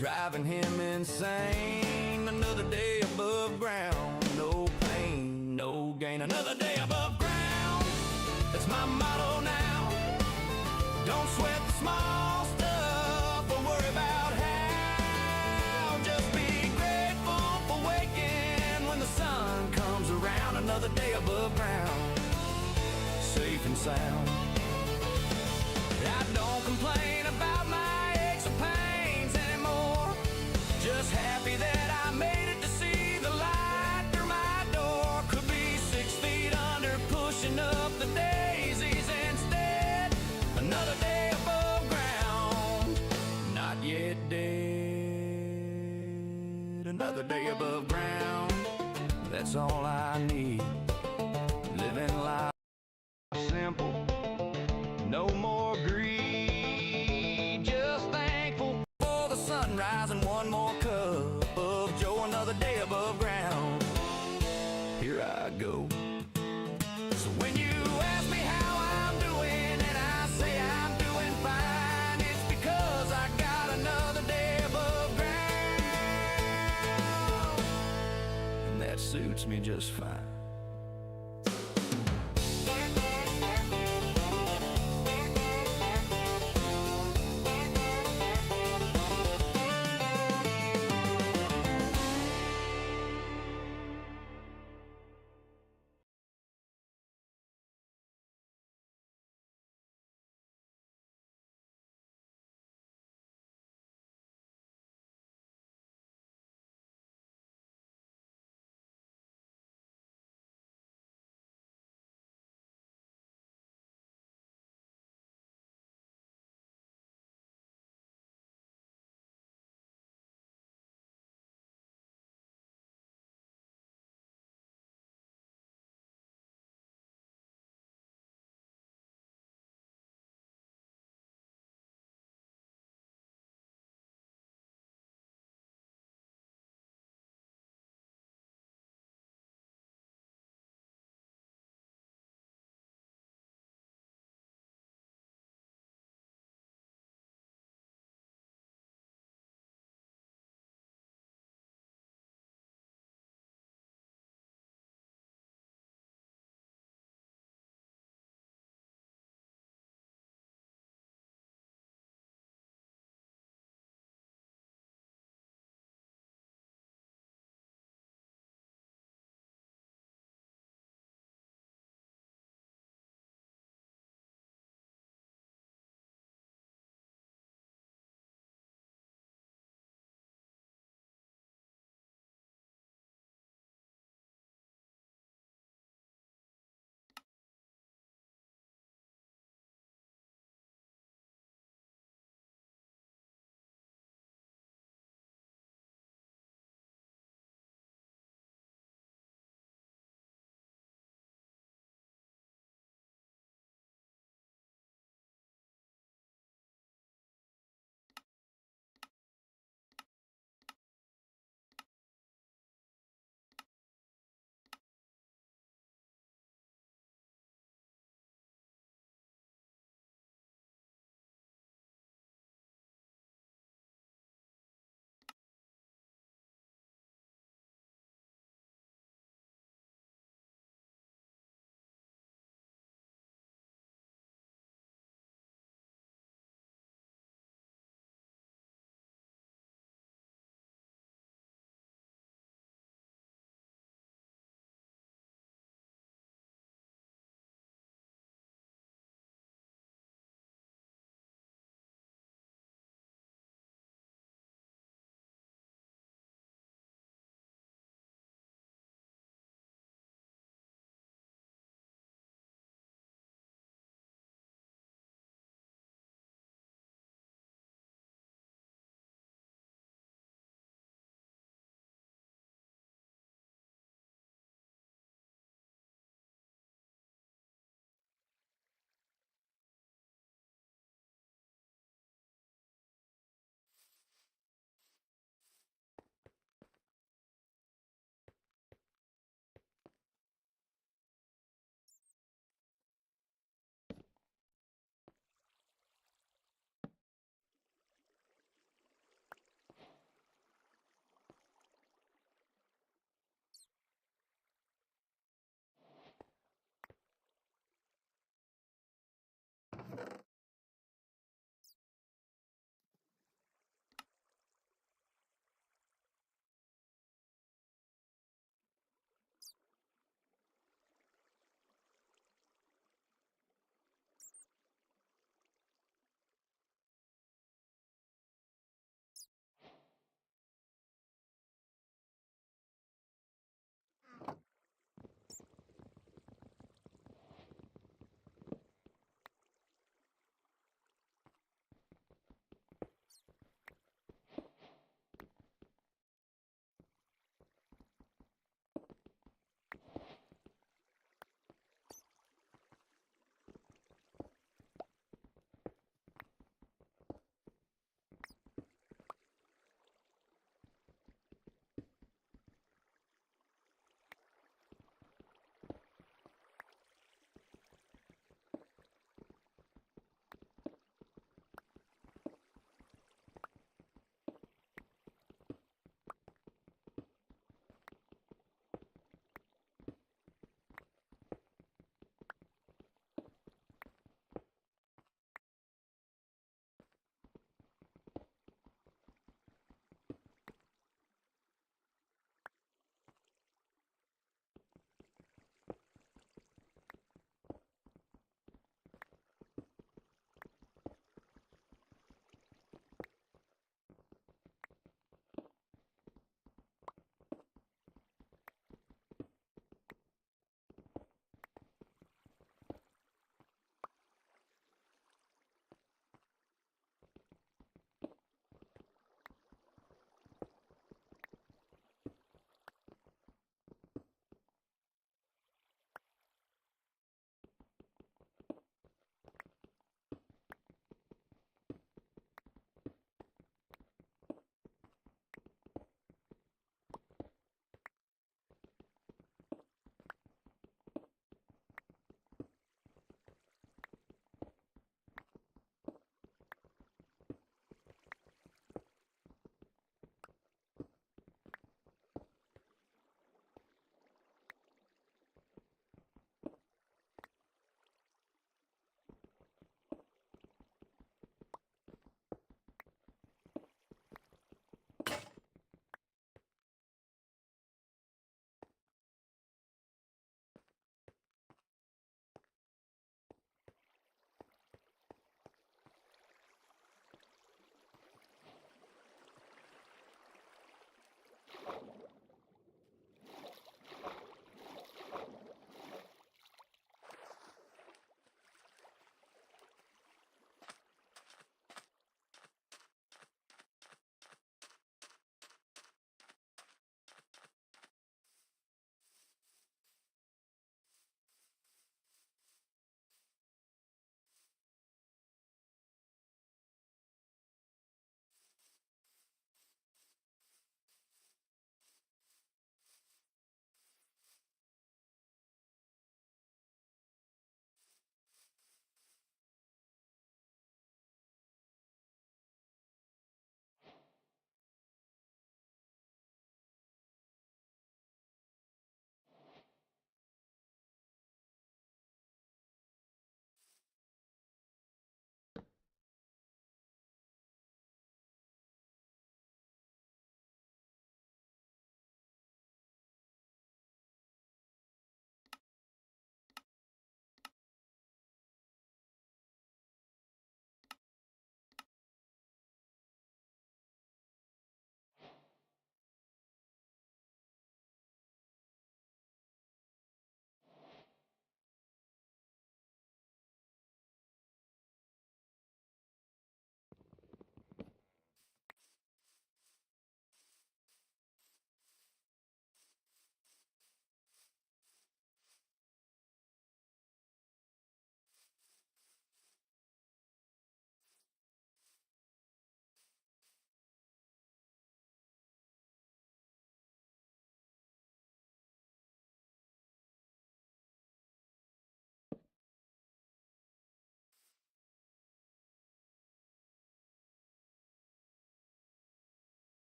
driving him insane. Another day above ground, no pain, no gain. Another day above ground, that's my motto now. Don't sweat the small stuff or worry about how. Just be grateful for waking when the sun comes around. Another day above ground, safe and sound. I don't complain about my aches or pains anymore. Just happy that I made it to see the light through my door. Could be 6 feet under, pushing up the daisies instead. Another day above ground, not yet dead. Another day above ground, that's all I need. Living life simple, no more greed. Just thankful for the sunrise and one more cup of joe. Another day above ground, here I go. So when you ask me how I'm doing and I say I'm doing fine, it's because I got another day above ground, and that suits me just fine.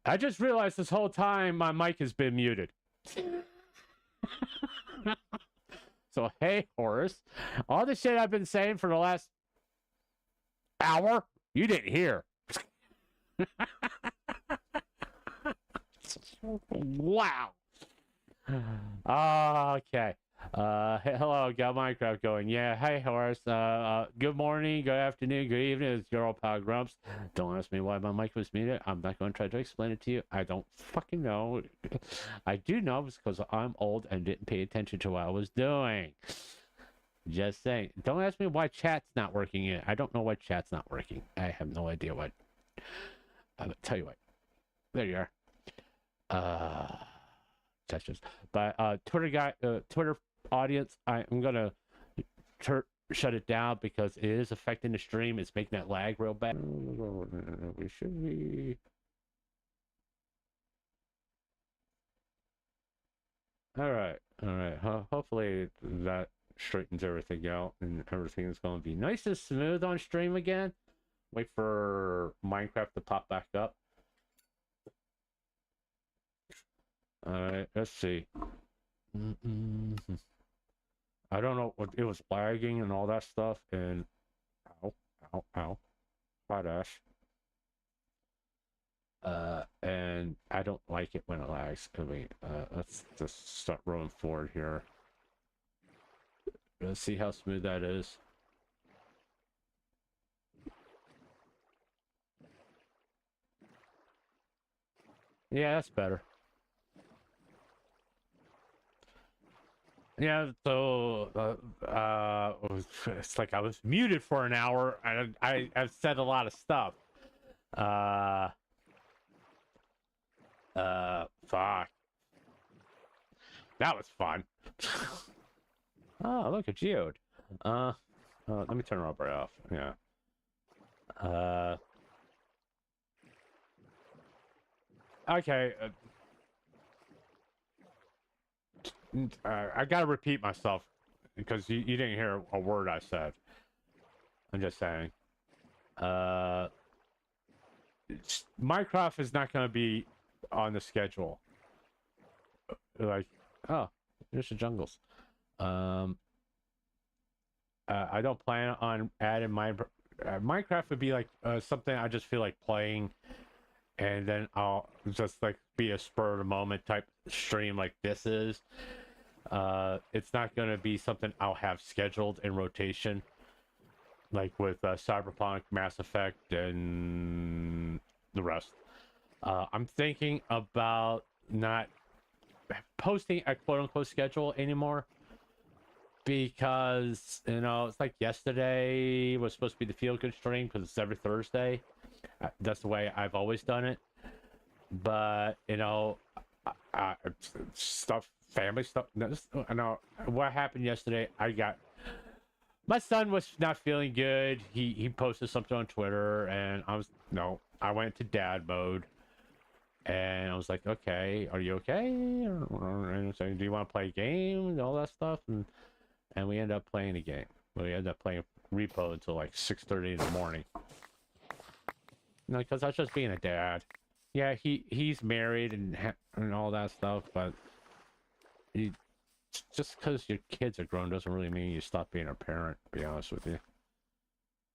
I just realized this whole time my mic has been muted. So, hey, Horace, all the shit I've been saying for the last hour, you didn't hear. Wow. Okay. Hey, hello, got Minecraft going. Yeah, hey, Horace. Good morning, good afternoon, good evening. It's your old pal Grumps. Don't ask me why my mic was muted. I'm not going to try to explain it to you. I don't fucking know. I do know it's because I'm old and didn't pay attention to what I was doing. Just saying. Don't ask me why chat's not working yet. I don't know why chat's not working. I have no idea what. I'll tell you what. There you are. That's just. But Twitter guy, Twitter audience, I'm gonna shut it down because it is affecting the stream. It's making that lag real bad. We should be. All right. Hopefully that straightens everything out and everything is going to be nice and smooth on stream again. Wait for Minecraft to pop back up. All right, let's see. I don't know what it was lagging and all that stuff. And ow, hot ash. And I don't like it when it lags. I mean, let's just start rolling forward here. Let's see how smooth that is. Yeah, that's better. Yeah, so it's like I was muted for an hour. I've said a lot of stuff. Fuck. That was fun. Oh, look at you. Let me turn Robert off. Yeah. Okay. I gotta repeat myself because you didn't hear a word I said. I'm just saying. Minecraft is not gonna be on the schedule. Like, oh, there's the jungles. I don't plan on adding Minecraft would be like something I just feel like playing, and then I'll just like be a spur of the moment type stream like this is. It's not going to be something I'll have scheduled in rotation, like with Cyberpunk, Mass Effect, and the rest. I'm thinking about not posting a quote-unquote schedule anymore because, you know, it's like yesterday was supposed to be the feel-good stream because it's every Thursday. That's the way I've always done it. But, you know, stuff, family stuff. I know what happened yesterday. My son was not feeling good. He posted something on Twitter, and I went to dad mode, and I was like, okay, are you okay? And saying, do you want to play a game and all that stuff? And we ended up playing a game. We ended up playing Repo until like 6:30 in the morning. No, because that's just being a dad. Yeah, he's married and all that stuff, but just because your kids are grown doesn't really mean you stop being a parent, to be honest with you.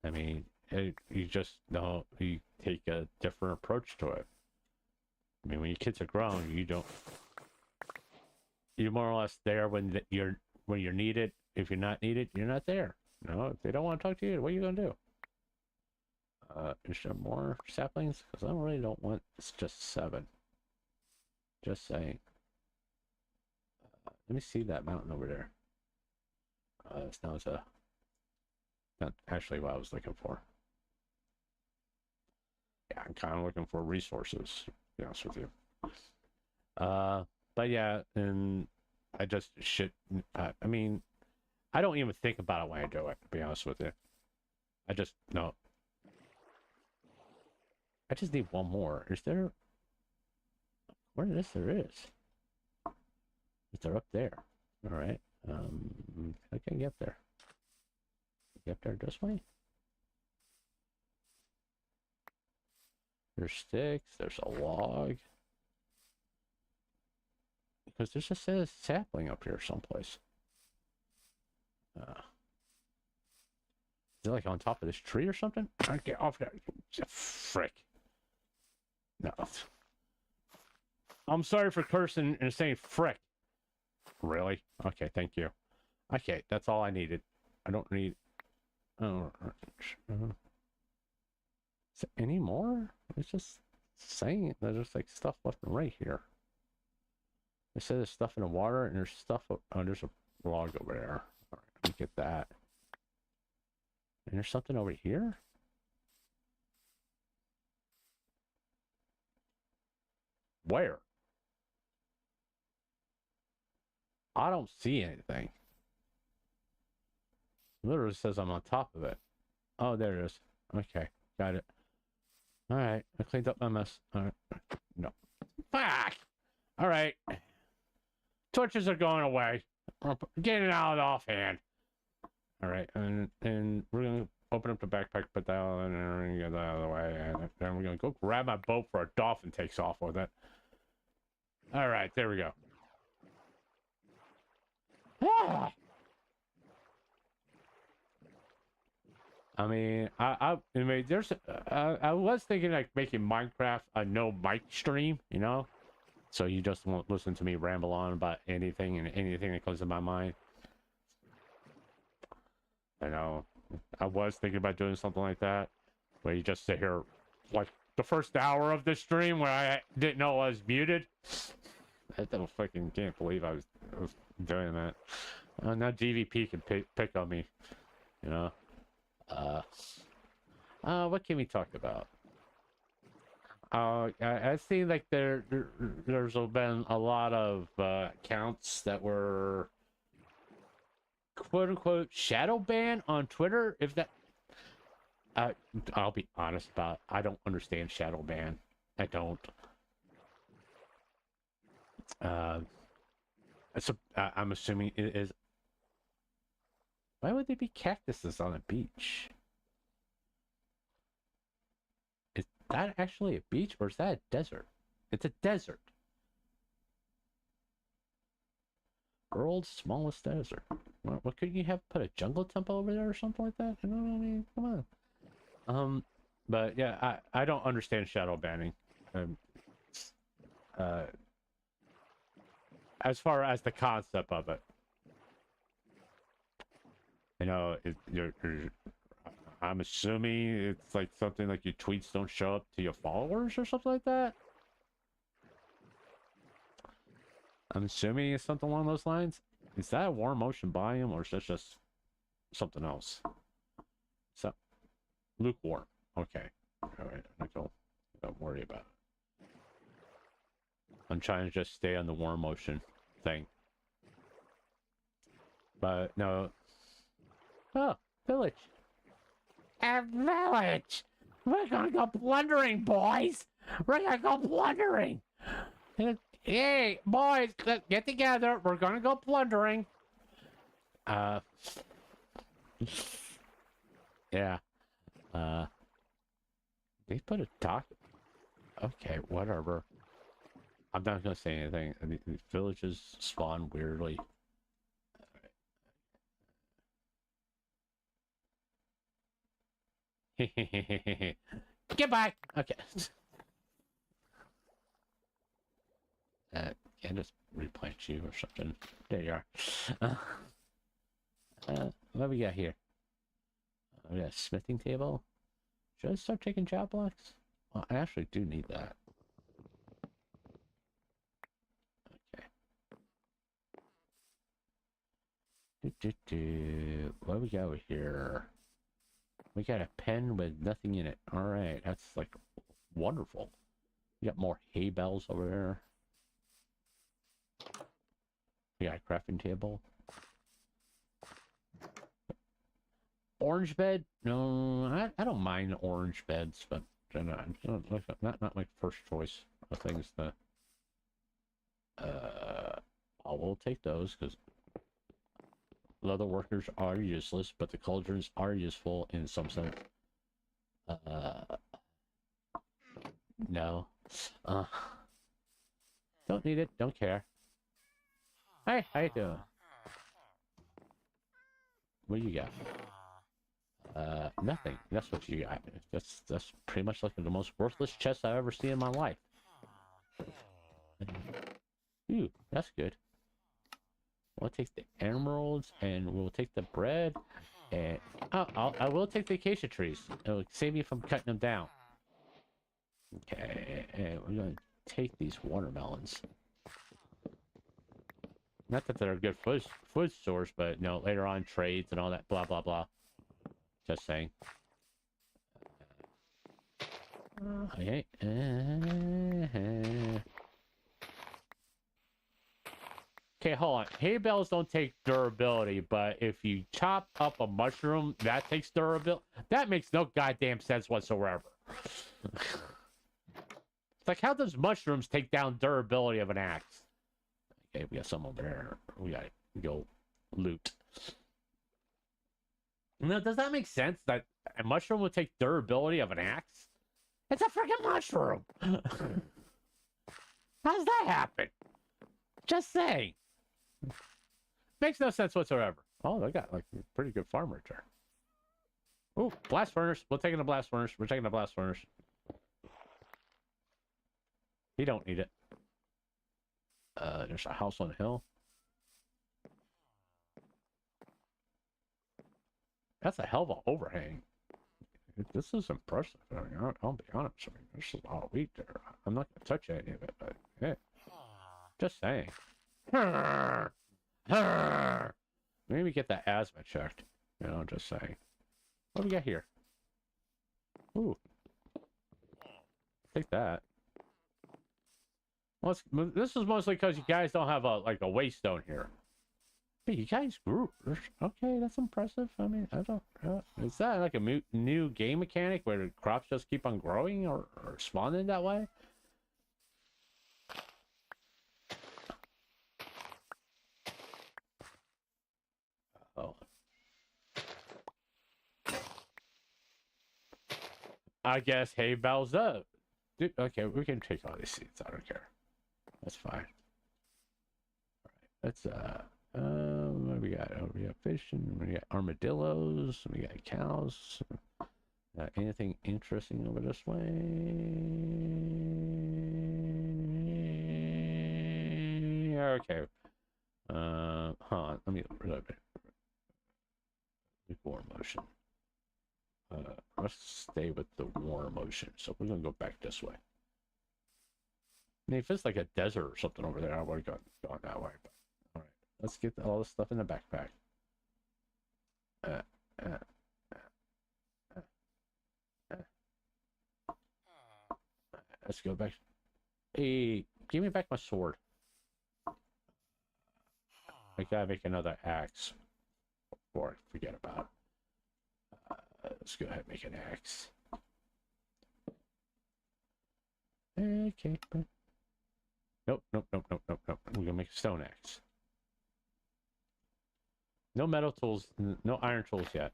I mean, you just know you take a different approach to it. I mean, when your kids are grown, you're more or less there when you're needed. If you're not needed, you're not there. No, if they don't want to talk to you, what are you gonna do? Is there more saplings? Because I really don't want. It's just 7. Just saying. Let me see that mountain over there. It's not actually what I was looking for. Yeah, I'm kind of looking for resources, to be honest with you. But yeah, and I just I mean, I don't even think about it when I do it, to be honest with you. I just no. I just need one more. Is there? Where is there is? Is there up there? All right. I can get there. Get there this way. There's sticks. There's a log. Because there's just a sapling up here someplace. Is it like on top of this tree or something? Get off there. Frick. No. I'm sorry for cursing and saying frick. Really? Okay, thank you. Okay, that's all I needed. I don't need... Oh, is there any more? It's just saying there's like stuff left and right here. It says there's stuff in the water and there's stuff... Oh, there's a log over there. All right, let me get that. And there's something over here? Where? I don't see anything. It literally says I'm on top of it. Oh, there it is. Okay, got it. All right, I cleaned up my mess. All right. No. Fuck! All right. Torches are going away. We're getting out of the offhand. All right, and we're gonna open up the backpack, put that on, and we're gonna get that out of the way, and then we're gonna go grab my boat for a dolphin takes off with it. All right, there we go. Ah! I mean, I mean, there's, I was thinking like making Minecraft a no mic stream, you know, so you just won't listen to me ramble on about anything and anything that comes to my mind. You know, I was thinking about doing something like that, where you just sit here, like the first hour of the stream where I didn't know I was muted. I don't fucking can't believe I was doing that. Now GVP can pick on me, you know. What can we talk about? I see like there's been a lot of accounts that were quote unquote shadow banned on Twitter. If that, I'll be honest about it, I don't understand shadow ban. I don't. I'm assuming it is. Why would there be cactuses on a beach? Is that actually a beach or is that a desert? It's a desert. World's smallest desert. What could you have? Put a jungle temple over there or something like that? You know what I mean? Come on. But yeah, I don't understand shadow banning. As far as the concept of it. You know, I'm assuming it's like something like your tweets don't show up to your followers or something like that. I'm assuming it's something along those lines. Is that a warm ocean biome or is that just something else? So, lukewarm. Okay. All right. Don't worry about it. I'm trying to just stay on the warm ocean thing. But no. Oh, village. A village! We're gonna go plundering, boys! We're gonna go plundering! Hey, boys, get together. We're gonna go plundering. Yeah. They put a dock. Okay, whatever. I'm not gonna say anything. I mean, the villages spawn weirdly. Goodbye. Okay. Can I just replant you or something? There you are. What we got here? We got a smithing table. Should I start taking job blocks? Well, I actually do need that. Okay. What we got over here? We got a pen with nothing in it. All right, that's like wonderful. We got more hay bales over there. We got a crafting table. Orange bed? No, I don't mind orange beds, but not my first choice of things to. I will take those because leather workers are useless, but the cauldrons are useful in some sense. No. Don't need it. Don't care. Hey, how you doing? What do you got? Nothing. That's what you got. That's pretty much like the most worthless chest I've ever seen in my life. Ooh, that's good. We'll take the emeralds and we'll take the bread and I will take the acacia trees. It'll save me from cutting them down. Okay, and we're gonna take these watermelons. Not that they're a good food source, but no, later on trades and all that blah blah blah. Just saying. Okay. Okay, hold on. Hay bales don't take durability, but if you chop up a mushroom, that takes durability. That makes no goddamn sense whatsoever. It's like, how does mushrooms take down durability of an axe? Okay, we got some over there. We gotta go loot. Now, does that make sense that a mushroom would take durability of an axe? It's a freaking mushroom! How does that happen? Just saying. Makes no sense whatsoever. Oh, they got like a pretty good farm right there. Ooh, blast furnace. We're taking the blast furnace. We're taking the blast furnace. You don't need it. There's a house on the hill. That's a hell of an overhang. This is impressive. I mean, I'll be honest. I mean, there's a lot of wheat there. I'm not going to touch any of it, but hey. Just saying. Maybe get that asthma checked. You know, just saying. What do we got here? Ooh. Take that. Well, this is mostly because you guys don't have a waste stone here. Hey, you guys grew. Okay, that's impressive. I mean, I don't. Is that like a new game mechanic where the crops just keep on growing or spawning that way? Oh. I guess hay bales up. Dude, okay, we can take all these seeds. I don't care. That's fine. All right, let's what do we got? Oh, we got fish and we got armadillos. We got cows. Anything interesting over this way? Okay. Hold on. Let me reload it. War motion. Let's stay with the war motion. So we're gonna go back this way. I mean, if it's like a desert or something over there, I would have gone that way. But all right, let's get all this stuff in the backpack. Let's go back. Hey, give me back my sword. I gotta make another axe before I forget about it. Let's go ahead and make an axe. Okay. Nope. We're gonna make a stone axe. No metal tools, no iron tools yet.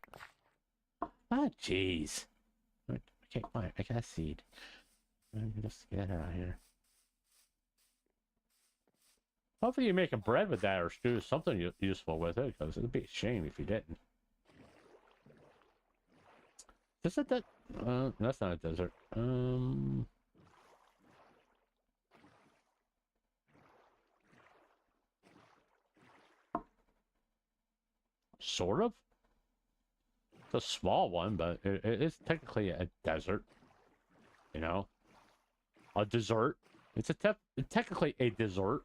Ah, jeez. Okay, fine. I got a seed. Let's get out of here. Hopefully you're making bread with that or do something useful with it, because it'd be a shame if you didn't. Is it that? That's not a desert. Sort of. It's a small one, but it is technically a desert. You know, a dessert. It's technically a dessert.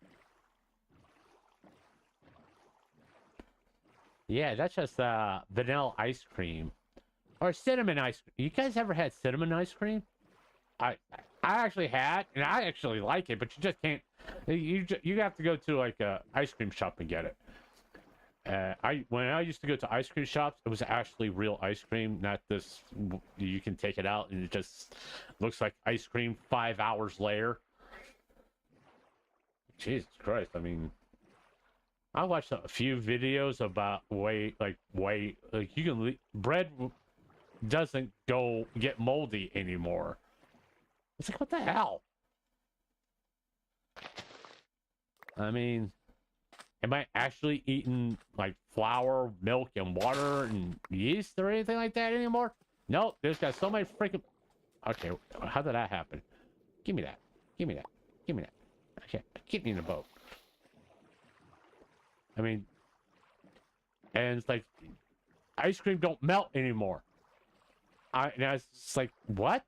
Yeah, that's just vanilla ice cream. Or cinnamon ice cream. You guys ever had cinnamon ice cream? I actually had, and I actually like it, but you just can't. You have to go to like a ice cream shop and get it. When I used to go to ice cream shops, it was actually real ice cream, not this. You can take it out and it just looks like ice cream 5 hours later. Jesus Christ! I mean, I watched a few videos about you can. Bread doesn't get moldy anymore. It's like, what the hell? I mean, am I actually eating like flour, milk, and water and yeast or anything like that anymore? Nope, there's got so many freaking... Okay, how did that happen? Give me that. Give me that. Give me that. Okay, get me in the boat. I mean, and it's like, ice cream don't melt anymore. And I was just like, what?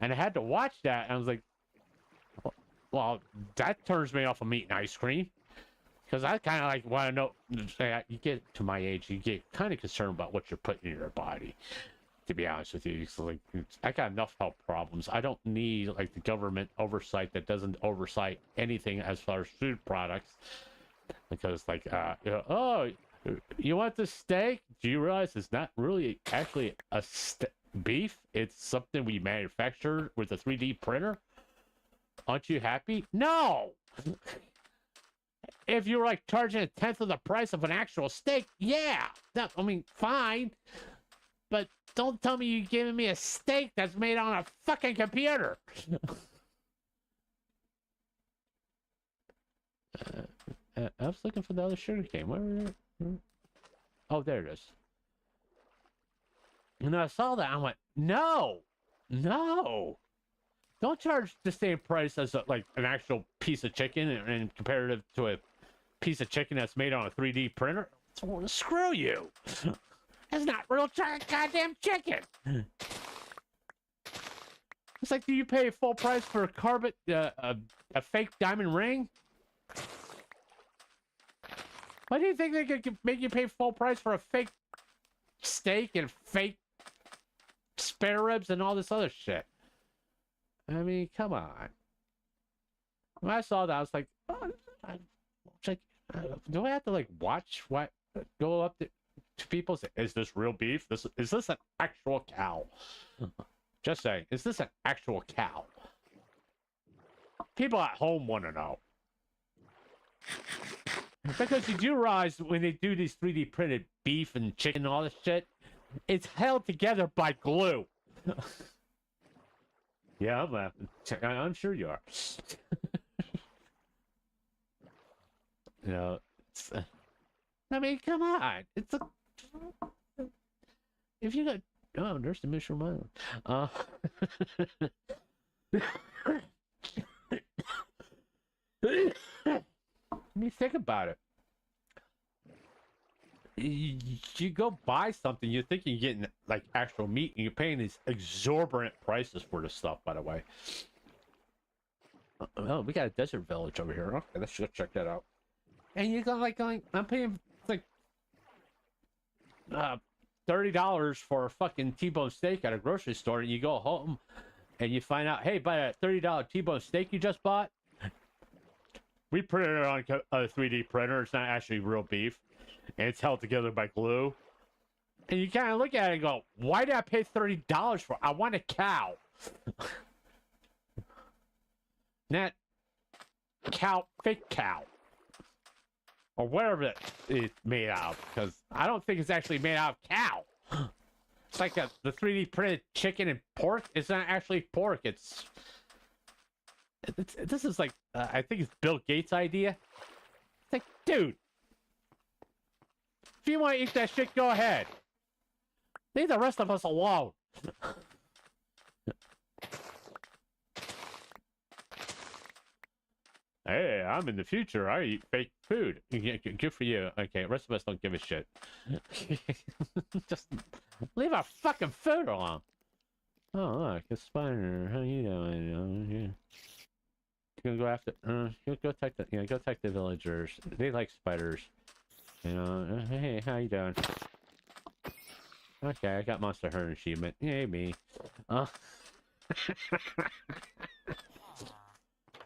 And I had to watch that, and I was like, well, that turns me off of eating ice cream. Because I kind of like want to know, you get to my age, you get kind of concerned about what you're putting in your body. To be honest with you, so like, I got enough health problems. I don't need like the government oversight that doesn't oversight anything as far as food products. Because like, oh, you want the steak? Do you realize it's not really actually a beef? It's something we manufacture with a 3D printer. Aren't you happy? No. If you were like charging 1/10 of the price of an actual steak, yeah, that, I mean, fine. But don't tell me you're giving me a steak that's made on a fucking computer. I was looking for the other sugar cane. Where? Oh, there it is. And I saw that, I went, no, no. Don't charge the same price as like an actual piece of chicken and comparative to a piece of chicken that's made on a 3D printer. So, screw you. That's not real goddamn chicken. It's like, do you pay full price for a fake diamond ring? Why do you think they could make you pay full price for a fake steak and fake spare ribs and all this other shit? I mean, come on. When I saw that, I was like, oh, do I have to like watch what go up to people? Say, is this real beef? Is this an actual cow? Just saying, is this an actual cow? People at home want to know. Because you do realize when they do these 3D printed beef and chicken and all this shit, it's held together by glue. Yeah, I'm laughing. I'm sure you are. You know, I mean, come on. It's a... If you got... Oh, there's the Mission Mile. I mean, think about it. You go buy something, you're thinking you're getting like actual meat, and you're paying these exorbitant prices for this stuff, by the way. Oh, we got a desert village over here. Okay, let's go check that out. And you're going, I'm paying like $30 for a fucking T-bone steak at a grocery store, and you go home and you find out, hey, by that $30 T-bone steak you just bought, we printed it on a 3D printer. It's not actually real beef. And it's held together by glue. And you kind of look at it and go, why did I pay $30 for it? I want a cow. Not cow, fake cow. Or whatever it's made out of. Because I don't think it's actually made out of cow. It's like the 3D printed chicken and pork. It's not actually pork. This is like, I think it's Bill Gates' idea. It's like, dude. If you want to eat that shit, go ahead. Leave the rest of us alone. Hey, I'm in the future. I eat fake food. Good for you. Okay, the rest of us don't give a shit. Just leave our fucking food alone. Oh, look, a spider. How you doing? Yeah. You gonna go after? Go attack the villagers. They like spiders. You know, hey, how you doing? Okay, I got Monster Hunter achievement. Yay, me. Oh,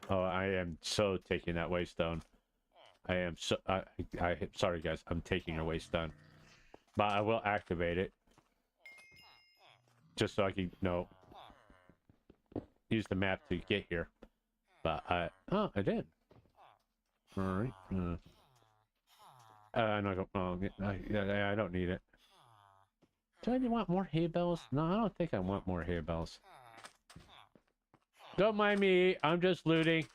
I am so taking that waystone. I am so... sorry, guys. I'm taking a waystone. But I will activate it. Just so I can, use the map to get here. But oh, I did. Alright. No, I don't need it. Do I want more hay bales? No, I don't think I want more hay bales. Don't mind me. I'm just looting.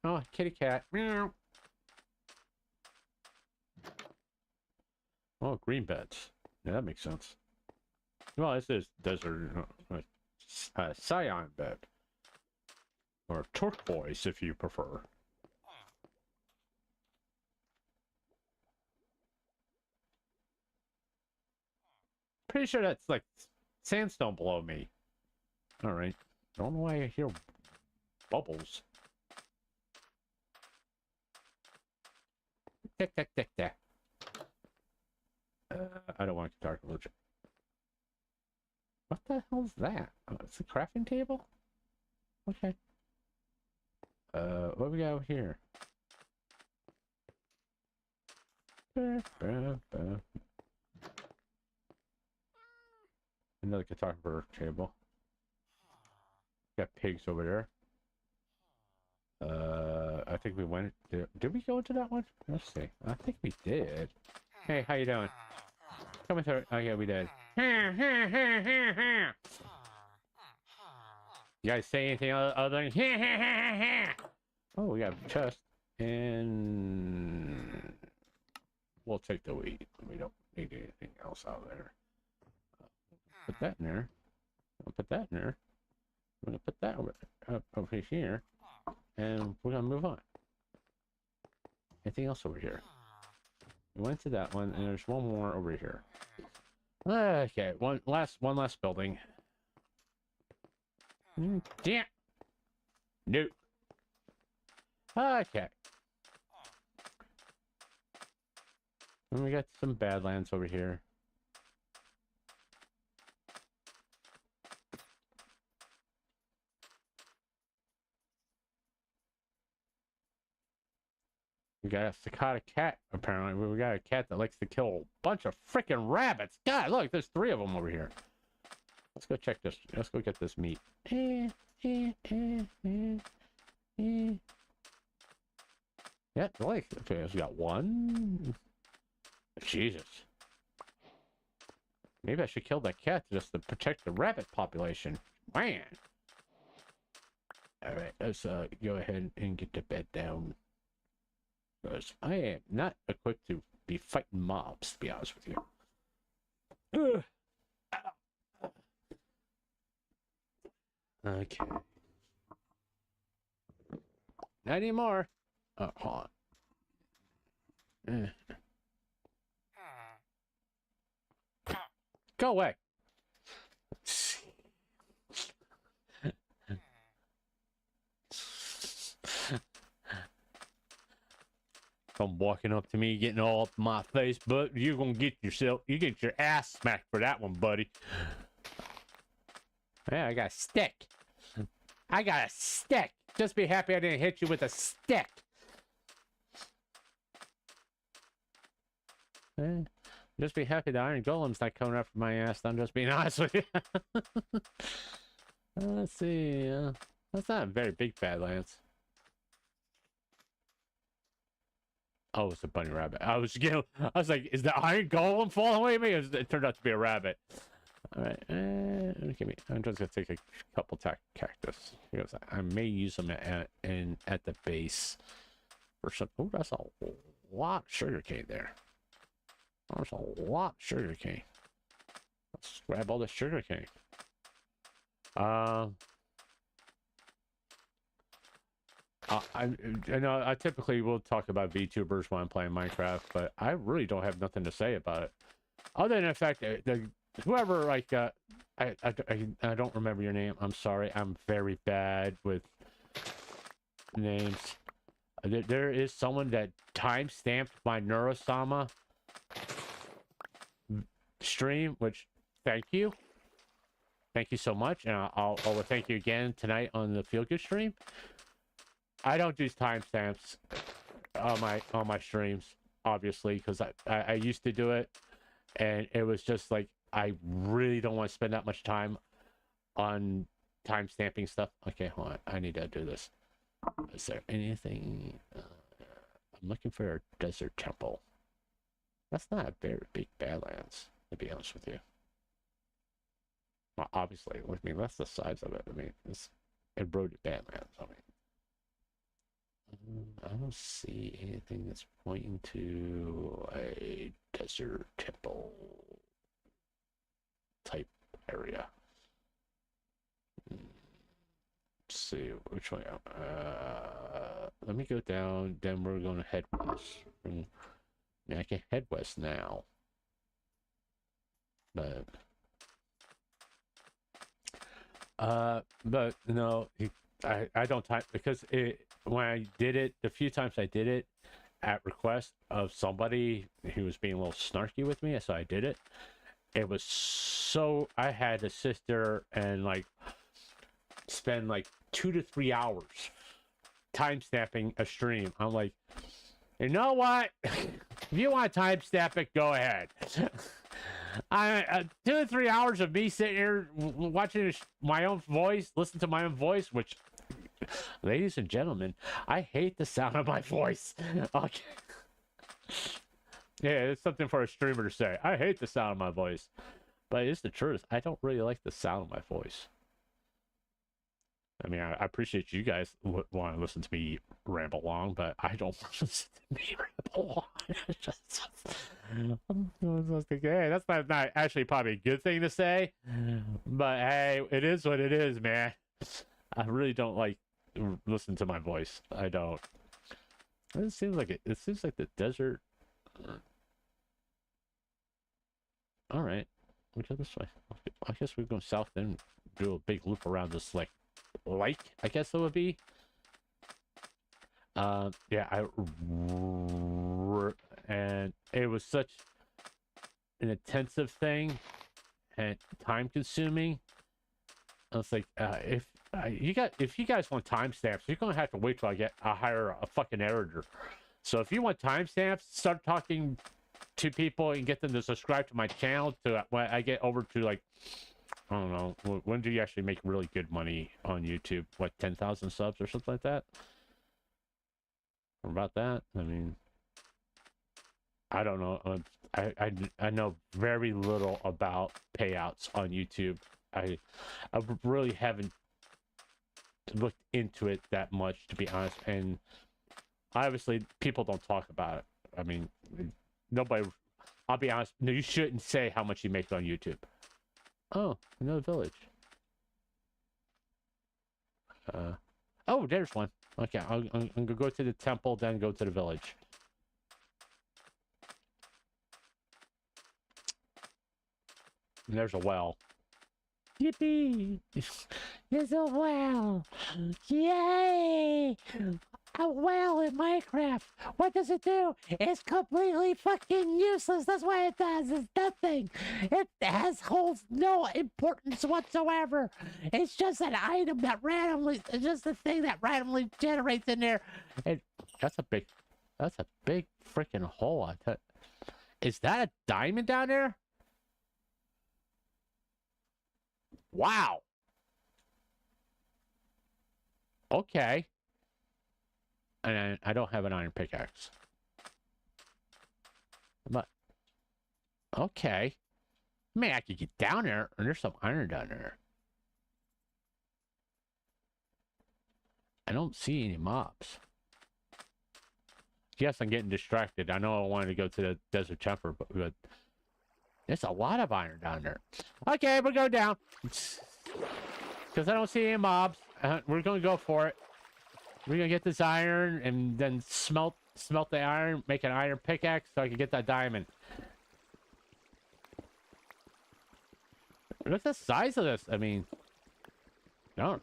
Oh, kitty cat. Meow. Oh, green beds. Yeah, that makes sense. Well, this is desert. Cyan bed. Or turquoise, if you prefer. Pretty sure that's like sandstone below me. Alright. Don't know why I hear bubbles. Tick, tick, tick, tick. I don't want to talk about it. What the hell's that? Oh, it's a crafting table? Okay. What we got over here? Another photographer table. Got pigs over there. I think we went. Did we go into that one? Let's see. I think we did. Hey, how you doing? Coming through. Oh yeah, we did. You guys say anything other than? Oh, we got a chest, and we'll take the wheat. We don't need anything else out there. Put that in there. I'll put that in there. I'm gonna put that over here, and we're gonna move on. Anything else over here? We went to that one, and there's one more over here. Okay, one last building. Yeah. Nope. Okay. And we got some Badlands over here. We got a cicada cat, apparently. We got a cat that likes to kill a bunch of freaking rabbits. God, look, there's 3 of them over here. Let's go check this. Let's go get this meat. Yeah, like, okay, we got 1. Jesus. Maybe I should kill that cat just to protect the rabbit population. Man. Alright, let's go ahead and get the bed down. Because I am not equipped to be fighting mobs, to be honest with you. Okay. Not anymore. Oh, hold on. Go away. Come walking up to me, getting all up my face, but you're gonna get yourself, you get your ass smacked for that one, buddy. Yeah, I got a stick. I got a stick. Just be happy I didn't hit you with a stick. Just be happy the Iron Golem's not coming after my ass. I'm just being honest with you. Let's see. That's not a very big Badlands. Oh, it's a bunny rabbit. I was like, is the Iron Golem falling away from me? It turned out to be a rabbit. All right. I'm just gonna take a couple cactus because I may use them at the base for some. Oh, that's a lot of sugarcane there. There's a lot of sugarcane. Let's grab all the sugarcane. I know I typically will talk about VTubers when I'm playing Minecraft, but I really don't have nothing to say about it, other than the fact that whoever I don't remember your name. I'm sorry. I'm very bad with names. There is someone that time-stamped my Neurosama stream, which thank you so much, and I'll thank you again tonight on the Feel Good stream. I don't do timestamps on my streams, obviously, because I used to do it, and it was just like I really don't want to spend that much time on timestamping stuff. Okay, hold on, I need to do this. Is there anything? I'm looking for a desert temple. That's not a very big Badlands, to be honest with you. Well, obviously, I mean, that's the size of it. I mean, it eroded bad, man. I mean, I don't see anything that's pointing to a desert temple type area. Let's see which way. Let me go down. Then we're going to head west. I can head west now, but no, I don't type because when I did it, the few times I did it at request of somebody who was being a little snarky with me, so I did it. It was so I had to sit there and like spend like 2 to 3 hours time stamping a stream. I'm like, you know what? If you want to time stamp it, go ahead. 2 to 3 hours of me sitting here watching my own voice, listen to my own voice, which, ladies and gentlemen, I hate the sound of my voice. Okay. Yeah, it's something for a streamer to say. I hate the sound of my voice. But it's the truth. I don't really like the sound of my voice. I mean, I appreciate you guys want to listen to me ramble along, but I don't want to listen to me ramble along. Hey, that's not actually probably a good thing to say, but hey, it is what it is, man. I really don't like listen to my voice. I don't. It seems like it seems like the desert. All right, we go this way. I guess we go south and do a big loop around this lake, I guess it would be. Yeah, and it was such an intensive thing and time consuming. I was like, if you guys want timestamps, you're gonna have to wait till I hire a fucking editor. So if you want timestamps, start talking to people and get them to subscribe to my channel to when I get over to like, I don't know, when do you actually make really good money on YouTube? What, 10,000 subs or something like that? Or about that? I mean, I don't know. I know very little about payouts on YouTube. I really haven't looked into it that much, to be honest. And obviously, people don't talk about it. I mean, nobody. I'll be honest. No, you shouldn't say how much you make on YouTube. Oh, another village. Oh, there's one. Okay, I'm gonna go to the temple, then go to the village. And there's a well. Yippee! There's a well! Yay! A well in Minecraft! What does it do? It's completely fucking useless. That's what it does. It's nothing. It holds no importance whatsoever. It's just an item that randomly, it's just a thing that randomly generates in there. And that's a big freaking hole. Is that a diamond down there? Wow. Okay. And I don't have an iron pickaxe. But okay. Man, I could get down there, and there's some iron down there. I don't see any mobs. Yes, I'm getting distracted. I know I wanted to go to the desert temple, but there's a lot of iron down there. Okay, we'll go down. Because I don't see any mobs. We're going to go for it. We're going to get this iron and then smelt the iron, make an iron pickaxe so I can get that diamond. Look at the size of this. I mean, no.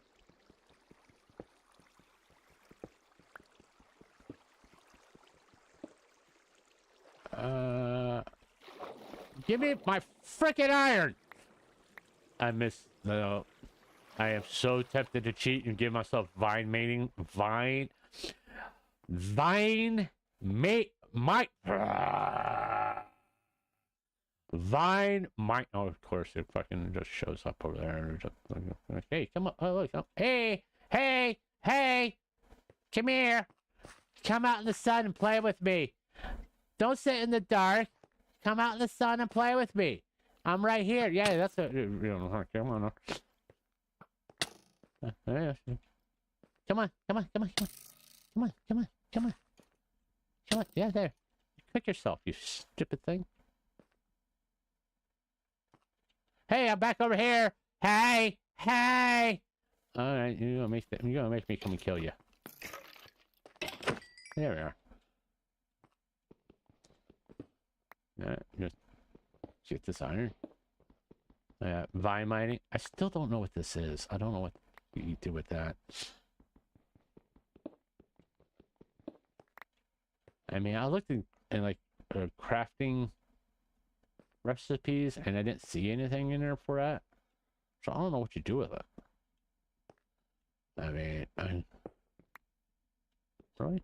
Give me my frickin' iron. I miss the. I am so tempted to cheat and give myself vine mating. Vine. Vine mate. My. Vine. My. Oh, of course, it fucking just shows up over there. Hey, come on. Oh, look. Hey. Hey. Hey. Come here. Come out in the sun and play with me. Don't sit in the dark. Come out in the sun and play with me. I'm right here. Yeah, that's it. Come on. Come on. Come on. Come on. Come on. Come on. Come on. Come on. Come on. Yeah, there. Click yourself, you stupid thing. Hey, I'm back over here. Hey. Hey. All right, you're gonna make me come and kill you. There we are. Just get this iron. Vine mining. I still don't know what this is. I don't know what you do with that. I mean, I looked in like crafting recipes, and I didn't see anything in there for that. So I don't know what you do with it. I mean, really?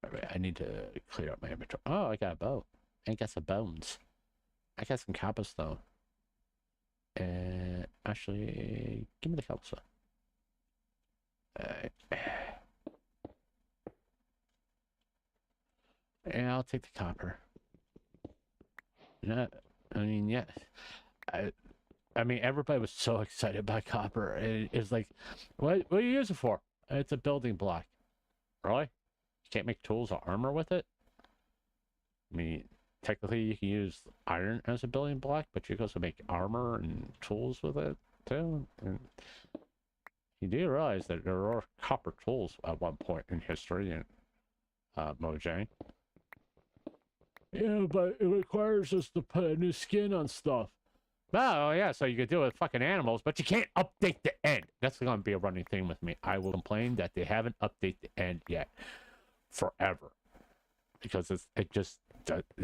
Alright, I need to clear up my inventory. Oh, I got a bow. I got some bones. I got some cobblestone. Actually, give me the cobblestone. Yeah, I'll take the copper. No, I mean, yeah. I mean, everybody was so excited about copper. It's like, what do you use it for? It's a building block. Really? You can't make tools or armor with it? I mean, technically you can use iron as a building block, but you can also make armor and tools with it too. And you do realize that there are copper tools at one point in history in Mojang. Yeah, but it requires us to put a new skin on stuff. Oh, yeah, so you could do it with fucking animals, but you can't update the end. That's going to be a running thing with me. I will complain that they haven't updated the end yet. Forever. Because it's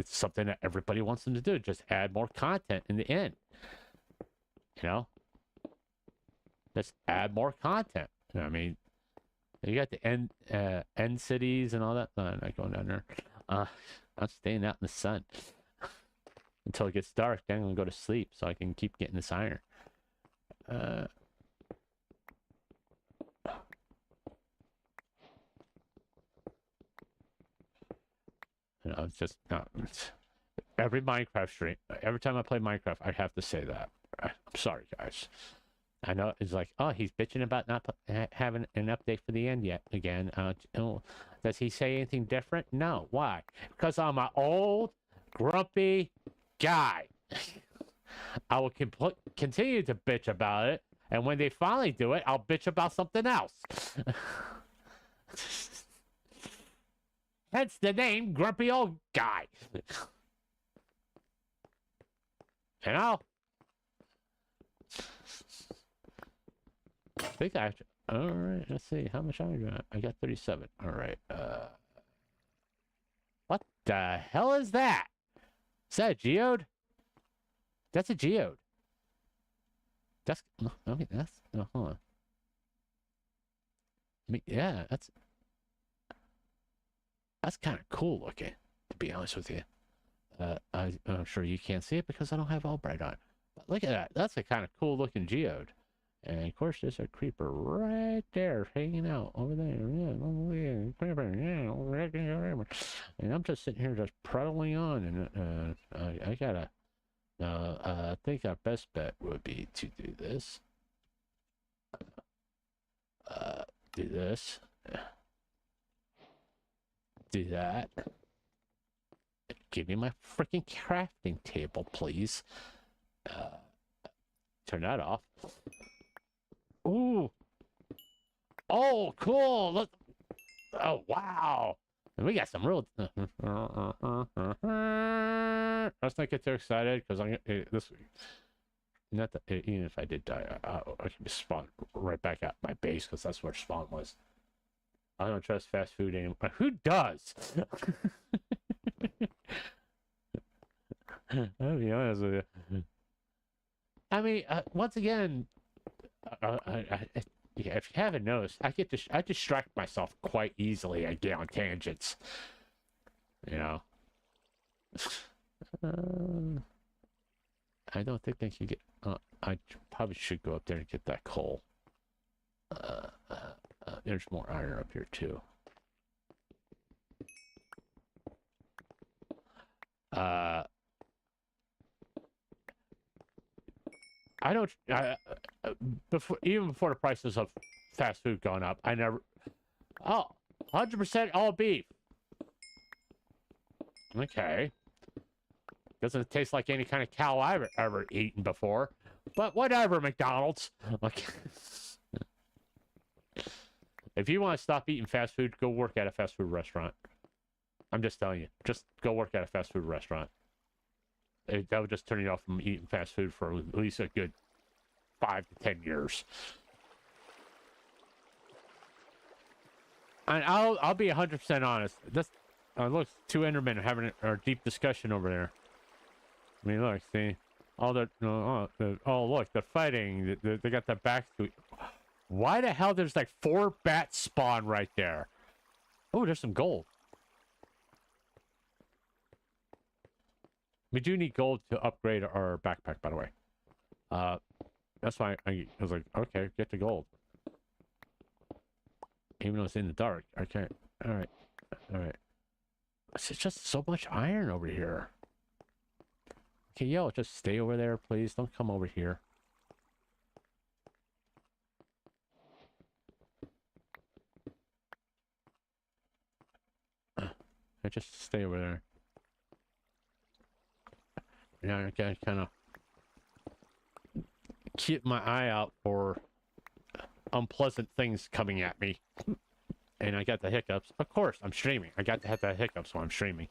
something that everybody wants them to do. Just add more content in the end. You know? Just add more content. I mean, you got the end cities and all that. No, I'm not going down there. I'm staying out in the sun. Until it gets dark, then I'm gonna go to sleep so I can keep getting this iron. You know, it's just no. Every Minecraft stream, every time I play Minecraft, I have to say that. I'm sorry, guys. I know it's like, oh, he's bitching about not having an update for the end yet. Again, does he say anything different? No. Why? Because I'm an old, grumpy guy. I will continue to bitch about it, and when they finally do it, I'll bitch about something else. Hence the name Grumpy Old Guy. You know? I think I actually... Alright, let's see. How much iron do I got 37. Alright, what the hell is that? Is that a geode? That's a geode. That's... I mean, that's... hold on. I mean, yeah, that's kind of cool looking, to be honest with you. I'm sure you can't see it because I don't have all bright on. But look at that. That's a kind of cool looking geode. And of course, there's a creeper right there hanging out over there. Yeah, creeper. Yeah, and I'm just sitting here just prattling on. And I gotta. I think our best bet would be to do this. Do this. Do that. Give me my freaking crafting table, please. Turn that off. Ooh. Oh, cool. Look. Oh, wow. And we got some real... Let's not get too excited, because this... Not that... Even if I did die, I can just spawn right back at my base, because that's where spawn was. I don't trust fast food anymore. Who does? I'll be honest with you. I mean, once again... yeah, if you haven't noticed, I distract myself quite easily. I get on tangents, you know. I don't think I can get. I probably should go up there and get that coal. There's more iron up here too. I don't. Even before the prices of fast food going up, I never. Oh, 100% all beef. Okay. Doesn't taste like any kind of cow I've ever eaten before. But whatever, McDonald's. Like, if you want to stop eating fast food, go work at a fast food restaurant. I'm just telling you. Just go work at a fast food restaurant. That would just turn you off from eating fast food for at least a good 5 to 10 years. And I'll be 100% honest. This look, two Endermen having a deep discussion over there. I mean, look, see, all the oh look, they're fighting. They got their backs to. Why the hell? There's like 4 bats spawn right there. Oh, there's some gold. We do need gold to upgrade our backpack, by the way. That's why I was like, okay, get the gold. Even though it's in the dark. Okay. Alright. Alright. It's just so much iron over here. Okay, yo, just stay over there, please. Don't come over here. Just stay over there. Yeah, I gotta kind of keep my eye out for unpleasant things coming at me. And I got the hiccups. Of course, I'm streaming. I got to have the hiccups while I'm streaming.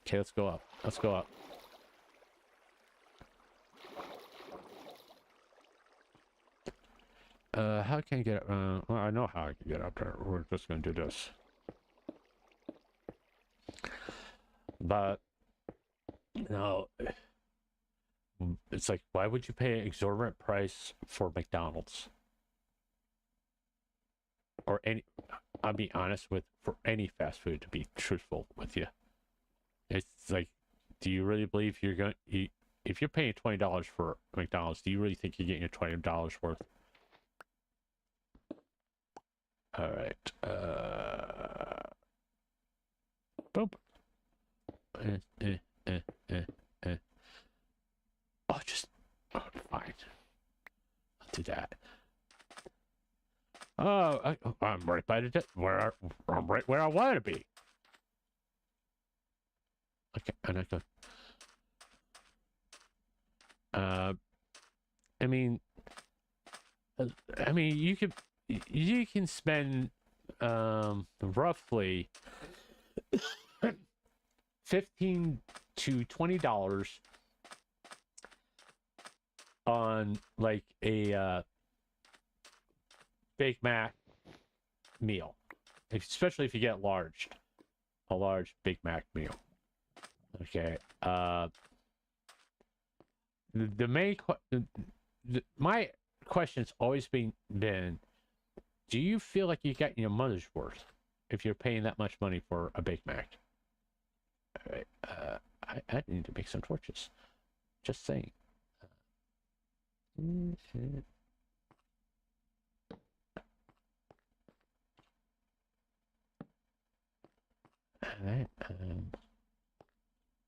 Okay, let's go up. Let's go up. How can I get well, I know how I can get up there. We're just gonna do this. But no, it's like, why would you pay an exorbitant price for McDonald's? Or any, I'll be honest with, for any fast food, to be truthful with you. It's like, do you really believe you're going to, if you're paying $20 for McDonald's, do you really think you're getting your $20 worth? All right. Boom. Oh, just, oh, fine. I'll do that. Oh, I'm right by the I'm right where I want to be. Okay, and I go. I mean, you can spend roughly $15 to $20 on like a Big Mac meal, especially if you get a large Big Mac meal. Okay. My question's always been, do you feel like you got your money's worth if you're paying that much money for a Big Mac? All right. I need to make some torches. Just saying. Alright,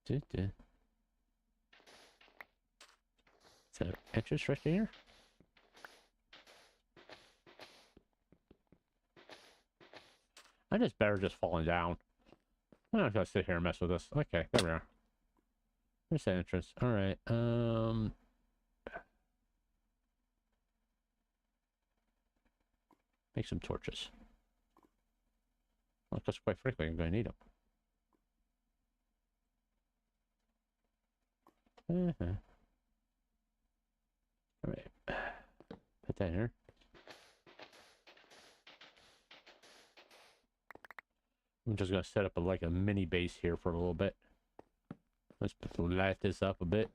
is that entrance right here? I just better just falling down. I'm not gonna sit here and mess with this. Okay, there we are. There's the entrance. Alright, make some torches. Well, because quite frankly, I'm gonna need them. Alright. Put that here. I'm just gonna set up like a mini base here for a little bit. Let's light this up a bit.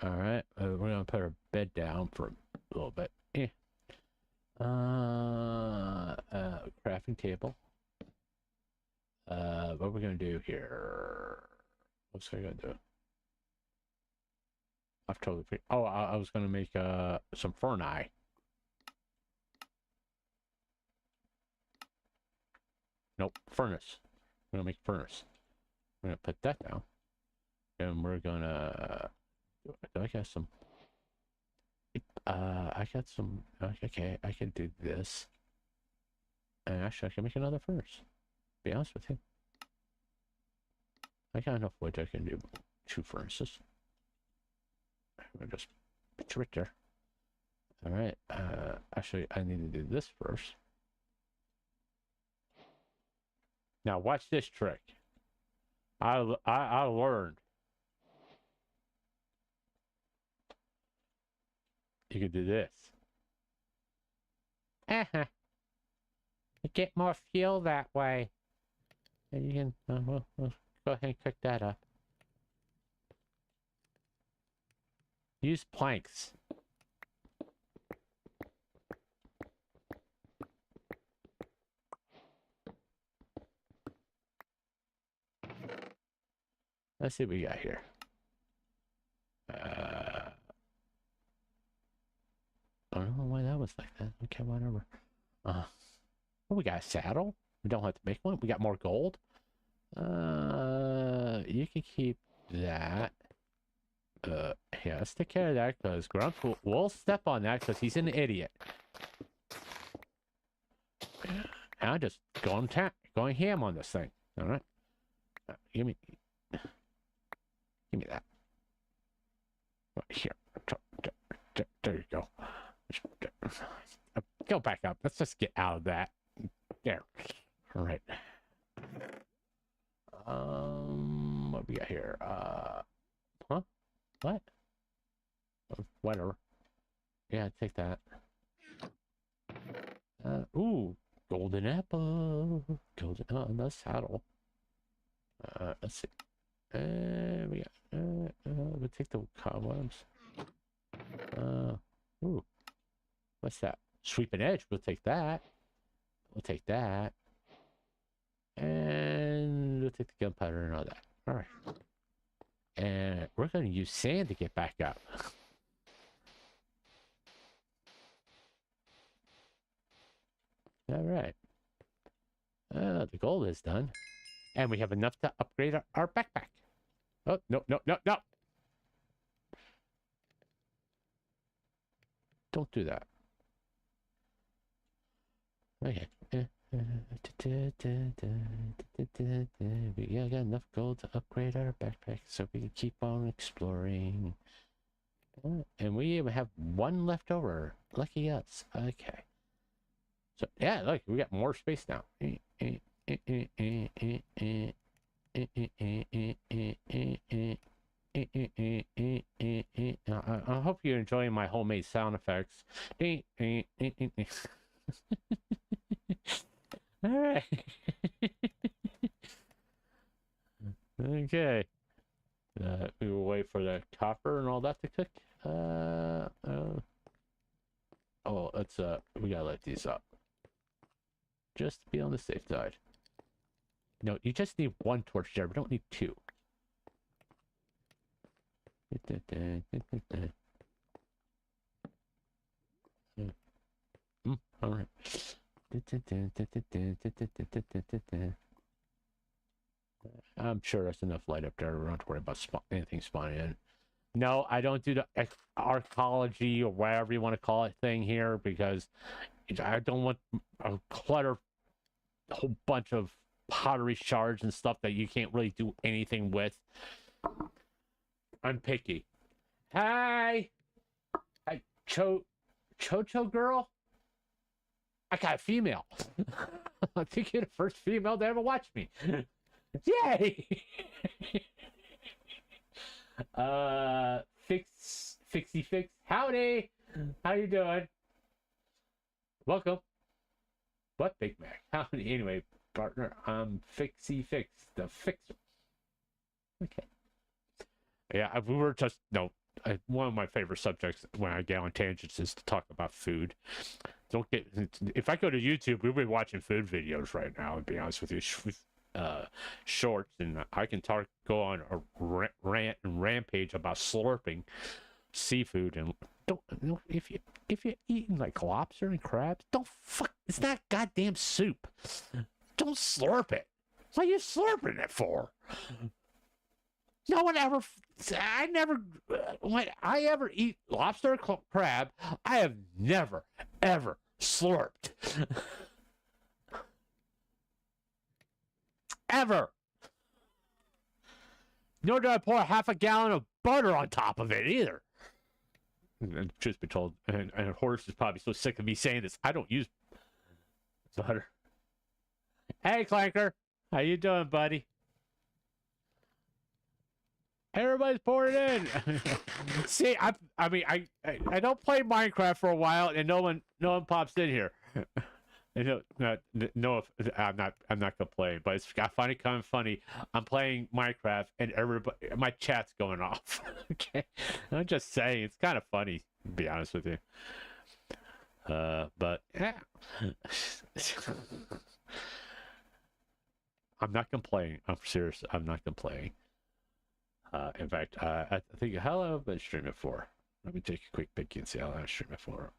Alright, we're gonna put our bed down for a little bit. Crafting table. What we're gonna do here? What's I gonna do? I've totally forgot. Oh, I was gonna make some furnace. Nope, furnace. We're gonna make a furnace. We're gonna put that down. And we're gonna... I got some... I got some... Okay, I can do this. And actually, I can make another furnace. Be honest with you. I got enough wood I can do 2 furnaces. We'll just put it right there. Alright, actually, I need to do this first. Now, watch this trick. I learned. You can do this. Uh-huh. You get more fuel that way. And you can, we'll go ahead and cook that up. Use planks. Let's see what we got here. I don't know why that was like that. Okay, whatever. Oh, we got a saddle. We don't have to make one. We got more gold. You can keep that. Yeah, let's take care of that because Grump will step on that because he's an idiot. And I'm just going ham on this thing. All right. Give me that. Right here. There you go. Go back up. Let's just get out of that. There. All right. What we got here? Huh? What? Whatever. Yeah, take that. Ooh, golden apple. Golden. Oh, the saddle. Let's see. We got. We'll take the cobwebs. Ooh. What's that? Sweeping edge. We'll take that. We'll take that. And we'll take the gunpowder and all that. All right. And we're going to use sand to get back up. All right. The gold is done. And we have enough to upgrade our backpack. Oh, no, no, no, no. Don't do that. Okay. We got enough gold to upgrade our backpack so we can keep on exploring. And we even have 1 left over. Lucky us. Okay. So, yeah, look, we got more space now. I hope you're enjoying my homemade sound effects. All right. Okay. We will wait for the copper and all that to cook. Oh, let's we gotta light these up. Just to be on the safe side. No, you just need 1 torch there. We don't need 2. All right. I'm sure there's enough light up there. We don't have to worry about anything spawning in. No, I don't do the archaeology or whatever you want to call it thing here because I don't want a clutter, a whole bunch of pottery shards and stuff that you can't really do anything with. I'm picky. Hi! Hi, Chocho girl? I got a female. I think you're the first female to ever watch me. Yay! Fixie Fix. Howdy! How you doing? Welcome. What, Big Mac? Howdy. Anyway, partner, I'm Fixie Fix, the fixer. Okay. Yeah, we were just, no, one of my favorite subjects when I get on tangents is to talk about food. Don't get, if I go to YouTube, we'll be watching food videos right now, to be honest with you, shorts, and I can go on a rant and rampage about slurping seafood, and if you're eating like lobster and crabs, don't fuck, it's not goddamn soup. Don't slurp it. What are you slurping it for? No one ever. I never. When I ever eat lobster crab, I have never ever slurped. Ever. Nor do I pour half a gallon of butter on top of it either. And truth be told, and Horace is probably so sick of me saying this, I don't use butter. Hey, Clanker, how you doing, buddy? Everybody's pouring in. See, I mean, I don't play Minecraft for a while, and no one pops in here. No, I'm not complaining, but it's I find it kind of funny. I'm playing Minecraft and everybody, my chat's going off. Okay, I'm just saying it's kind of funny, to be honest with you. But yeah. I'm not complaining. I'm serious. I'm not complaining. In fact, I think how long have I been streaming for? Let me take a quick peek and see how long I've streamed it for.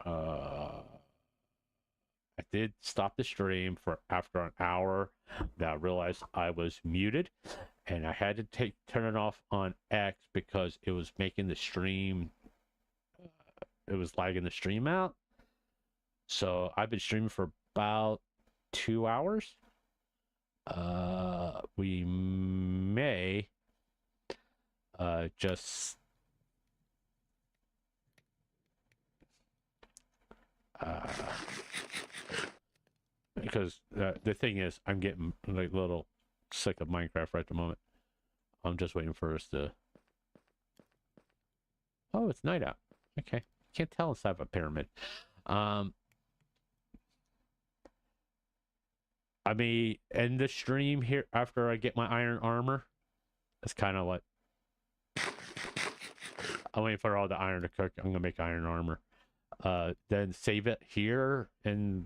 I did stop the stream for after an hour. Then I realized I was muted, and I had to turn it off on X because it was making the stream. It was lagging the stream out. So I've been streaming for about 2 hours. We may just because the thing is, I'm getting like a little sick of Minecraft right at the moment. I'm just waiting for us to. Oh, it's night out. Okay, can't tell inside of a pyramid. I may end the stream here after I get my iron armor. That's kind of what I'm waiting for all the iron to cook. I'm gonna make iron armor. Then save it here, and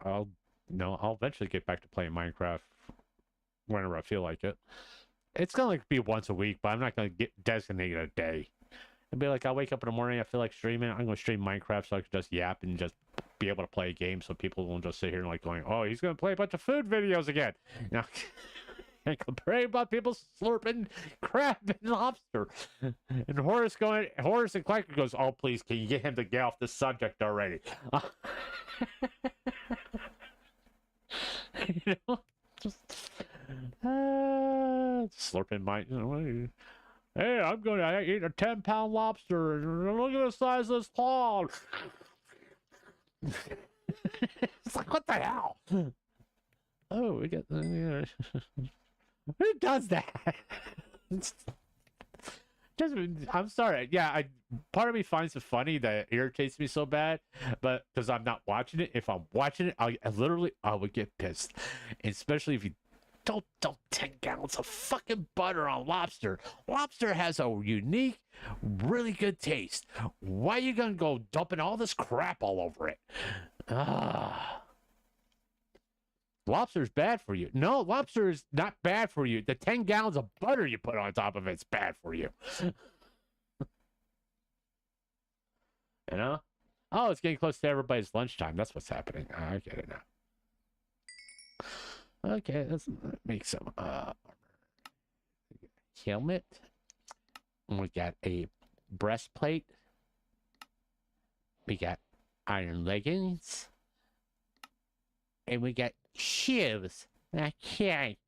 I'll eventually get back to playing Minecraft whenever I feel like it. It's gonna like be once a week, but I'm not gonna designate a day. It'll be like I'll wake up in the morning, I feel like streaming. I'm gonna stream Minecraft so I can just yap and just be able to play a game, so people won't just sit here and like going, "Oh, he's gonna play a bunch of food videos again." You know, and complain about people slurping crab and lobster. And Horace and Clanker goes, "Oh, please, can you get him to get off the subject already?" You know, just slurping my. You know, hey, I'm going to eat a 10-pound lobster, and look at the size of this claw. It's like, what the hell? Oh, we got. Who does that? Just, I'm sorry. Yeah, part of me finds it funny that it irritates me so bad, but because I'm not watching it. If I'm watching it, I would get pissed, especially if you don't dump 10 gallons of fucking butter on lobster. Lobster has a unique, really good taste. Why are you gonna go dumping all this crap all over it? Lobster's bad for you. No, lobster is not bad for you. The 10 gallons of butter you put on top of it's bad for you. You know? Oh, it's getting close to everybody's lunchtime. That's what's happening. I get it now. Okay, let's make some helmet. We got a breastplate. We got iron leggings. And we got shoes. Okay.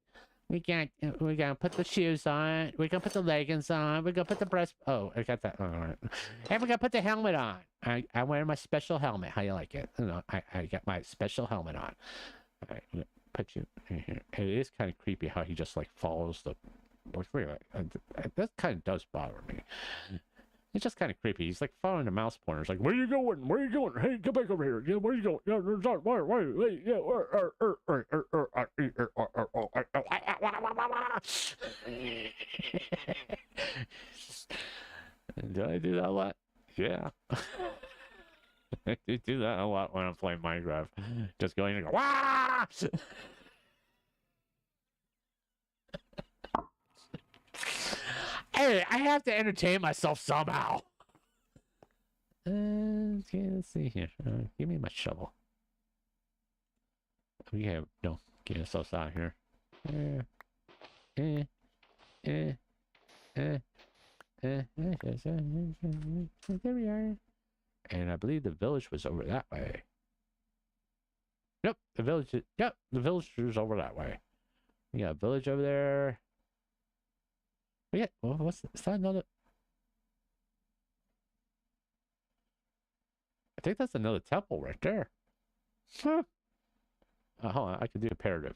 We're gonna put the shoes on. We're gonna put the leggings on. We're gonna put the breast. Oh, I got that. All right. And we're gonna put the helmet on. I'm wearing my special helmet. How you like it? No, I got my special helmet on. All right. I'm gonna put you in here. It is kind of creepy how he just like follows the. That kind of does bother me. It's just kind of creepy. He's like following the mouse pointers. Like, where are you going? Where are you going? Hey, come back over here. Yeah, where are you going? Yeah, wait, yeah, do I do that a lot? Yeah. I do that a lot when I'm playing Minecraft. Just going and go, wah! Hey, I have to entertain myself somehow. Okay, let's see here. Give me my shovel. We have no get ourselves out of here. Eh, eh, eh, eh, there we are. And I believe the village was over that way. Yep, the village. Yep, the village was over that way. We got a village over there. Yeah, well, is that another? I think that's another temple right there. Huh. Hold on, I can do imperative.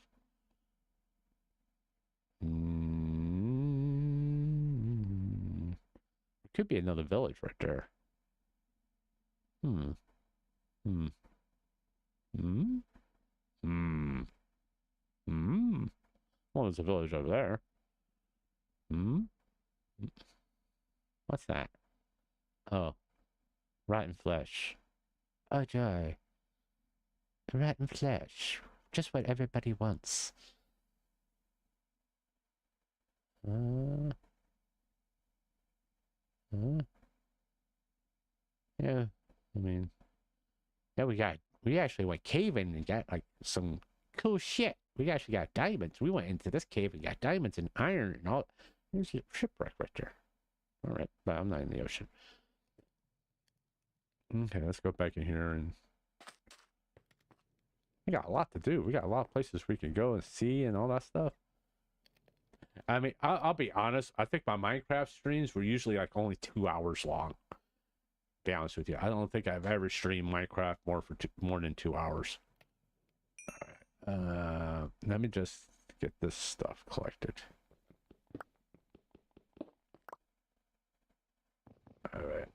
It could be another village right there. Hmm. Hmm. Hmm. Hmm. Hmm. Well, there's a village over there. Hmm. What's that? Oh, rotten flesh. Oh, joy. Rotten flesh. Just what everybody wants. Uh, yeah. I mean, yeah, we actually went caving and got like some cool shit. We actually got diamonds. We went into this cave and got diamonds and iron and all. There's a shipwreck right there. All right, but I'm not in the ocean. Okay, let's go back in here and we got a lot to do. We got a lot of places we can go and see and all that stuff. I mean, I'll be honest. I think my Minecraft streams were usually like only 2 hours long. To be honest with you, I don't think I've ever streamed Minecraft more than 2 hours. All right. Let me just get this stuff collected. All right.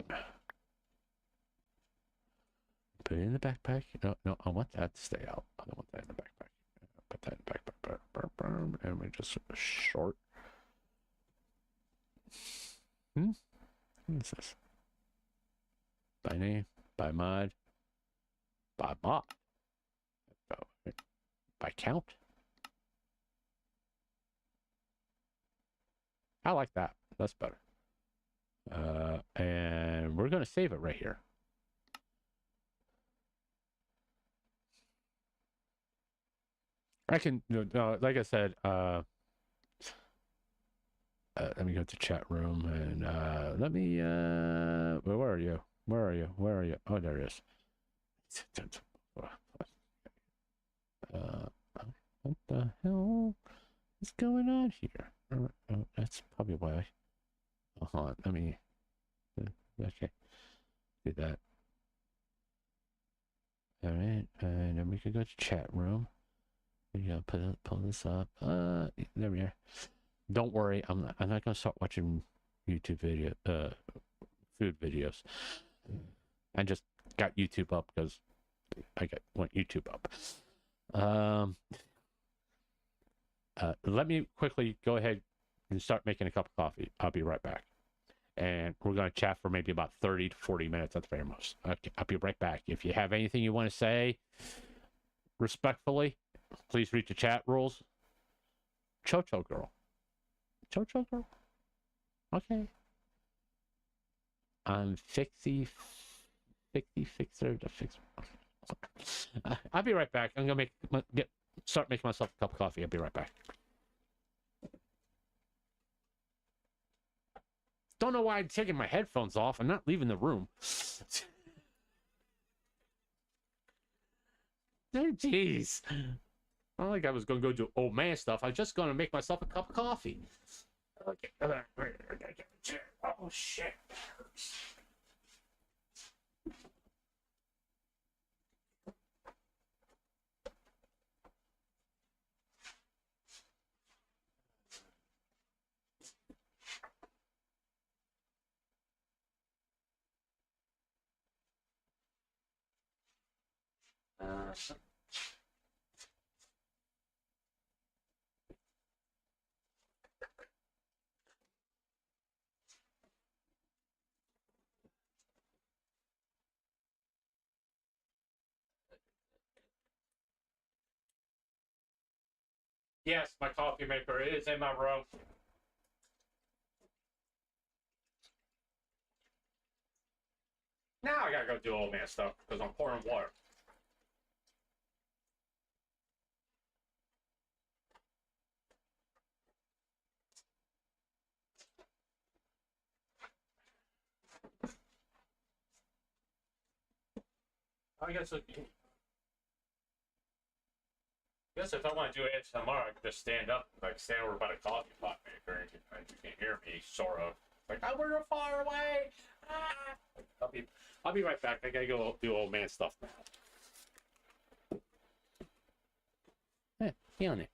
Put it in the backpack. No, I want that to stay out. I don't want that in the backpack. Put that in the backpack. And we just short. What is this? By name, by mod, by mod, by count. I like that. That's better. And we're gonna save it right here. I can, like I said, let me go to chat room and let me. Where are you? Where are you? Where are you? Oh, there it is. What the hell is going on here? Oh, that's probably why. Hold on. Let me. Okay. Do that. All right, and then we can go to chat room. We gotta pull this up. There we are. Don't worry, I'm not gonna start watching YouTube food videos. I just got YouTube up because want YouTube up. Let me quickly go ahead and start making a cup of coffee. I'll be right back. And we're going to chat for maybe about 30 to 40 minutes at the very most. Okay, I'll be right back. If you have anything you want to say, respectfully, please read the chat rules. Chocho girl. Chocho girl? Okay. I'm Fixer the Fixer. I'll be right back. I'm going to start making myself a cup of coffee. I'll be right back. Don't know why I'm taking my headphones off. I'm not leaving the room. Oh, jeez. Not like I was going to go do old man stuff. I'm just going to make myself a cup of coffee. Okay. Oh, shit. Yes, my coffee maker is in my room. Now I gotta go do old man stuff because I'm pouring water. I guess if I want to do it tomorrow, I can just stand up, like stand over by the coffee pot maker, and you can hear me, sort of. Like, oh, we're far away. Ah! I'll be right back. I gotta go do old man stuff now. Yeah, feeling it.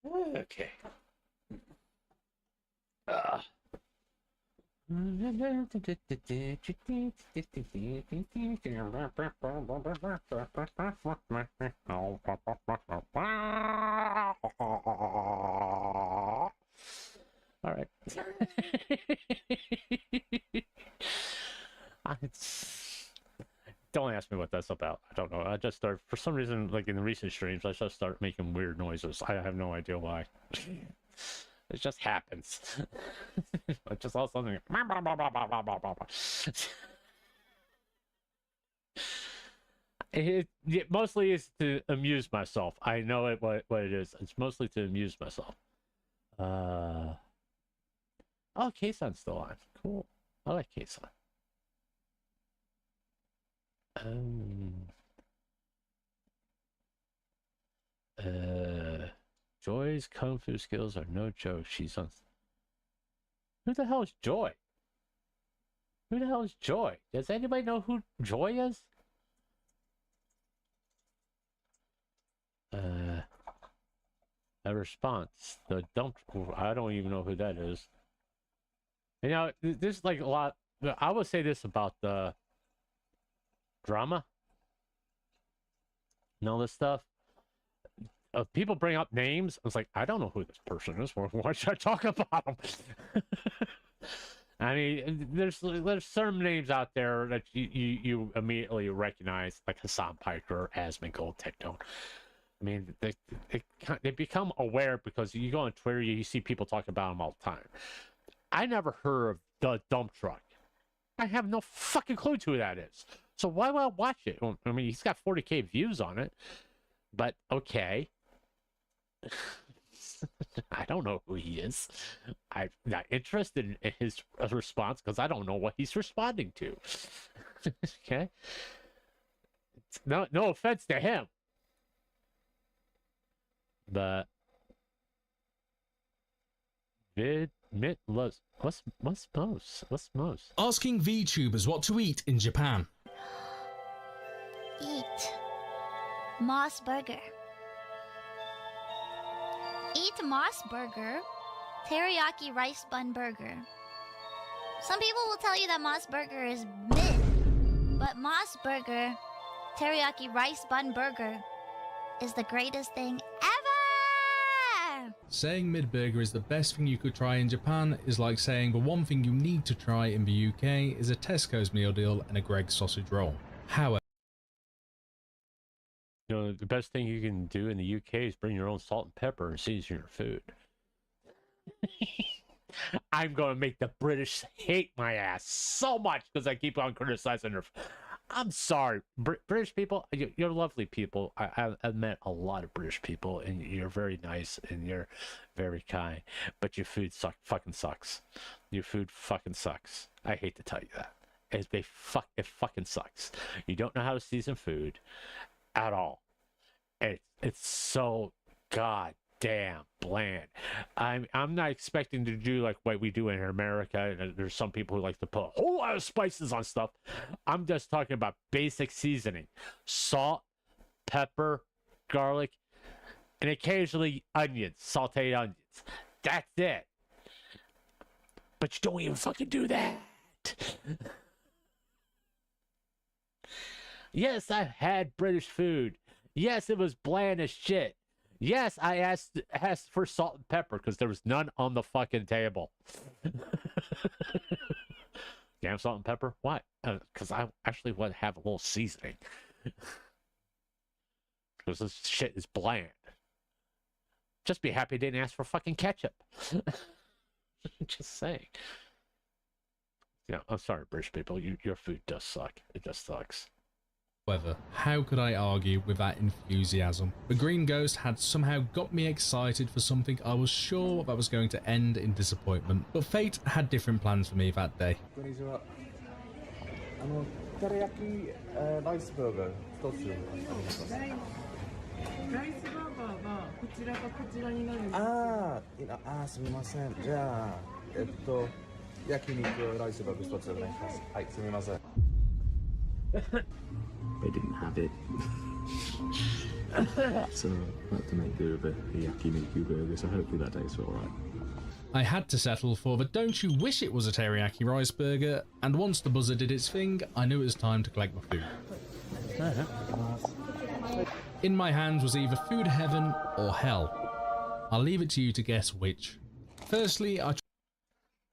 Okay. All right. Don't ask me what that's about. I don't know. I just start, for some reason, like in the recent streams, I just start making weird noises. I have no idea why. It just happens. I just all of a sudden. It mostly is to amuse myself. I know what it is. It's mostly to amuse myself. Oh, Kaysan's still on. Cool. I like Kaysan. Joy's kung fu skills are no joke. She's on. Who the hell is Joy? Who the hell is Joy? Does anybody know who Joy is? A response. The dump. I don't even know who that is. You know, there's like a lot. I would say this about the drama and all this stuff. People bring up names. I was like, I don't know who this person is. Why should I talk about them? I mean, there's certain names out there that you immediately recognize, like Hassan Piker, Asmongold, Techno. I mean, they become aware because you go on Twitter, you see people talking about them all the time. I never heard of the dump truck. I have no fucking clue who that is. So why would I watch it? Well, I mean, he's got 40K views on it, but okay. I don't know who he is. I'm not interested in his response because I don't know what he's responding to. Okay? No offense to him. But what's most? Asking VTubers what to eat in Japan. Eat Moss Burger. Eat Moss Burger, teriyaki rice bun burger. Some people will tell you that Moss Burger is mid, but Moss Burger teriyaki rice bun burger is the greatest thing ever! Saying mid-burger is the best thing you could try in Japan is like saying the one thing you need to try in the UK is a Tesco's meal deal and a Greggs sausage roll. However, You know, the best thing you can do in the UK is bring your own salt and pepper and season your food. I'm going to make the British hate my ass so much because I keep on criticizing their... I'm sorry, British people, you're lovely people. I've met a lot of British people, and you're very nice, and you're very kind, but your food fucking sucks. Your food fucking sucks. I hate to tell you that. It fucking sucks. You don't know how to season food at all. It's so goddamn bland. I'm not expecting to do like what we do in America. There's some people who like to put a whole lot of spices on stuff. I'm just talking about basic seasoning: salt, pepper, garlic, and occasionally onions, sauteed onions. That's it. But you don't even fucking do that. Yes, I've had British food. Yes, it was bland as shit. Yes, I asked for salt and pepper because there was none on the fucking table. Damn salt and pepper? Why? Because I actually want to have a little seasoning. Because this shit is bland. Just be happy I didn't ask for fucking ketchup. Just saying. Yeah, I'm sorry, British people. Your food does suck. It just sucks. how could I argue with that enthusiasm? The Green Ghost had somehow got me excited for something I was sure that was going to end in disappointment, but fate had different plans for me that day. 照り焼きライスバーガー一つありますか？ライスバーガーがこちらかこちらになるんですけど。すみません。じゃあ焼肉ライスバーガー一つお願いします。はい、すみません。They didn't have it. So I had to make do with a yakiniku burger, so hopefully that tastes alright. I had to settle for the don't you wish it was a teriyaki rice burger, and once the buzzer did its thing, I knew it was time to collect my food. In my hands was either food heaven or hell. I'll leave it to you to guess which. Firstly,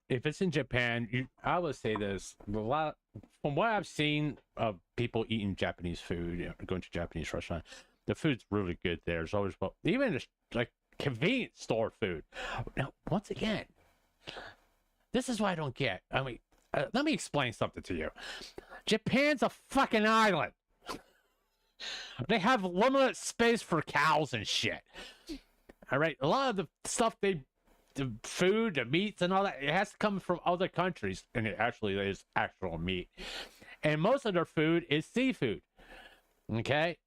if it's in Japan, I would say this: from what I've seen of people eating Japanese food, going to Japanese restaurant, the food's really good there. There's always, even like convenience store food. Now, once again, this is what I don't get. I mean, let me explain something to you. Japan's a fucking island. They have limited space for cows and shit. All right, a lot of the stuff the food, the meats, and all that, it has to come from other countries, and it actually is actual meat. And most of their food is seafood. Okay,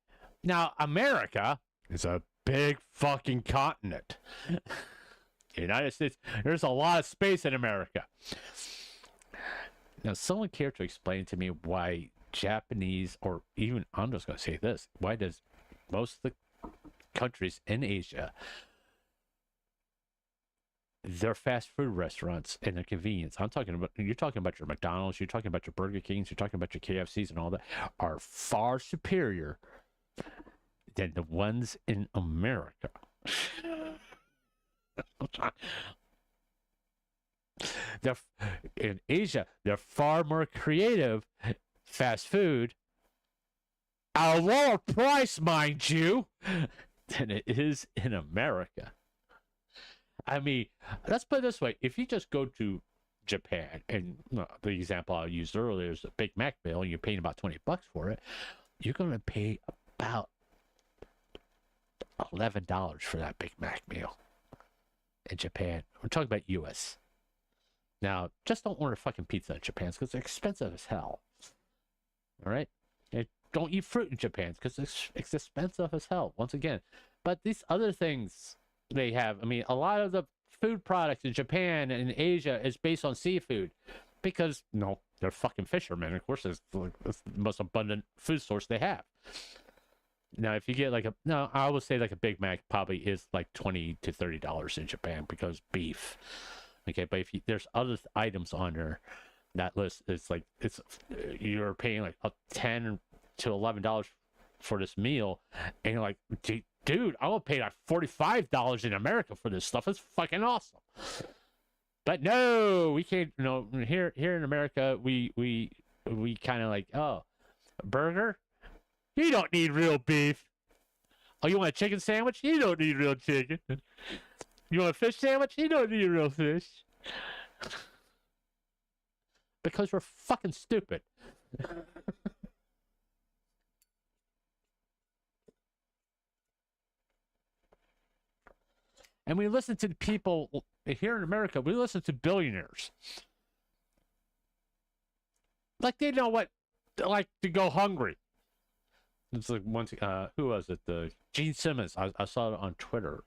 now America is a big fucking continent. The United States, there's a lot of space in America. Now, someone care to explain to me why Japanese, or even, I'm just going to say this, why does most of the countries in Asia, their fast food restaurants and their convenience, you're talking about your McDonald's, you're talking about your Burger Kings, you're talking about your KFCs and all that, are far superior than the ones in America. In Asia, they're far more creative fast food at a lower price, mind you, than it is in America. I mean, let's put it this way. If you just go to Japan, and the example I used earlier is a Big Mac meal, and you're paying about $20 for it, you're going to pay about $11 for that Big Mac meal in Japan. We're talking about US. Now, just don't order fucking pizza in Japan because it's expensive as hell. All right? And don't eat fruit in Japan because it's expensive as hell, once again. But these other things they have, I mean, a lot of the food products in Japan and Asia is based on seafood because, they're fucking fishermen. Of course, it's the most abundant food source they have. Now, if you get I would say like a Big Mac probably is like $20 to $30 in Japan because beef. Okay, but if there's other items on there, that list is like you're paying like $10 to $11 for this meal, and you're like, dude, I will pay like $45 in America for this stuff. It's fucking awesome. But no, we can't. Here in America, we kind of like, oh, burger. You don't need real beef. Oh, you want a chicken sandwich? You don't need real chicken. You want a fish sandwich? You don't need real fish. Because we're fucking stupid. And we listen to the people here in America, we listen to billionaires. Like they know what, like to go hungry. It's like once, who was it? Gene Simmons. I saw it on Twitter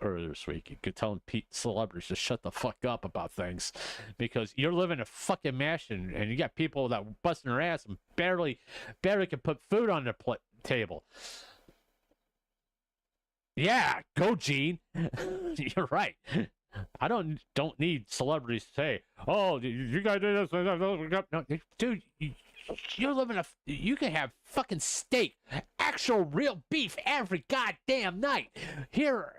earlier this week. You could tell celebrities to shut the fuck up about things because you're living a fucking mansion and you got people that busting their ass and barely can put food on their table. Yeah, go Gene. You're right. I don't need celebrities to say, "Oh, you guys do this." No, dude, you're living you can have fucking steak, actual real beef every goddamn night. Here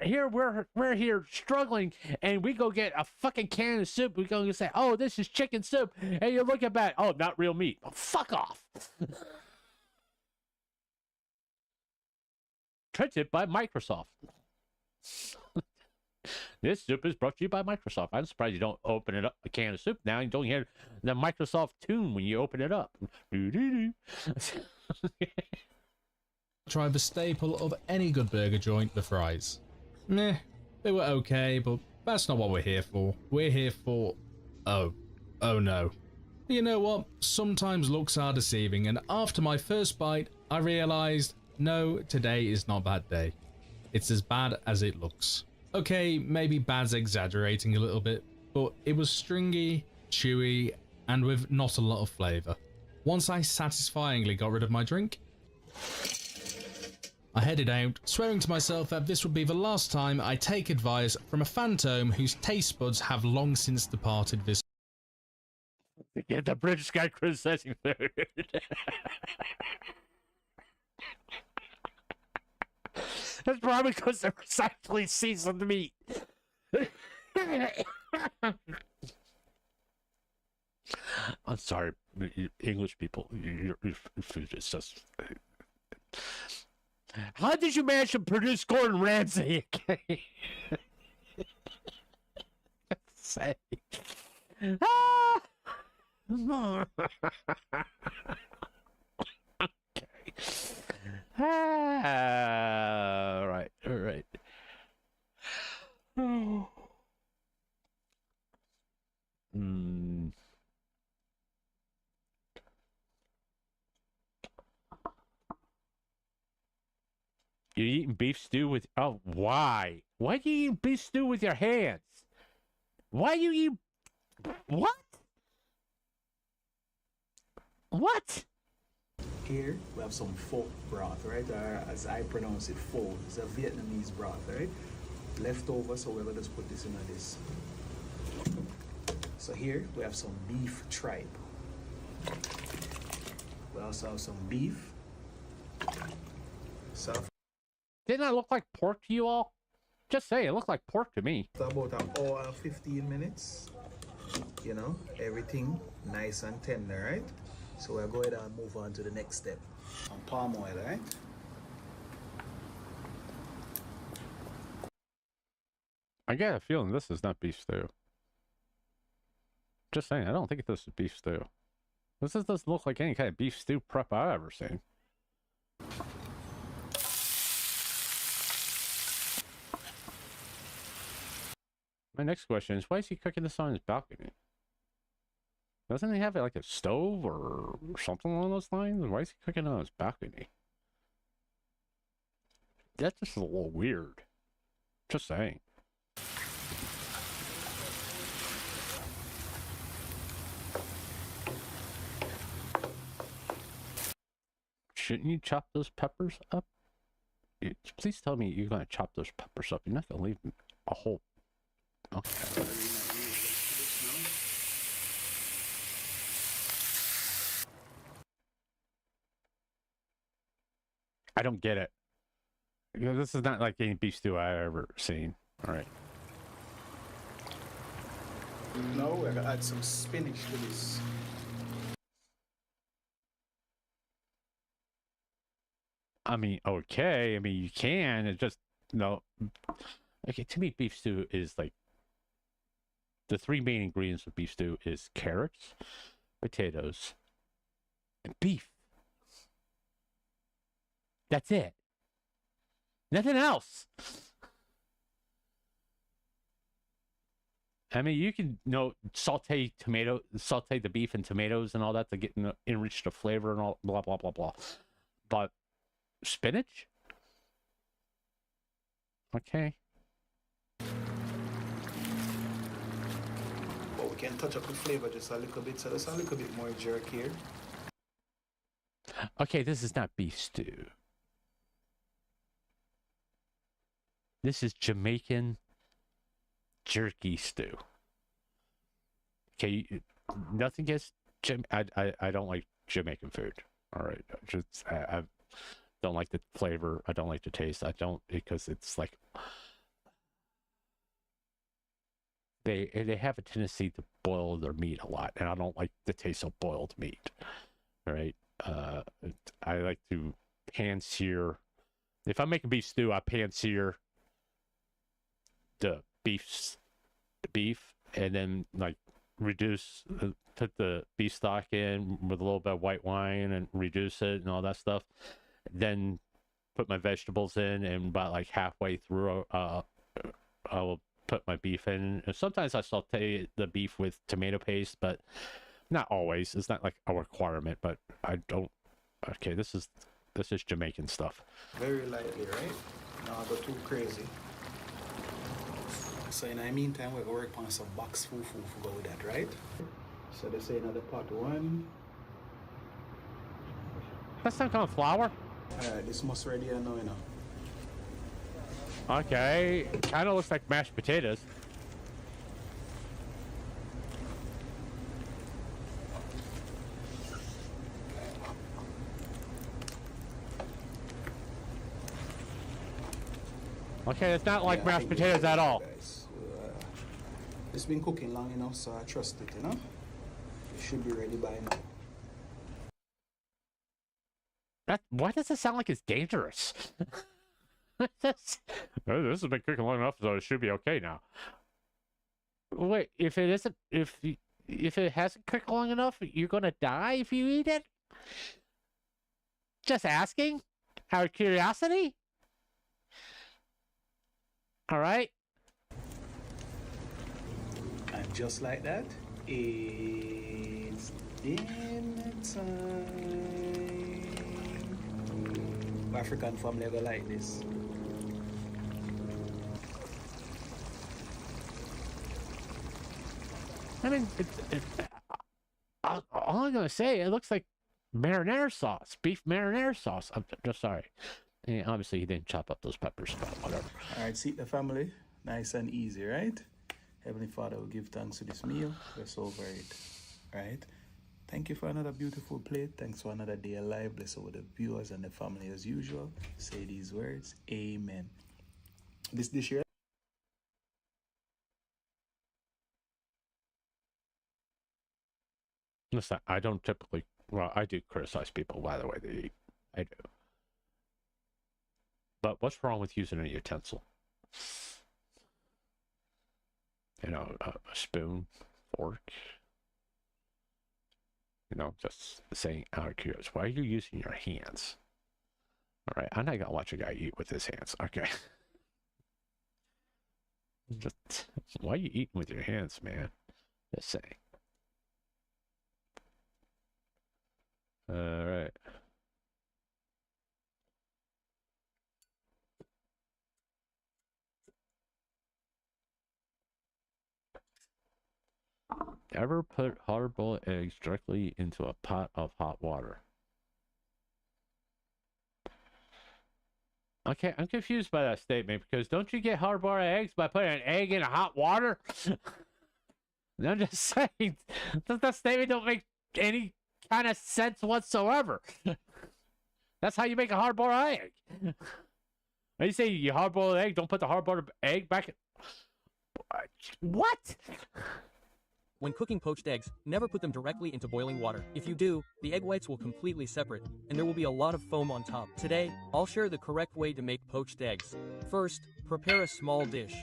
we're here struggling, and we go get a fucking can of soup. We go say, "Oh, this is chicken soup," and you look at that, "Oh, not real meat." Oh, fuck off. Printed by Microsoft. This soup is brought to you by Microsoft. I'm surprised you don't open it up, a can of soup now. You don't hear the Microsoft tune when you open it up. Try the staple of any good burger joint, the fries. Meh, they were okay, but that's not what we're here for. We're here for... oh no. You know what? Sometimes looks are deceiving, and after my first bite, I realized, no, today is not that day. It's as bad as it looks. Okay, maybe bad's exaggerating a little bit, but it was stringy, chewy, and with not a lot of flavour. Once I satisfyingly got rid of my drink, I headed out, swearing to myself that this would be the last time I take advice from a phantom whose taste buds have long since departed this. Yeah, the British guy criticizing food. That's probably because they're actually seasoned meat. I'm sorry, English people. Your food is just... How did you manage to produce Gordon Ramsay? Say. Ah! Okay. All right. You're eating beef stew with... Oh, why? Why do you eat beef stew with your hands? Why do you eat... What? What? Here we have some pho broth, right? Or as I pronounce it, pho. It's a Vietnamese broth, right? Leftover, so we're gonna just put this into this. So here we have some beef tripe. We also have some beef. So Didn't that look like pork to you all? Just say it looked like pork to me. about an hour and 15 minutes. You know, everything nice and tender, right? So we'll go ahead and move on to the next step. On palm oil, right? I get a feeling this is not beef stew. Just saying, I don't think this is beef stew. This doesn't look like any kind of beef stew prep I've ever seen. My next question is, why is he cooking this on his balcony? Doesn't he have like a stove or something along those lines? Why is he cooking on his balcony? That's just a little weird. Just saying. Shouldn't you chop those peppers up? Please tell me you're going to chop those peppers up. You're not going to leave a whole... Okay. I don't get it. You know, this is not like any beef stew I've ever seen. All right. Now we're gonna add some spinach to this. I mean, okay. I mean, you can. It just no. Okay, to me, beef stew is like the three main ingredients of beef stew is carrots, potatoes, and beef. That's it. Nothing else. I mean, you can saute the beef and tomatoes and all that to get enrich the flavor and all blah blah blah blah. But spinach? Okay. But we can touch up the flavor just a little bit, so there's a little bit more jerk here. Okay, this is not beef stew. This is Jamaican jerky stew. Okay, nothing against I don't like Jamaican food. All right, I don't like the flavor. I don't like the taste. I don't, because it's like they have a tendency to boil their meat a lot, and I don't like the taste of boiled meat. All right, I like to pan sear. If I'm making beef stew, I pan sear the beef, and then like reduce, put the beef stock in with a little bit of white wine and reduce it and all that stuff. Then put my vegetables in, and about like halfway through, I will put my beef in. And sometimes I saute the beef with tomato paste, but not always. It's not like a requirement, but I don't. Okay, this is Jamaican stuff. Very lightly, right? Not go too crazy. So in the meantime, we're going to work on some box fufu to go with that, right? So they say another pot one. That's not called flour. Alright, this must ready now, you know. Okay, kind of looks like mashed potatoes. Okay, it's not like mashed potatoes at all. Guys. It's been cooking long enough, so I trust it, you know? It should be ready by now. Why does it sound like it's dangerous? This has been cooking long enough, so it should be okay now. Wait, if it isn't, if it hasn't cooked long enough, you're gonna die if you eat it? Just asking, out of curiosity. All right. And just like that, it's dinner time. African family go like this. I mean, all I'm gonna say, it looks like marinara sauce, beef marinara sauce. I'm just sorry. And obviously, he didn't chop up those peppers, but whatever. All right, seat the family. Nice and easy, right? Heavenly Father, will give thanks for this meal. We're so over it, right? Thank you for another beautiful plate. Thanks for another day alive. Bless over the viewers and the family as usual. Say these words. Amen. This dish here. Listen, I don't typically. Well, I do criticize people by the way they eat. I do. But what's wrong with using a utensil? You know, a spoon, fork. You know, just saying out of curiosity, why are you using your hands? All right, I'm not gonna watch a guy eat with his hands. Okay. Just, why are you eating with your hands, man? Just saying. All right. Ever put hard-boiled eggs directly into a pot of hot water? Okay, I'm confused by that statement, because don't you get hard-boiled eggs by putting an egg in hot water? I'm just saying, that statement don't make any kind of sense whatsoever. That's how you make a hard-boiled egg. Are you saying you hard-boiled egg? Don't put the hard-boiled egg back in... What? When cooking poached eggs, never put them directly into boiling water. If you do, the egg whites will completely separate, and there will be a lot of foam on top. Today, I'll share the correct way to make poached eggs. First, prepare a small dish.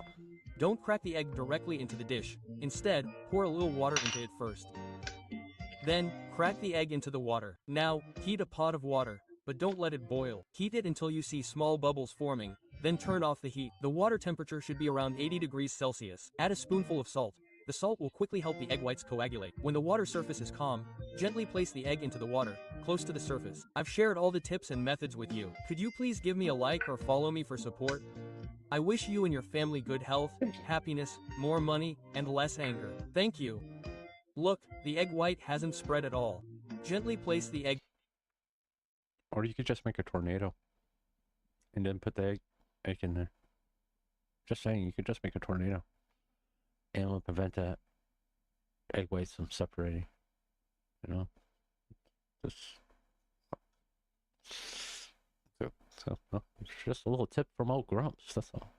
Don't crack the egg directly into the dish. Instead, pour a little water into it first. Then, crack the egg into the water. Now, heat a pot of water, but don't let it boil. Heat it until you see small bubbles forming, then turn off the heat. The water temperature should be around 80 degrees Celsius. Add a spoonful of salt. The salt will quickly help the egg whites coagulate. When the water surface is calm, gently place the egg into the water, close to the surface. I've shared all the tips and methods with you. Could you please give me a like or follow me for support? I wish you and your family good health, happiness, more money, and less anger. Thank you. Look, the egg white hasn't spread at all. Gently place the egg. Or you could just make a tornado and then put the egg in there. Just saying, you could just make a tornado. And it will prevent that egg whites from separating. You know? It's just a little tip from old Grumps, that's all.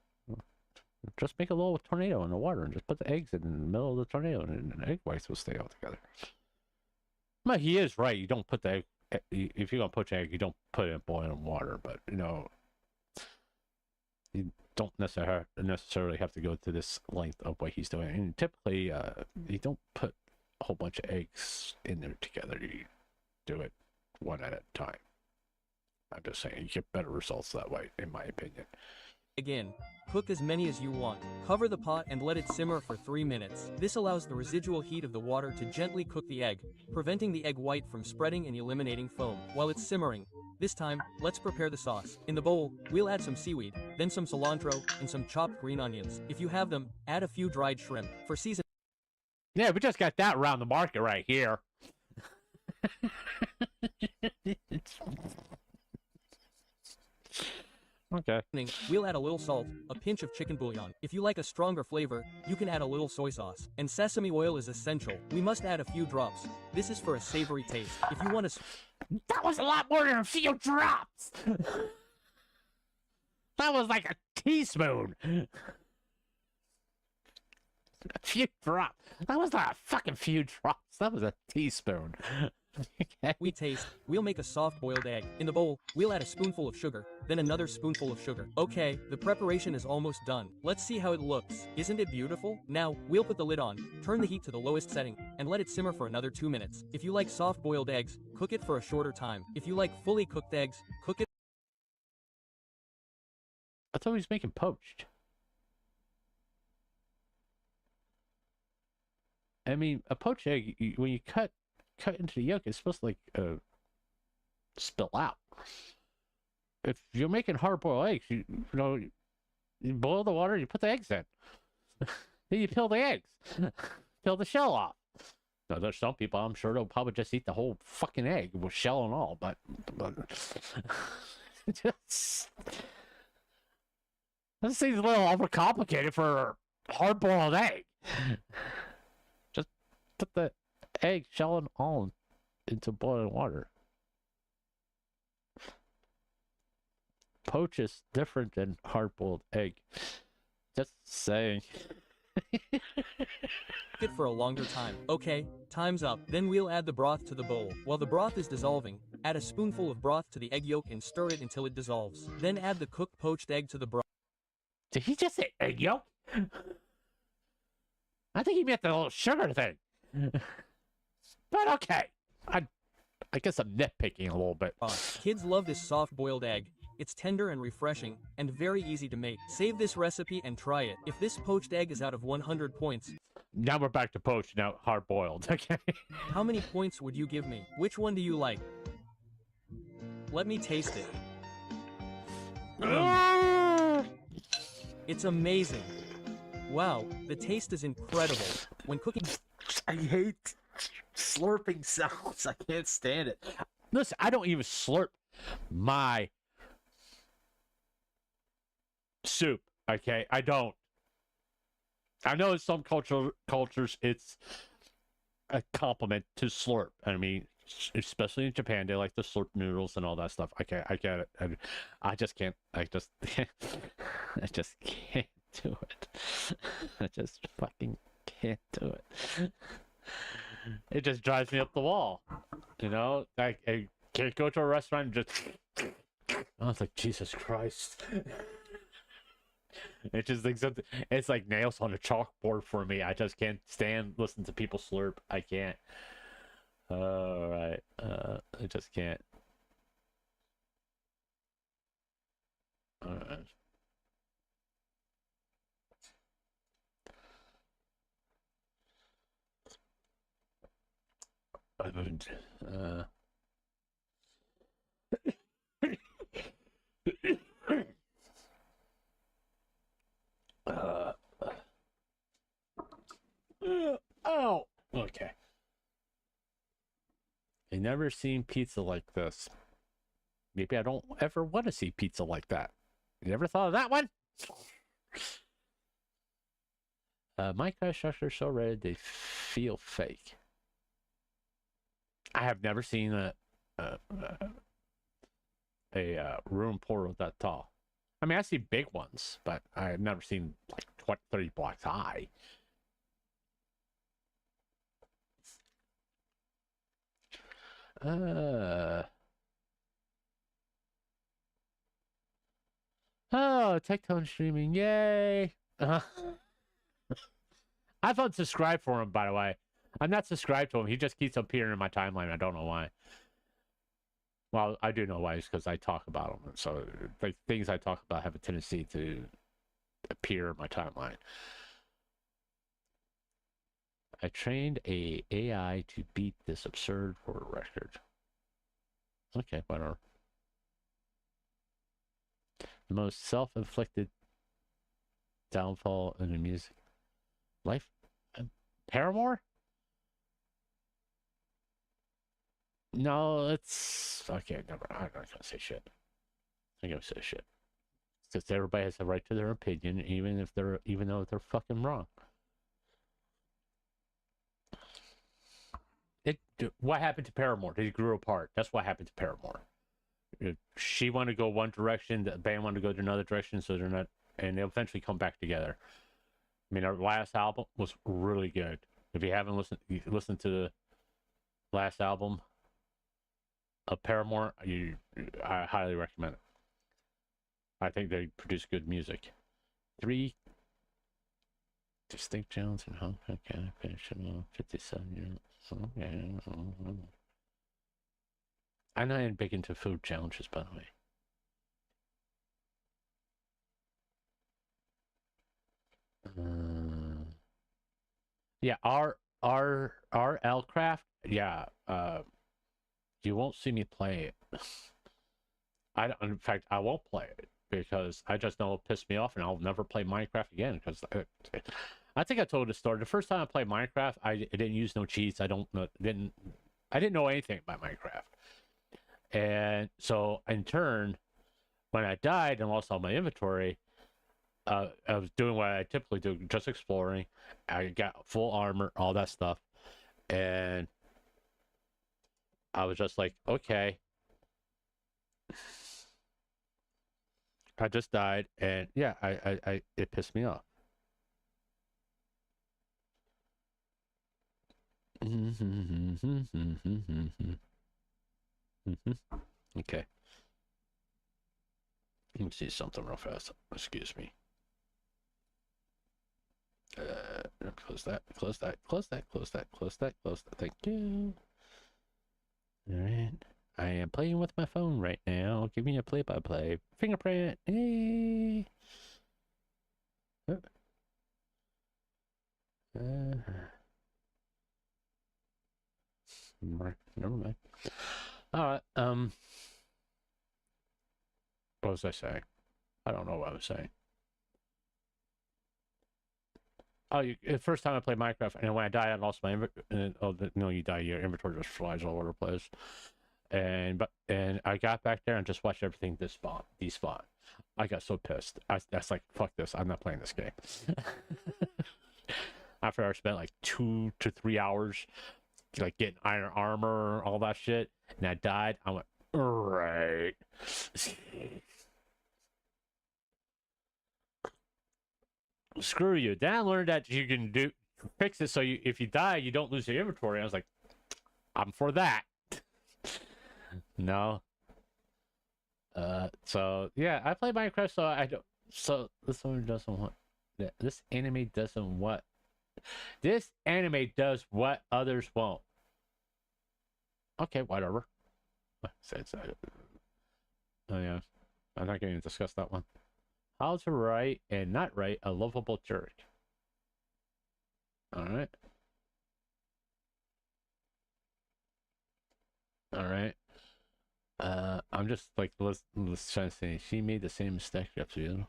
Just make a little tornado in the water and just put the eggs in the middle of the tornado and the egg whites will stay all together. But he is right, you don't put the egg, if you're going to poach an egg, you don't put it in boiling water, but, you know, you don't necessarily have to go to this length of what he's doing. And typically, you don't put a whole bunch of eggs in there together. You do it one at a time. I'm just saying, you get better results that way, in my opinion. Again, cook as many as you want. Cover the pot and let it simmer for 3 minutes. This allows the residual heat of the water to gently cook the egg, preventing the egg white from spreading and eliminating foam. While it's simmering, this time, let's prepare the sauce. In the bowl, we'll add some seaweed, then some cilantro, and some chopped green onions. If you have them, add a few dried shrimp. For season... Yeah, we just got that around the market right here. Okay. We'll add a little salt, a pinch of chicken bouillon. If you like a stronger flavor, you can add a little soy sauce. And sesame oil is essential. We must add a few drops. This is for a savory taste. If you want to... That was a lot more than a few drops! That was like a teaspoon! A few drops. That was not a fucking few drops. That was a teaspoon. Okay. We taste, we'll make a soft boiled egg. In the bowl, we'll add a spoonful of sugar, then another spoonful of sugar. Okay, the preparation is almost done. Let's see how it looks. Isn't it beautiful? Now, we'll put the lid on, turn the heat to the lowest setting, and let it simmer for another 2 minutes. If you like soft boiled eggs, cook it for a shorter time. If you like fully cooked eggs, cook it... I thought he was making poached. I mean, a poached egg, when you cut into the yolk, it's supposed to like spill out. If you're making hard-boiled eggs, you boil the water, you put the eggs in. Then you peel the eggs. Peel the shell off. Now, there's some people, I'm sure they'll probably just eat the whole fucking egg with shell and all, but just... This seems a little overcomplicated for a hard-boiled egg. Just put the egg, shell, and all into boiling water. Poach is different than hard-boiled egg. Just saying. it for a longer time. Okay, time's up. Then we'll add the broth to the bowl. While the broth is dissolving, add a spoonful of broth to the egg yolk and stir it until it dissolves. Then add the cooked poached egg to the broth. Did he just say egg yolk? I think he meant the little sugar thing. But okay. I guess I'm nitpicking a little bit. Kids love this soft-boiled egg. It's tender and refreshing, and very easy to make. Save this recipe and try it. If this poached egg is out of 100 points... Now we're back to poached, now hard-boiled, okay? How many points would you give me? Which one do you like? Let me taste it. It's amazing. Wow, the taste is incredible. When cooking... I hate slurping sounds. I can't stand it. Listen, I don't even slurp my soup, okay? I don't. I know in some cultures it's a compliment to slurp. I mean, especially in Japan, they like the slurp noodles and all that stuff. I get it. I just can't. I just I just can't do it. I just fucking can't do it. It just drives me up the wall. You know, I can't go to a restaurant and just. I was like, Jesus Christ. It just it's like nails on a chalkboard for me. I just can't listen to people slurp. I can't. All right. I just can't. All right. I wouldn't. Oh, okay. I never seen pizza like this. Maybe I don't ever want to see pizza like that. You ever thought of that one? Minecraft structures so red they feel fake. I have never seen a room portal that tall. I mean, I see big ones, but I've never seen like 20, 30 blocks high. Oh, Tectone streaming, yay! I've unsubscribed for him, by the way. I'm not subscribed to him. He just keeps appearing in my timeline. I don't know why. Well, I do know why. It's because I talk about him. So, like, things I talk about have a tendency to appear in my timeline. I trained a AI to beat this absurd world record. Okay, whatever. The most self-inflicted downfall in the music life. Paramore? No, it's okay. Never. I'm not gonna say shit. I'm gonna say shit because everybody has a right to their opinion, even though they're fucking wrong. What happened to Paramore? They grew apart. That's what happened to Paramore. She wanted to go one direction, the band wanted to go to another direction, so they're not, and they'll eventually come back together. I mean, our last album was really good. If you haven't listened to the last album of Paramore, I highly recommend it. I think they produce good music. 3 distinct challenges in Hong Kong. Can I finish in 57 years? Okay. I'm not even big into food challenges, by the way. Yeah, our L-Craft, yeah, you won't see me play it. In fact, I won't play it because I just know it'll piss me off and I'll never play Minecraft again because I think I told the story. The first time I played Minecraft, I didn't use no cheats. I didn't know anything about Minecraft. And so in turn, when I died and lost all my inventory, I was doing what I typically do, just exploring. I got full armor, all that stuff. And I was just like, okay. I just died, and yeah, I it pissed me off. Okay. Let me see something real fast. Excuse me. Close that, close that, close that, close that, close that, close that. Thank you. All right. I am playing with my phone right now. Give me a play-by-play. Fingerprint. Hey. Never mind. All right. What was I saying? I don't know what I was saying. Oh, the first time I played Minecraft, and when I died, I lost my inventory. No, you die, your inventory just flies all over the place. And I got back there and just watched everything despawn. I got so pissed. That's like, fuck this. I'm not playing this game. After I spent like 2 to 3 hours like getting iron armor, all that shit, and I died. I went, right. Screw you. Then I learned that you can fix it so if you die, you don't lose your inventory. I was like, I'm for that. No. So yeah, I play Minecraft, so I don't. So this one doesn't want. This anime doesn't what. This anime does what others won't. Okay, whatever. Oh yeah, I'm not going to discuss that one. How to write and not write a lovable jerk. All right. All right. I'm just like let's try to say she made the same mistake as you.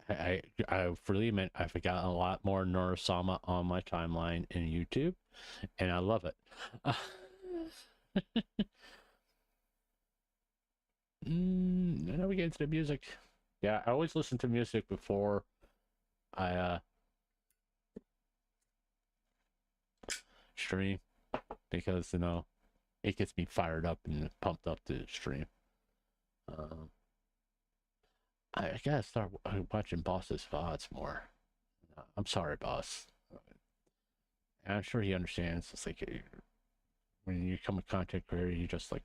I really meant I forgot a lot more Norosama on my timeline in YouTube, and I love it. Now we get into the music. Yeah, I always listen to music before I stream because you know it gets me fired up and pumped up to stream. I gotta start watching Boss's VODs more. I'm sorry, Boss. And I'm sure he understands. It's like when you become a content creator, you just like,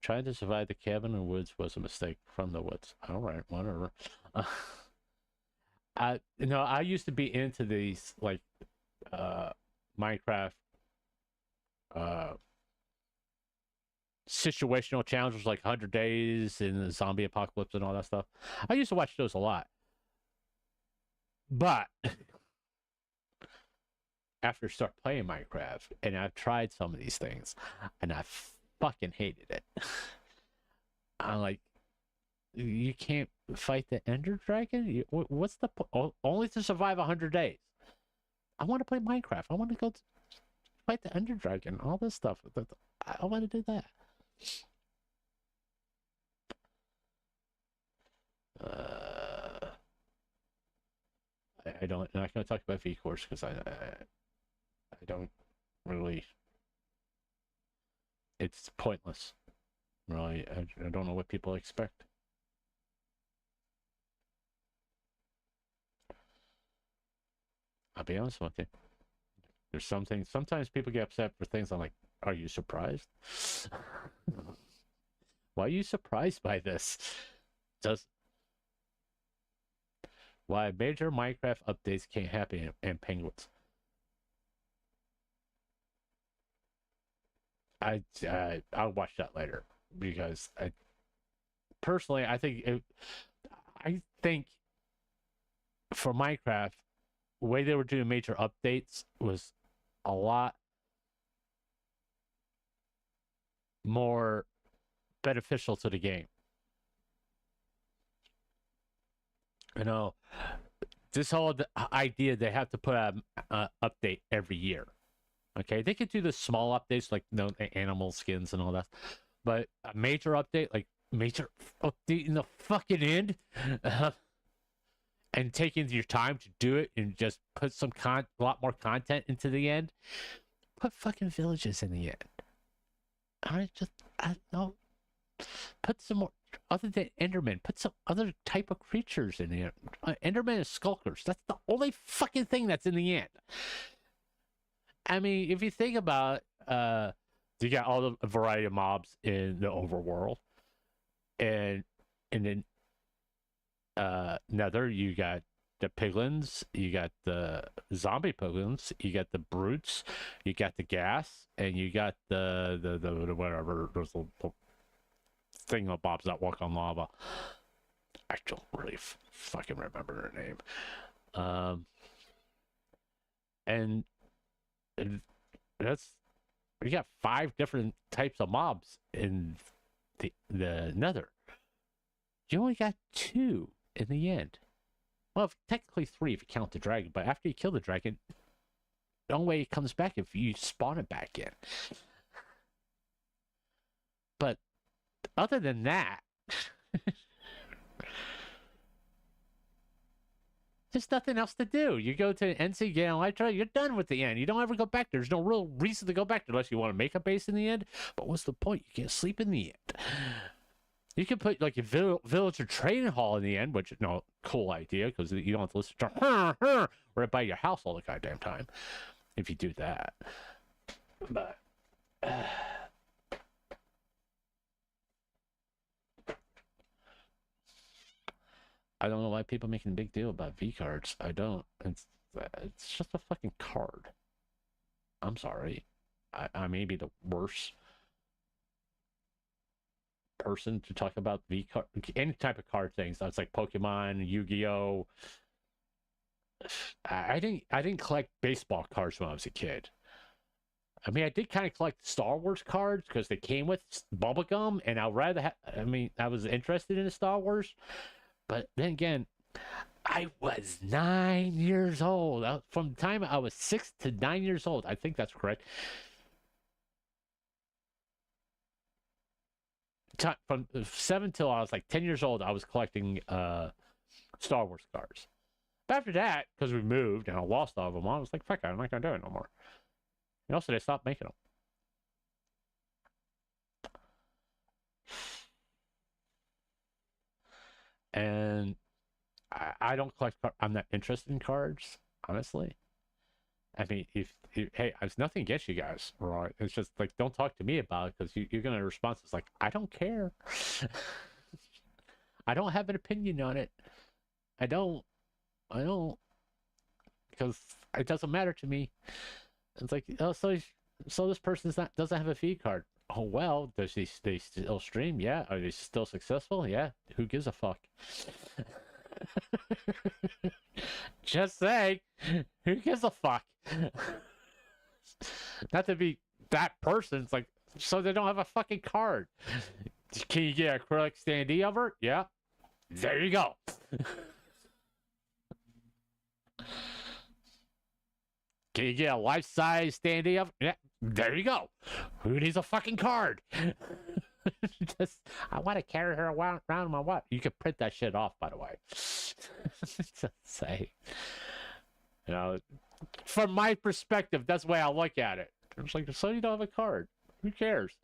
trying to survive the cabin in the woods was a mistake from the woods. All right, whatever. I used to be into these like Minecraft situational challenges like 100 days and the zombie apocalypse and all that stuff. I used to watch those a lot. But after start playing Minecraft and I've tried some of these things and I fucking hated it. I'm like, you can't fight the Ender Dragon? What's the only to survive 100 days? I want to play Minecraft. I want to go fight the Ender Dragon. All this stuff. I want to do that. I don't. I'm not going to talk about V-Course because I don't really. It's pointless. Really, I don't know what people expect. I'll be honest with you. There's some things. Sometimes people get upset for things. I'm like, are you surprised? Why are you surprised by this? Why major Minecraft updates can't happen in Penguins? I'll watch that later because personally I think for Minecraft, the way they were doing major updates was a lot more beneficial to the game. You know, this whole idea they have to put an update every year. Okay, they could do the small updates like animal skins and all that, but a major update, like major update in the fucking end, and taking your time to do it and just put some a lot more content into the end. Put fucking villages in the end. I don't put some more other than Enderman. Put some other type of creatures in here. Enderman and Skulkers. That's the only fucking thing that's in the end. I mean, if you think about you got all the variety of mobs in the overworld, and then Nether, you got the piglins, you got the zombie piglins, you got the brutes, you got the gas, and you got the whatever those little thingamabobs that walk on lava. I don't really fucking remember their name. And that's you got 5 different types of mobs in the Nether. You only got 2 in the end. Well, technically 3 if you count the dragon, but after you kill the dragon, the only way it comes back if you spawn it back in. But other than that, There's nothing else to do. You go to NC Gale Elytra, you're done with the end. You don't ever go back. There's no real reason to go back unless you want to make a base in the end. But what's the point? You can't sleep in the end. You can put like a villager training hall in the end, which no cool idea because you don't have to listen to right by your house all the goddamn time. If you do that, but I don't know why people are making a big deal about V cards. I don't. It's just a fucking card. I'm sorry. I may be the worst person to talk about V card, any type of card things. That's like Pokemon, Yu-Gi-Oh. I didn't collect baseball cards when I was a kid. I mean, I did kind of collect Star Wars cards because they came with bubblegum, and I'd rather I was interested in the Star Wars. But then again, I was 9 years old. From the time I was 6 to 9 years old. I think that's correct. From 7 till I was like 10 years old, I was collecting Star Wars cards. But after that, because we moved and I lost all of them, I was like, fuck it, I'm not going to do it no more. And also, they stopped making them. And I don't collect cards. I'm not interested in cards, honestly. I mean, hey, there's nothing against you guys, right? It's just like, don't talk to me about it because you're going to respond. It's like, I don't care. I don't have an opinion on it. I don't, because it doesn't matter to me. It's like, oh, so this person doesn't have a feed card. Oh well, they still stream? Yeah. Are they still successful? Yeah. Who gives a fuck? Just saying, who gives a fuck? Not to be that person. It's like, so they don't have a fucking card. Can you get acrylic standee of her? Yeah. There you go. Can you get a life-size standee of? Yeah. There you go. Who needs a fucking card? Just, I want to carry her around my what? You can print that shit off, by the way. Just say, you know, from my perspective, that's the way I look at it. It's like, so you don't have a card. Who cares?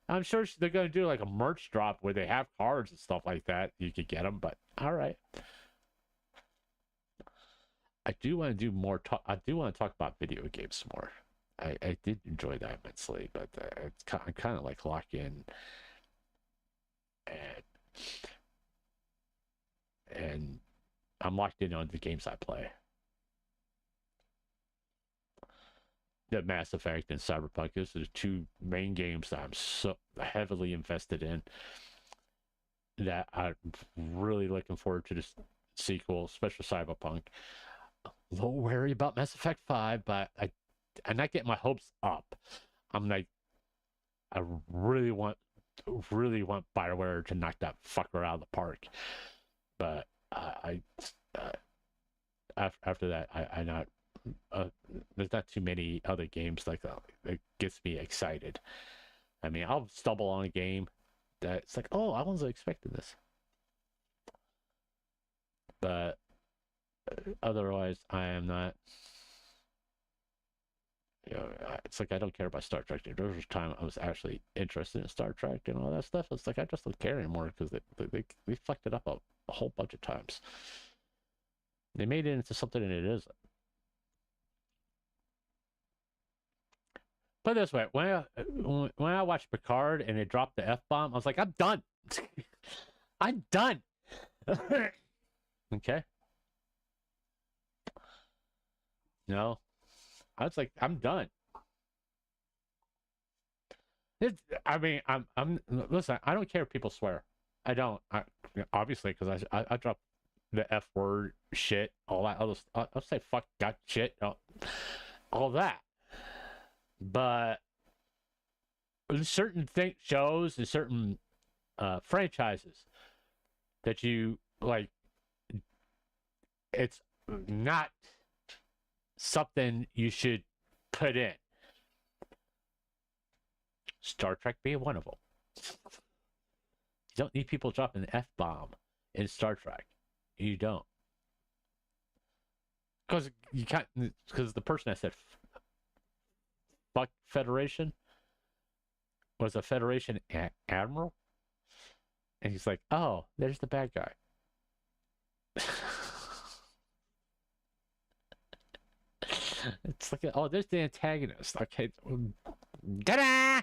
I'm sure they're going to do like a merch drop where they have cards and stuff like that. You could get them, but all right. I do want to do more talk. I do want to talk about video games more. I did enjoy that immensely, but I'm kind of like locked in, and I'm locked in on the games I play. The Mass Effect and Cyberpunk. Those are the two main games that I'm so heavily invested in. That I'm really looking forward to this sequel, especially Cyberpunk. A little wary about Mass Effect 5, but I'm not getting my hopes up. I'm like, I really want BioWare to knock that fucker out of the park. But after that, I not. There's not too many other games like that gets me excited. I mean, I'll stumble on a game that it's like, oh, I wasn't expecting this. But otherwise, I am not. You know, it's like I don't care about Star Trek. There was a time I was actually interested in Star Trek and all that stuff. It's like I just don't care anymore because they fucked it up a whole bunch of times. They made it into something that it isn't. Put it this way: when I watched Picard and they dropped the F-bomb, I was like, I'm done. I'm done. Okay. No. I was like, I'm done. I mean, I'm listen, I don't care if people swear. I don't. Obviously, because I drop the F word, shit, all that other stuff. I'll say fuck, got shit, all that. But certain shows and certain franchises that you like, it's not something you should put in. Star Trek being one of them. You don't need people dropping an F-bomb in Star Trek. You don't. because you can't, because the person that said fuck Federation was a Federation admiral, and he's like, oh, there's the bad guy. It's like, oh, there's the antagonist. Okay, ta-da!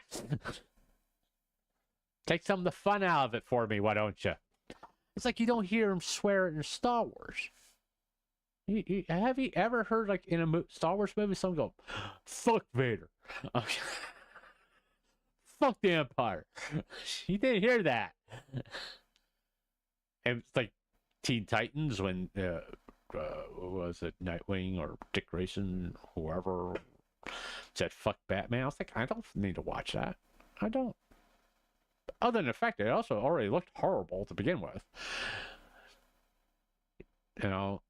Take some of the fun out of it for me, why don't you? It's like you don't hear him swear in Star Wars. Have you ever heard, like, in a Star Wars movie, someone go, fuck Vader? Okay. Fuck the Empire. You didn't hear that. And it's like Teen Titans when, was it Nightwing or Dick Grayson, whoever said fuck Batman. I was like, I don't need to watch that. I don't. Other than the fact that it also already looked horrible to begin with. You know,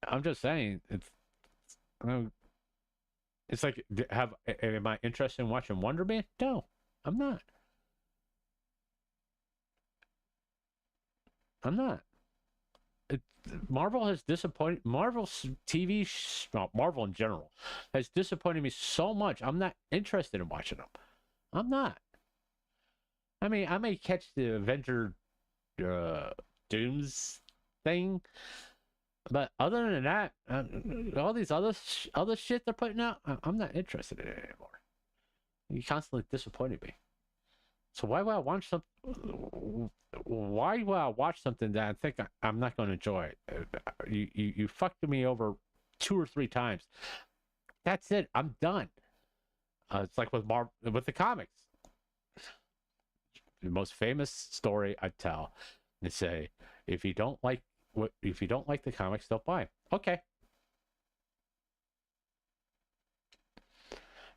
I'm just saying, it's like, am I interested in watching Wonder Man? No, I'm not. I'm not. Marvel has disappointed. Marvel's TV, Marvel in general, has disappointed me so much. I'm not interested in watching them. I'm not. I mean, I may catch the Avenger Dooms thing, but other than that, all these other shit they're putting out, I'm not interested in it anymore. You constantly disappointed me. So why would I watch something? Why would I watch something that I think I'm not going to enjoy? You fucked me over 2 or 3 times. That's it. I'm done. It's like with the comics. The most famous story I tell is say, if you don't like the comics, don't buy 'em. Okay.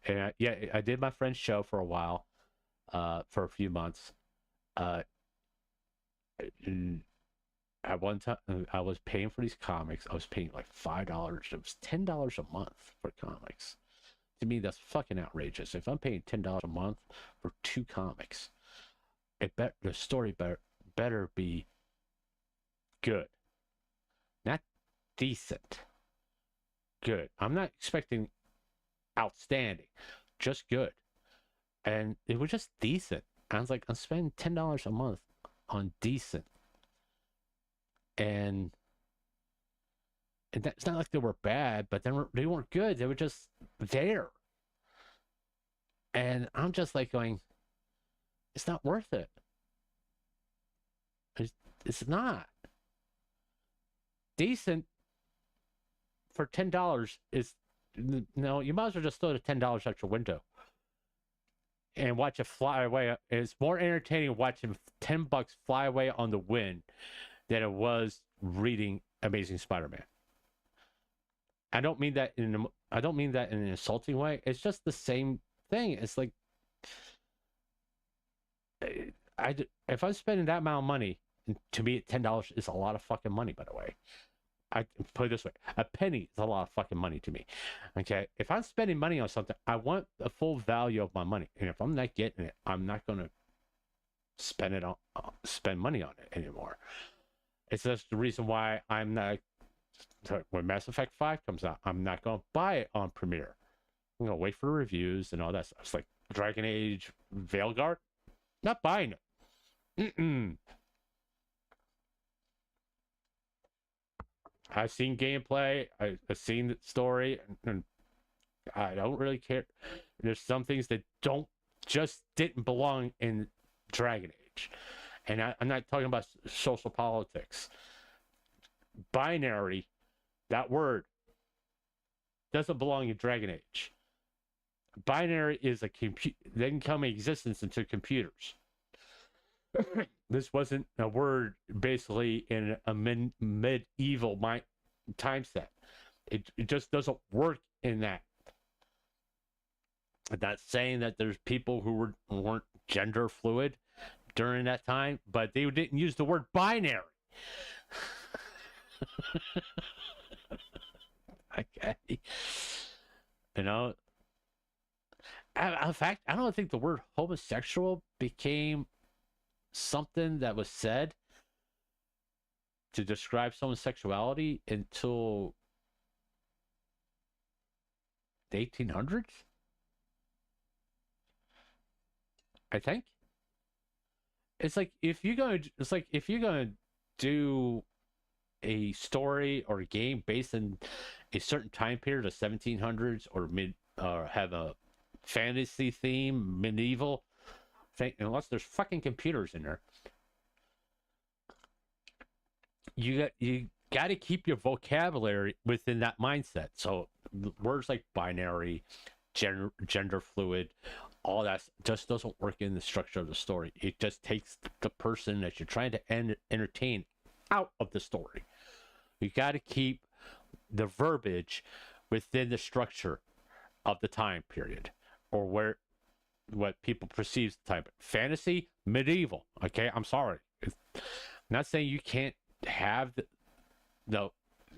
And yeah, I did my friend's show for a while, for a few months. At one time, I was paying for these comics. I was paying like $5. It was $10 a month for comics. To me, that's fucking outrageous. If I'm paying $10 a month for 2 comics, the story better be good, not decent. Good. I'm not expecting outstanding, just good. And it was just decent. I was like, I'm spending $10 a month on decent, and that's not like they were bad, but then they weren't good. They were just there, and I'm just like going, it's not worth it. It's not. Decent for $10 is, no, you might as well just throw the $10 out your window and watch it fly away. It's more entertaining watching $10 fly away on the wind than it was reading Amazing Spider-Man. I don't mean that in an insulting way. It's just the same thing. It's like, if I'm spending that amount of money, to me, $10 is a lot of fucking money, by the way. I put it this way, a penny is a lot of fucking money to me. Okay, if I'm spending money on something, I want the full value of my money, and if I'm not getting it, I'm not going to spend money on it anymore. It's just the reason why I'm not. When Mass Effect 5 comes out, I'm not going to buy it on Premiere. I'm going to wait for the reviews and all that stuff. It's like Dragon Age Veilguard, not buying it. I've seen gameplay, I've seen the story, and I don't really care. There's some things that didn't belong in Dragon Age. And I'm not talking about social politics. Binary, that word, doesn't belong in Dragon Age. Binary is didn't come in existence into computers. This wasn't a word basically in a medieval time set. It just doesn't work in that. I'm not saying that there's people who weren't gender fluid during that time, but they didn't use the word binary. Okay. You know, in fact, I don't think the word homosexual became something that was said to describe someone's sexuality until the 1800s, I think. It's like if you're gonna do a story or a game based in a certain time period of 1700s or have a fantasy theme, medieval thing, unless there's fucking computers in there, you got to keep your vocabulary within that mindset. So words like binary, gender fluid, all that just doesn't work in the structure of the story. It just takes the person that you're trying to entertain out of the story. You got to keep the verbiage within the structure of the time period, or what people perceive the time. Fantasy, medieval. Okay, I'm sorry. I'm not saying you can't have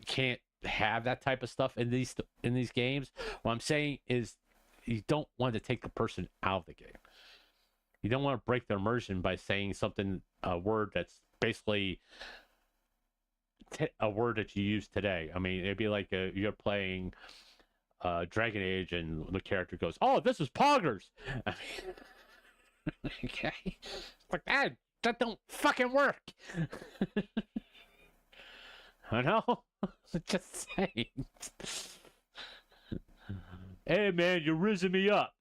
can't have that type of stuff in these games. What I'm saying is you don't want to take the person out of the game. You don't want to break their immersion by saying a word that's basically a word that you use today. I mean, it'd be like you're playing Dragon Age and the character goes, "Oh, this is poggers." I mean, okay, it's like that don't fucking work. I know. Just saying. Hey man, you're rizzing me up.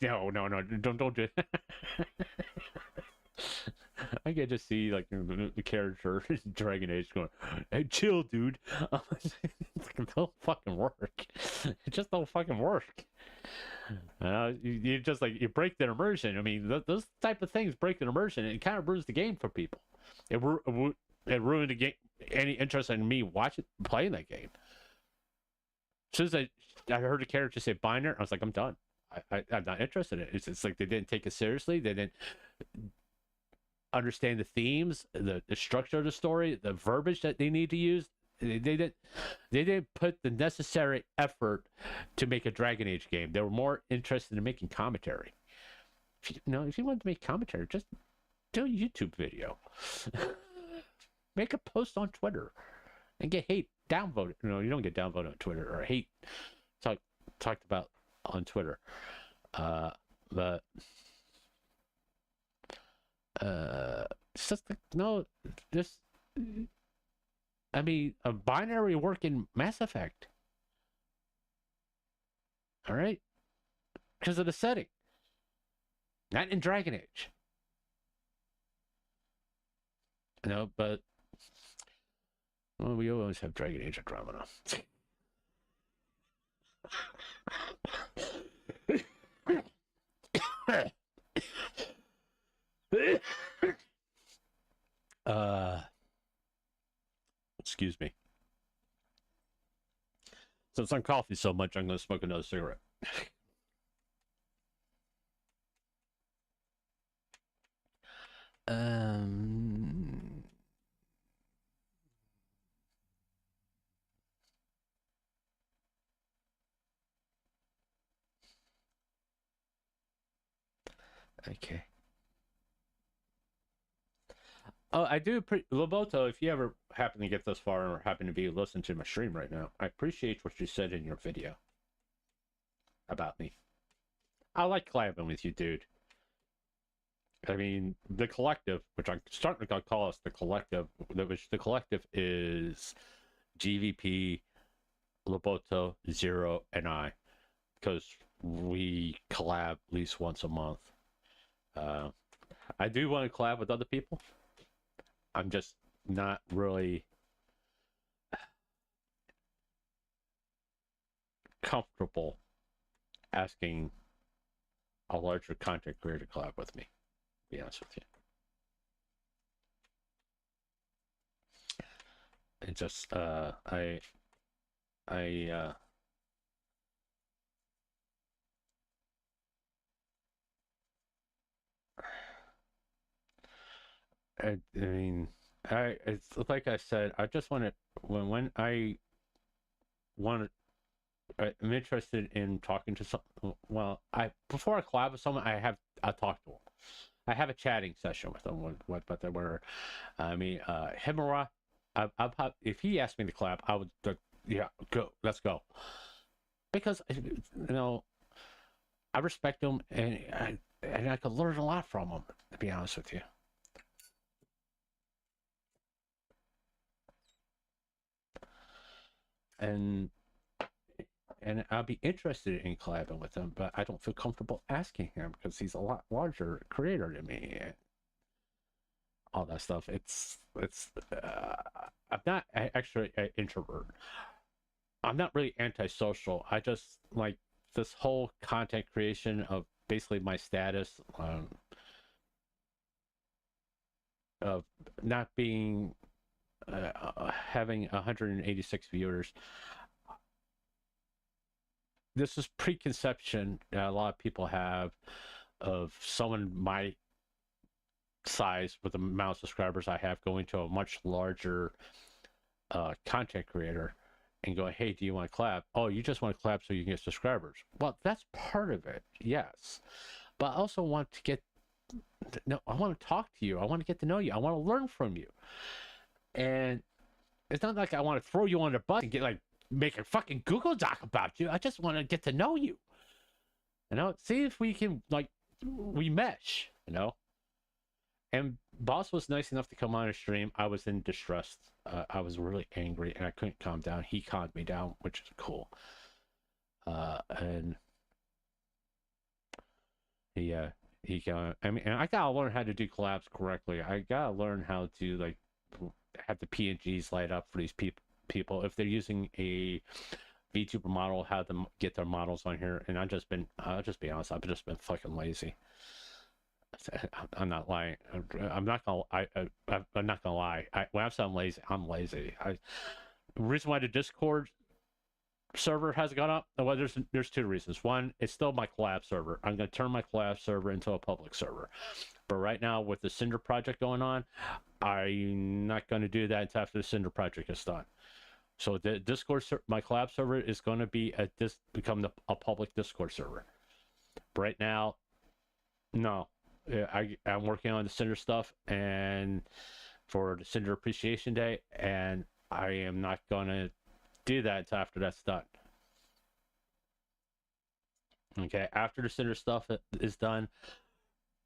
No, don't do it. I can just see like the character in Dragon Age going, "Hey, chill, dude." It don't fucking work. It just don't fucking work. You just like you break their immersion. I mean, those type of things break the immersion, and it kind of ruins the game for people. It ruined the game. Any interest in me playing that game. As soon as I heard a character say binary, I was like, I'm done. I'm not interested in it. It's like they didn't take it seriously. They didn't understand the themes, the structure of the story, the verbiage that they need to use. They didn't put the necessary effort to make a Dragon Age game. They were more interested in making commentary. If you want to make commentary, just do a YouTube video. Make a post on Twitter and get hate downvoted. No, you don't get downvoted on Twitter, or hate talked about on Twitter. But it's just like, no, this. I mean, a binary work in Mass Effect. All right, because of the setting. Not in Dragon Age. No, but well, we always have Dragon Age Andromeda. Excuse me. Since I'm coughing so much, I'm going to smoke another cigarette. Okay. Oh, I do Loboto, if you ever happen to get this far or happen to be listening to my stream right now, I appreciate what you said in your video about me. I like collabing with you, dude. I mean, the collective, which I'm starting to call us the collective, which the collective is GVP, Loboto, Zero, and I, because we collab at least once a month. I do want to collab with other people. I'm just not really comfortable asking a larger content creator to collab with me, to be honest with you. It just, I mean, it's like I said, I just want to, when I want to, I'm interested in talking to some, well, before I collab with someone, I talk to them. I have a chatting session with them, but they were, I mean, Himura, if he asked me to collab, I would, yeah, go, let's go. Because, you know, I respect him, and I could learn a lot from him, to be honest with you. And I'd be interested in collabing with him, but I don't feel comfortable asking him because he's a lot larger creator than me. And all that stuff. I'm not actually an introvert. I'm not really antisocial. I just like this whole content creation of basically my status of not being having 186 viewers. This is preconception that a lot of people have of someone my size with the amount of subscribers I have going to a much larger content creator and going, hey, do you want to collab? Oh, you just want to collab so you can get subscribers. Well, that's part of it, yes. But I also want to get, no, I want to talk to you. I want to get to know you. I want to learn from you. And it's not like I want to throw you on the bus and get like, make a fucking Google Doc about you. I just want to get to know you. You know, see if we can, like, we mesh, you know? And Boss was nice enough to come on a stream. I was in distress. I was really angry and I couldn't calm down. He calmed me down, which is cool. And he got, I mean, and I gotta learn how to do collabs correctly. I gotta learn how to like have the PNGs light up for these people. If they're using a VTuber model, how to get their models on here. And I'll just be honest, I've just been fucking lazy. I'm not lying. I'm not gonna lie. When I say I'm lazy, I'm lazy. The reason why the Discord server hasn't gone up, well, there's two reasons. One, it's still my collab server. I'm gonna turn my collab server into a public server. But right now, with the Cinder project going on, I'm not gonna do that until after the Cinder project is done. So the Discord, my collab server is going to be become a public Discord server. But right now, no. I'm working on the Cinder stuff and for the Cinder Appreciation Day, and I am not going to do that until after that's done. Okay, after the Cinder stuff is done,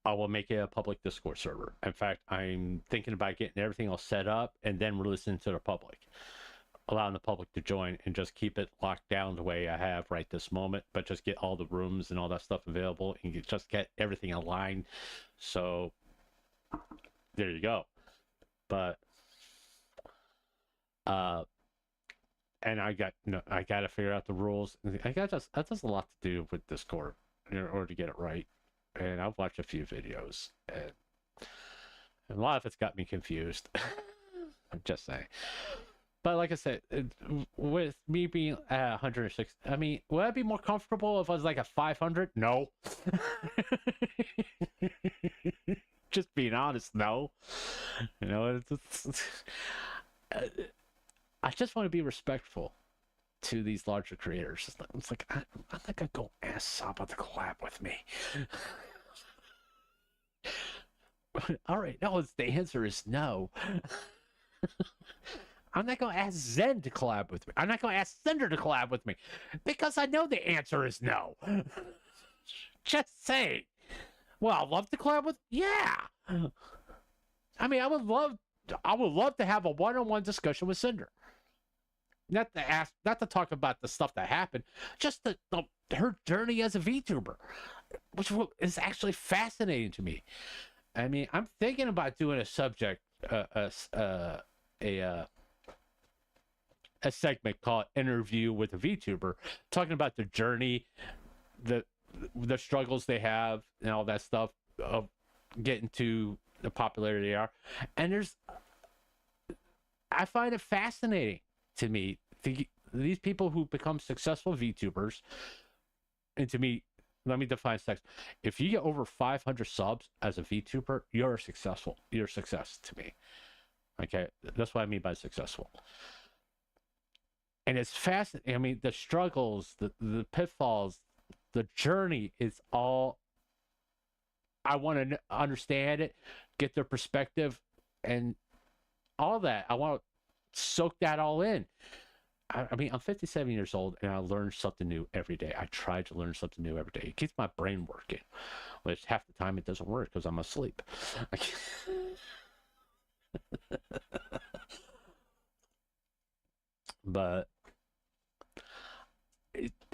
I will make it a public Discord server. In fact, I'm thinking about getting everything all set up and then releasing it to the public. Allowing the public to join and just keep it locked down the way I have right this moment, but just get all the rooms and all that stuff available and just get everything aligned. So there you go. But and I got to figure out the rules. That has a lot to do with Discord in order to get it right. And I've watched a few videos and a lot of it's got me confused. I'm just saying. But like I said, with me being at 106, I mean, would I be more comfortable if I was like at 500? No. Just being honest, no. You know, I just want to be respectful to these larger creators. It's like, I'm not going to go ask Saba to collab with me. All right, no, the answer is no. I'm not going to ask Zen to collab with me. I'm not going to ask Cinder to collab with me because I know the answer is no. Just saying. Well, I'd love to collab with, yeah. I mean, I would love to have a one-on-one discussion with Cinder. Not to talk about the stuff that happened, just her journey as a VTuber, which is actually fascinating to me. I mean, I'm thinking about doing a subject, a segment called Interview with a VTuber, talking about the journey, the struggles they have and all that stuff of getting to the popularity they are. And I find it fascinating to me, these people who become successful VTubers, and to me, let me define sex. If you get over 500 subs as a VTuber, you're successful. You're a success to me. Okay, that's what I mean by successful. And it's fascinating. I mean, the struggles, the pitfalls, the journey is all. I want to understand it, get their perspective, and all that. I want soak that all in. I mean, I'm 57 years old and I learn something new every day. I try to learn something new every day. It keeps my brain working, which half the time it doesn't work because I'm asleep. But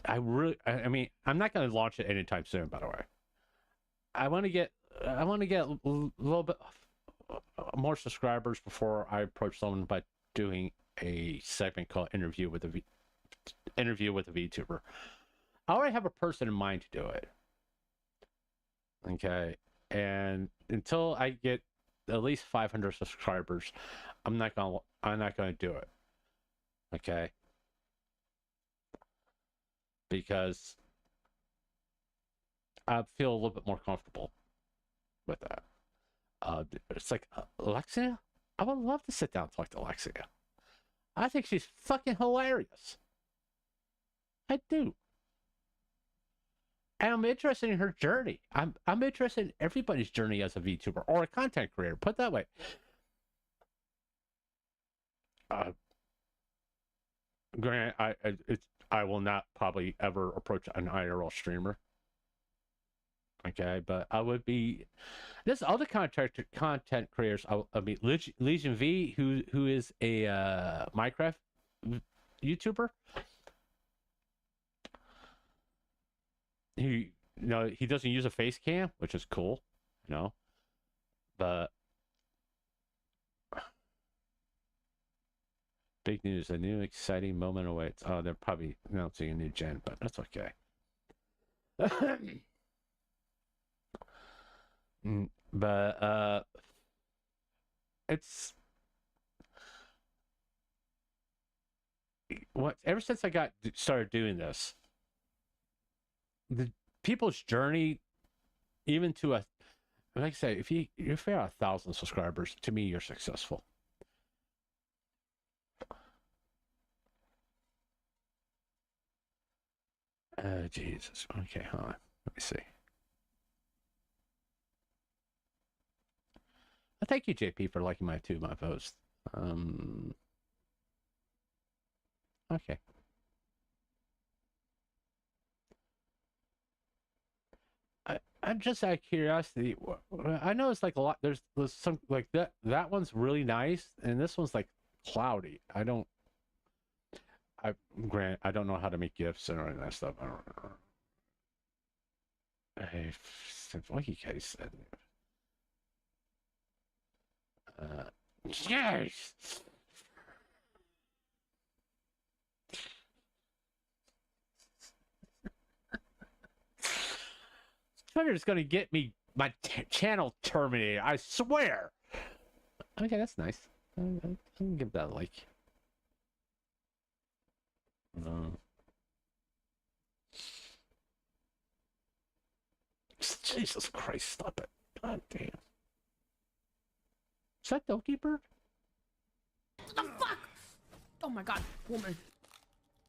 I mean, I'm not going to launch it anytime soon, by the way. I want to get a little bit more subscribers before I approach someone by doing a segment called interview with a VTuber. I already have a person in mind to do it. Okay, and until I get at least 500 subscribers, I'm not gonna do it. Okay, because I feel a little bit more comfortable with that. It's like Alexia. I would love to sit down and talk to Alexia. I think she's fucking hilarious. I do. And I'm interested in her journey. I'm interested in everybody's journey as a VTuber or a content creator. Put it that way. Granted, I will not probably ever approach an IRL streamer. Okay, but I would be. There's other content creators. I mean, Legion V, who is a Minecraft YouTuber. He doesn't use a face cam, which is cool, but big news, a new exciting moment awaits. Oh, they're probably announcing a new gen, but that's okay. But it's what ever since I started doing this, the people's journey, even to like I say, if you're 1,000 subscribers, to me you're successful. Oh Jesus. Okay, hold on. Let me see. Thank you, JP, for liking my posts. Okay. I'm just out of curiosity. I know it's like a lot. There's some like that one's really nice, and this one's like cloudy. I don't know how to make GIFs and all that stuff. I don't know. Like you guys said. Yes. Twitter's gonna get me my channel terminated. I swear. Okay, that's nice. I can give that a like. Jesus Christ! Stop it! God damn. Is that Doki Bird? What the fuck? Oh my god, woman.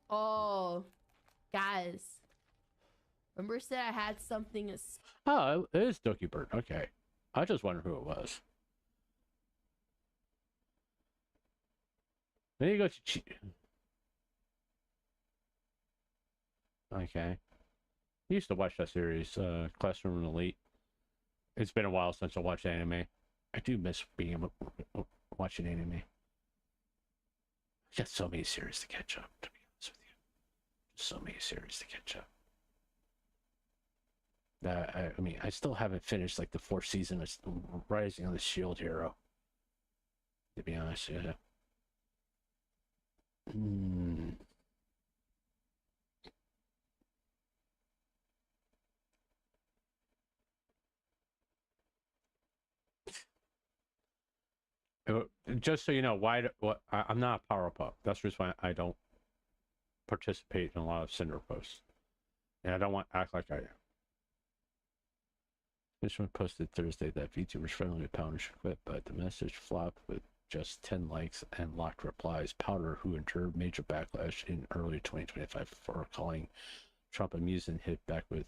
Oh, guys. Remember I said I had something as... Oh, it is Doki Bird. Okay. I just wondered who it was. Then you go to... Okay. I used to watch that series, Classroom Elite. It's been a while since I watched anime. I do miss being able to watch an anime. I got so many series to catch up, to be honest with you. So many series to catch up. I mean, I still haven't finished like the 4th season of Rising of the Shield Hero. To be honest, yeah. Just so you know, I'm not a power up. That's the reason why I don't participate in a lot of Cinder posts, and I don't want to act like I am. This one posted Thursday that VTubers friendly with Powder should quit, but the message flopped with just 10 likes and locked replies. Powder, who endured major backlash in early 2025 for calling Trump amusing, hit back with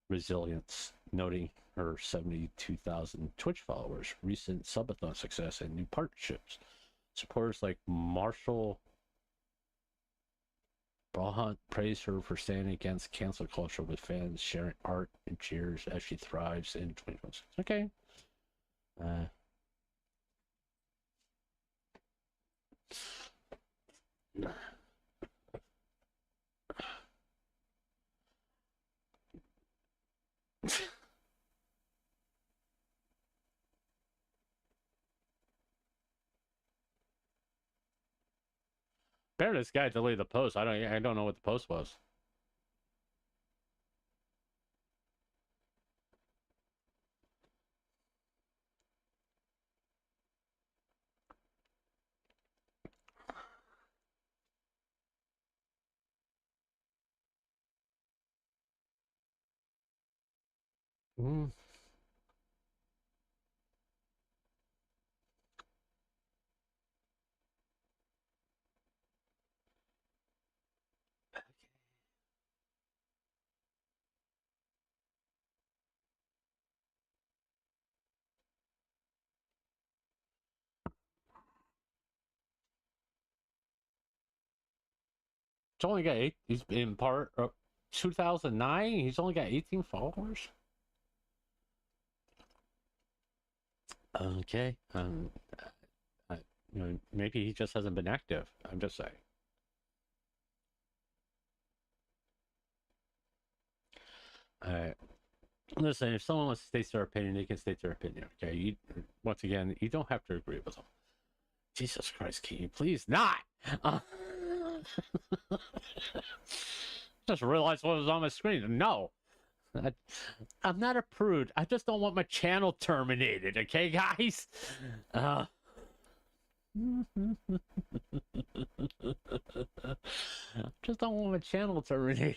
resilience, noting her 72,000 Twitch followers, recent subathon success, and new partnerships. Supporters like Marshall Brahan praised her for standing against cancel culture, with fans sharing art and cheers as she thrives in 2026. Okay. Better this guy deleted the post. I don't know what the post was. Mm. He's only got 8. He's been part of 2009. He's only got 18 followers. Okay. Maybe he just hasn't been active. I'm just saying. Listen, if someone wants to state their opinion, they can state their opinion. Okay. Once again, you don't have to agree with them. Jesus Christ, can you please not? Just realized what was on my screen. No. I'm not a prude. I just don't want my channel terminated, okay, guys? Just don't want my channel terminated.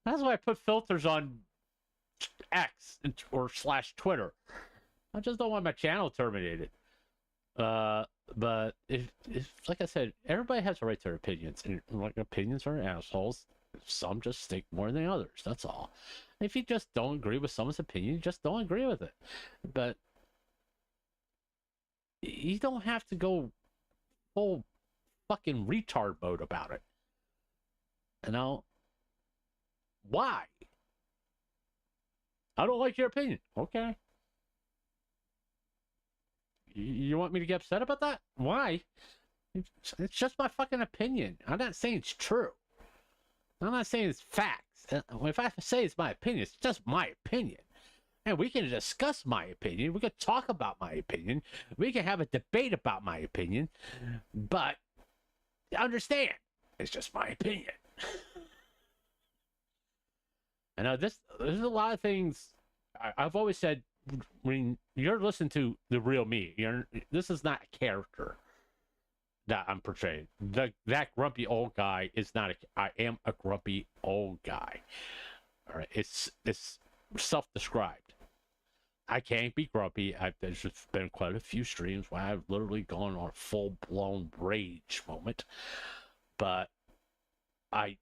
That's why I put filters on X or / Twitter. I just don't want my channel terminated. But if like I said, everybody has a right to their opinions, and like opinions are assholes. Some just stick more than others. That's all. If you just don't agree with someone's opinion, you just don't agree with it. But you don't have to go full fucking retard mode about it. You know? Why? I don't like your opinion. Okay. You want me to get upset about that? Why? It's just my fucking opinion. I'm not saying it's true. I'm not saying it's facts. If I say it's my opinion, it's just my opinion. And we can discuss my opinion. We can talk about my opinion. We can have a debate about my opinion. But understand, it's just my opinion. And there's a lot of things I've always said. When you're listening to the real me, this is not a character that I'm portraying. That grumpy old guy is not I am a grumpy old guy. All right, it's self-described. I can't be grumpy. There's just been quite a few streams where I've literally gone on a full-blown rage moment, but I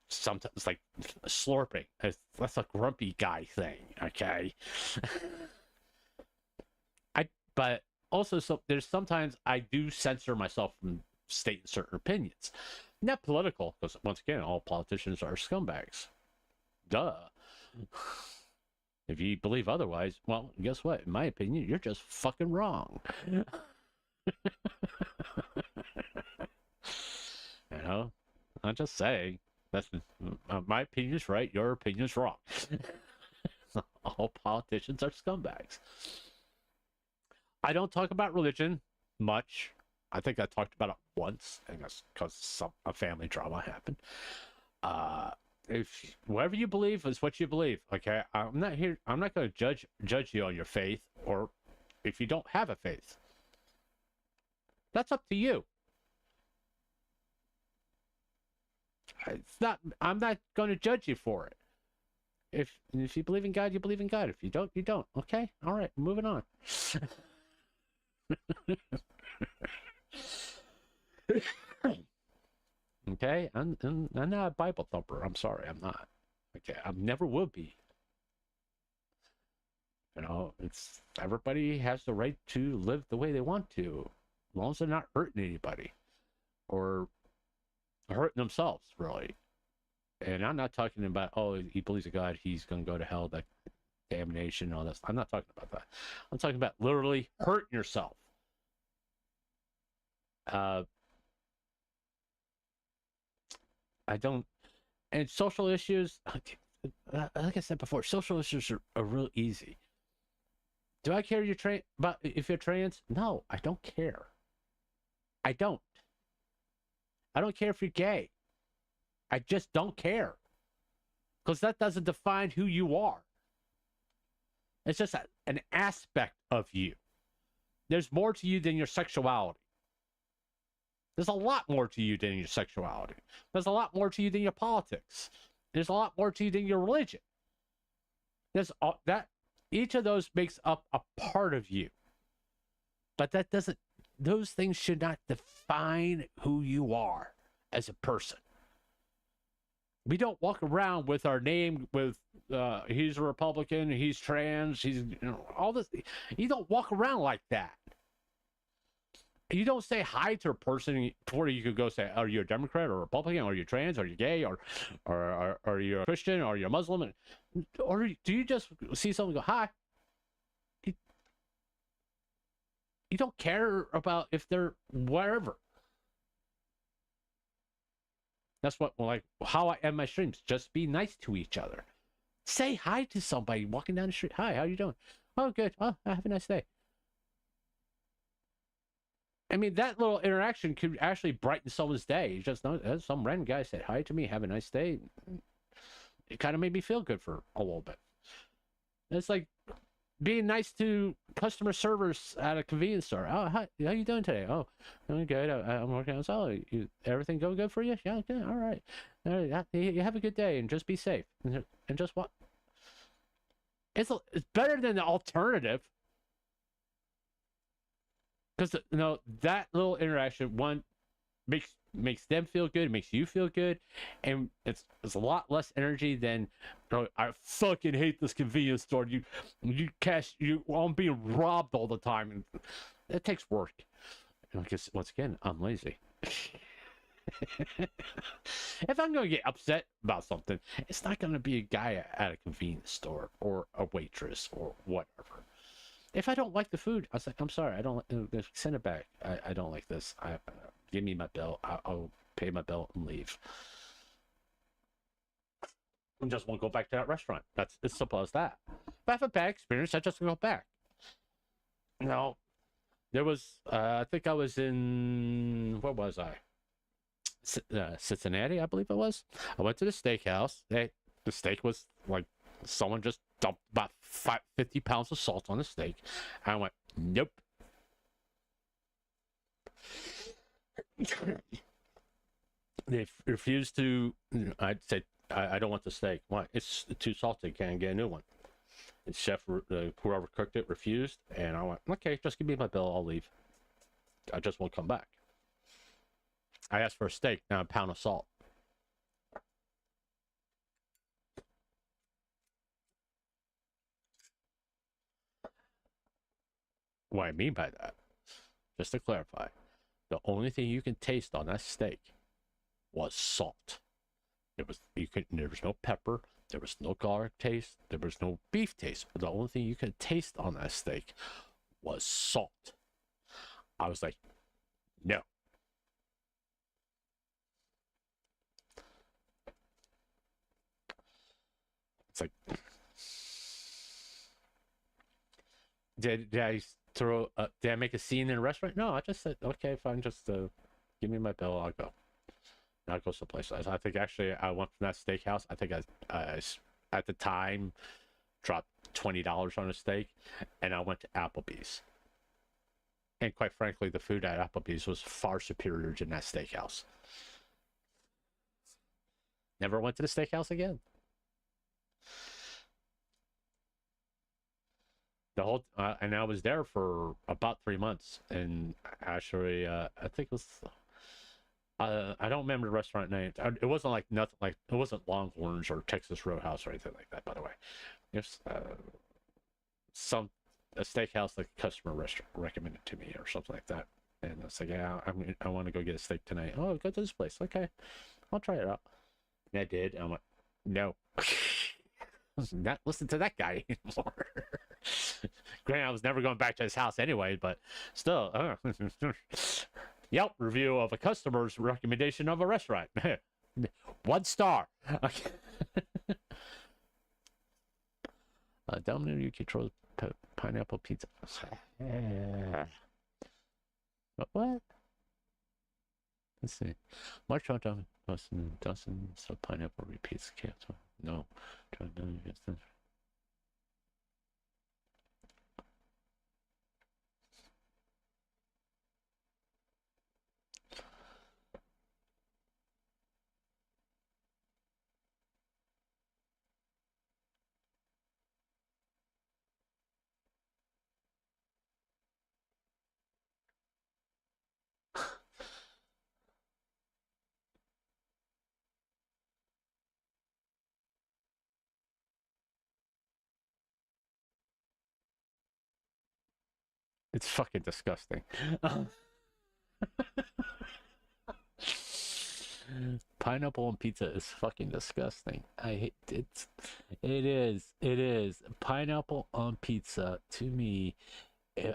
sometimes like slurping. That's a grumpy guy thing, okay? But also, there's sometimes I do censor myself from stating certain opinions. Not political, because once again, all politicians are scumbags. Duh. If you believe otherwise, well, guess what? In my opinion, you're just fucking wrong. You know? I'm just saying. That's my opinion's right. Your opinion's wrong. All politicians are scumbags. I don't talk about religion much. I think I talked about it once, and that's because a family drama happened. If whatever you believe is what you believe, okay? I'm not going to judge you on your faith, or if you don't have a faith. That's up to you. I'm not going to judge you for it. If you believe in God, you believe in God. If you don't, you don't. Okay? All right, moving on. Okay? I'm not a Bible thumper. I'm sorry, I'm not. Okay? I never will be. You know, it's everybody has the right to live the way they want to, as long as they're not hurting anybody or hurting themselves, really. And I'm not talking about, oh, he believes in God, he's going to go to hell, that damnation, all this. I'm not talking about that. I'm talking about literally hurting yourself. I don't, and social issues, like I said before, social issues are real easy. Do I care about if you're trans? No, I don't care. I don't. I don't care if you're gay. I just don't care. Because that doesn't define who you are. It's just an aspect of you. There's more to you than your sexuality. There's a lot more to you than your sexuality. There's a lot more to you than your politics. There's a lot more to you than your religion. There's that. Each of those makes up a part of you. But that doesn't, those things should not define who you are as a person. We don't walk around with our name with, he's a Republican, he's trans, he's, all this. You don't walk around like that. You don't say hi to a person before you could go say, are you a Democrat or a Republican? Are you trans? Are you gay? Or are you a Christian? Or are you a Muslim? Or do you just see someone go, hi? You don't care about if they're wherever. That's what, like, how I end my streams. Just be nice to each other. Say hi to somebody walking down the street. Hi, how you doing? Oh, good. Oh, have a nice day. I mean, that little interaction could actually brighten someone's day. You just know, some random guy said hi to me, have a nice day. It kind of made me feel good for a little bit. It's like being nice to customer service at a convenience store. Oh, hi, how you doing today? Oh, I'm good. I'm working out. Oh, everything go good for you? Yeah, good. All right. You have a good day and just be safe. And just what? It's better than the alternative. Because that little interaction, one, makes them feel good, makes you feel good, and it's a lot less energy than, I fucking hate this convenience store. I'm being robbed all the time, and it takes work. Because once again, I'm lazy. If I'm gonna get upset about something, it's not gonna be a guy at a convenience store or a waitress or whatever. If I don't like the food, I was like, I'm sorry, I don't send it back. I don't like this. Give me my bill. I'll pay my bill and leave. And just won't go back to that restaurant. It's simple as that. If I have a bad experience, I just go back. No, there was, I think I was in, where was I? Cincinnati, I believe it was. I went to the steakhouse. The steak was like, someone just dumped about 50 pounds of salt on the steak. I went, nope. They refused to. I said, I don't want the steak. Why? It's too salty. Can't get a new one. And chef, whoever cooked it, refused. And I went, okay, just give me my bill. I'll leave. I just won't come back. I asked for a steak, now a pound of salt. What I mean by that, just to clarify, the only thing you can taste on that steak was salt. There was no pepper, there was no garlic taste, there was no beef taste. The only thing you could taste on that steak was salt. I was like, no. It's like, did I did I make a scene in a restaurant? No, I just said, okay, fine, just give me my bill, I'll go. And I'll go someplace else. I think actually I went from that steakhouse. I think I at the time dropped $20 on a steak, and I went to Applebee's. And quite frankly, the food at Applebee's was far superior to that steakhouse. Never went to the steakhouse again. The whole and I was there for about 3 months, and actually I think it was I don't remember the restaurant name. It wasn't like nothing like, it wasn't Longhorns or Texas Roadhouse or anything like that, by the way. It's a steakhouse that a customer restaurant recommended to me or something like that. And it's like, yeah, I want to go get a steak tonight. Oh, go to this place. Okay, I'll try it out. And I did. I'm like, no. Not listen to that guy anymore. Granted, I was never going back to his house anyway, but still. Yelp review of a customer's recommendation of a restaurant. 1 star. Okay. Domino controls pineapple pizza. What? Let's see. March on Dawson so pineapple repeats cancel. No. It's fucking disgusting. Pineapple on pizza is fucking disgusting. I hate it. It is. Pineapple on pizza to me.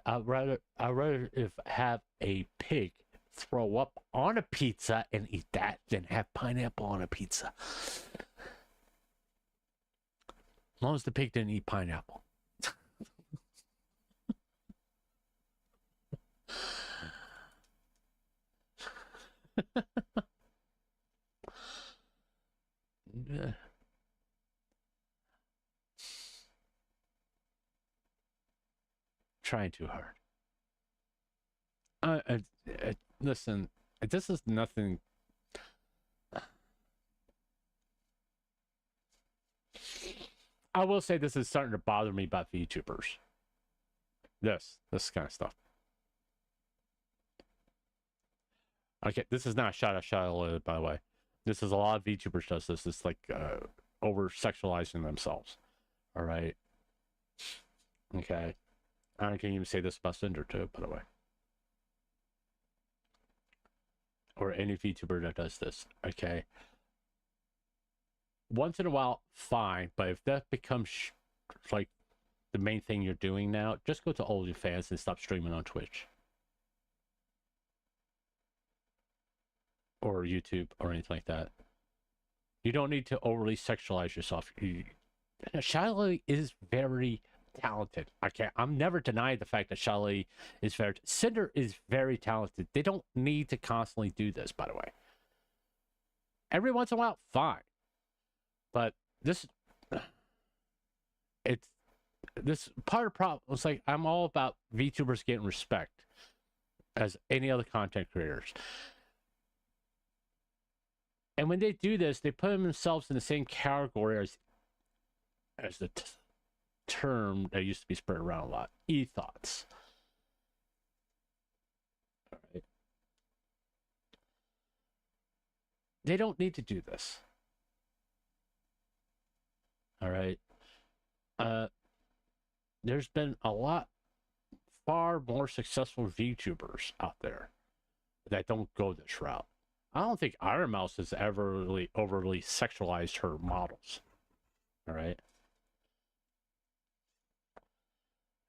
I'd rather if have a pig throw up on a pizza and eat that than have pineapple on a pizza. As long as the pig didn't eat pineapple. Trying too hard. Listen, this is nothing. I will say this is starting to bother me about VTubers. This kind of stuff. Okay, this is not a shot at by the way. This is a lot of VTubers does this. It's like over sexualizing themselves. All right. Okay. I can even say this about Cinder too, by the way. Or any VTuber that does this. Okay. Once in a while, fine, but if that becomes like the main thing you're doing now, just go to OnlyFans and stop streaming on Twitch. Or YouTube or anything like that. You don't need to overly sexualize yourself. Shiley is very talented. I'm never denying the fact that Shiley is very... Cinder is very talented. They don't need to constantly do this, by the way. Every once in a while, fine. But this... It's... This part of the problem... It's like, I'm all about VTubers getting respect. As any other content creators. And when they do this, they put themselves in the same category as the term that used to be spread around a lot. E-thoughts. All right. They don't need to do this. All right. There's been a lot far more successful VTubers out there that don't go this route. I don't think Iron Mouse has ever really overly sexualized her models. All right.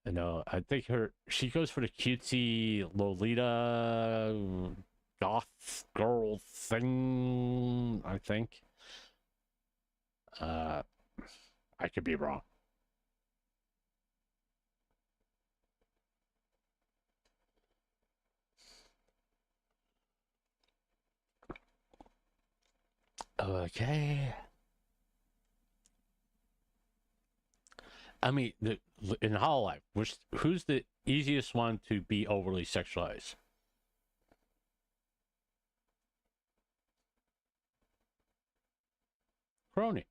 No, I think she goes for the cutesy Lolita goth girl thing, I think. I could be wrong. Okay. I mean, in Hollow Life, who's the easiest one to be overly sexualized? Crony.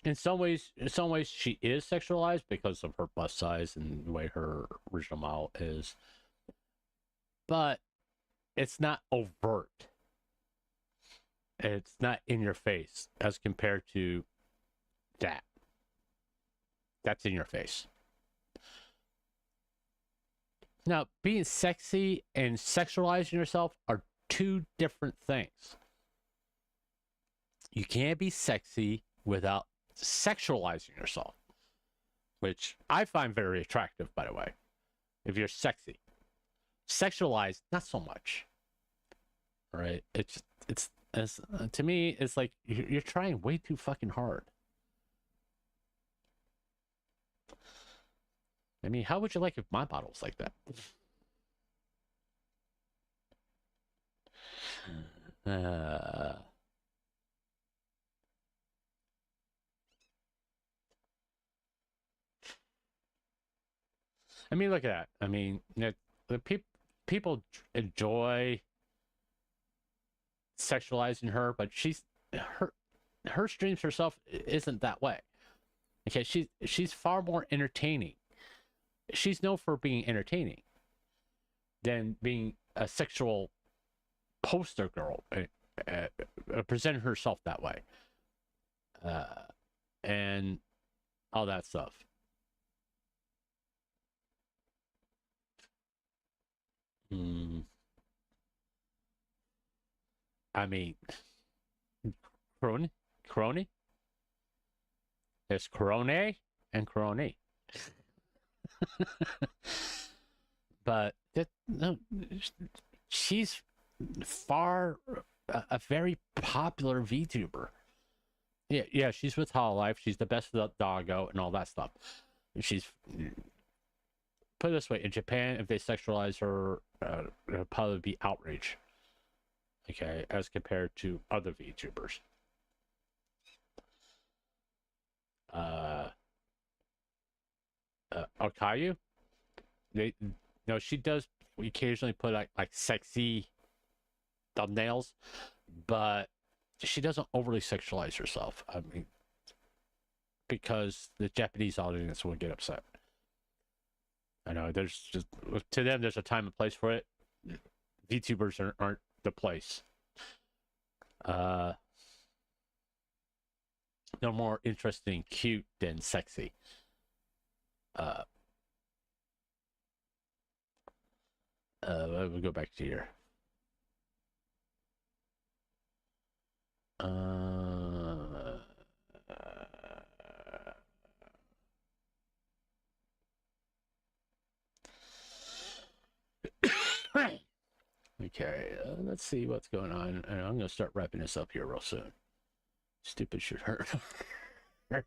In some ways, she is sexualized because of her bust size and the way her original model is. But it's not overt. It's not in your face as compared to that. That's in your face. Now, being sexy and sexualizing yourself are two different things. You can't be sexy without sexualizing yourself, which I find very attractive, by the way. If you're sexy, sexualized, not so much. Right? It's to me, it's like you're trying way too fucking hard. I mean, how would you like if my bottle was like that? I mean, look at that. I mean, the people enjoy sexualizing her, but her streams herself isn't that way. Okay, she's far more entertaining. She's known for being entertaining than being a sexual poster girl, presenting herself that way, and all that stuff. I mean, crony. There's crone and crony. But no, she's far a very popular VTuber. Yeah, she's with Hololive. She's the best of the doggo and all that stuff. She's, put it this way, in Japan, if they sexualize her, it'll probably be outrage. Okay, as compared to other VTubers. Okayu, she does occasionally put like sexy thumbnails, but she doesn't overly sexualize herself. I mean, because the Japanese audience will get upset. I know there's just, to them, there's a time and place for it. VTubers aren't the place. They're more interesting, cute than sexy. We'll go back to here. Okay, let's see what's going on. And I'm gonna start wrapping this up here real soon. Stupid should hurt. I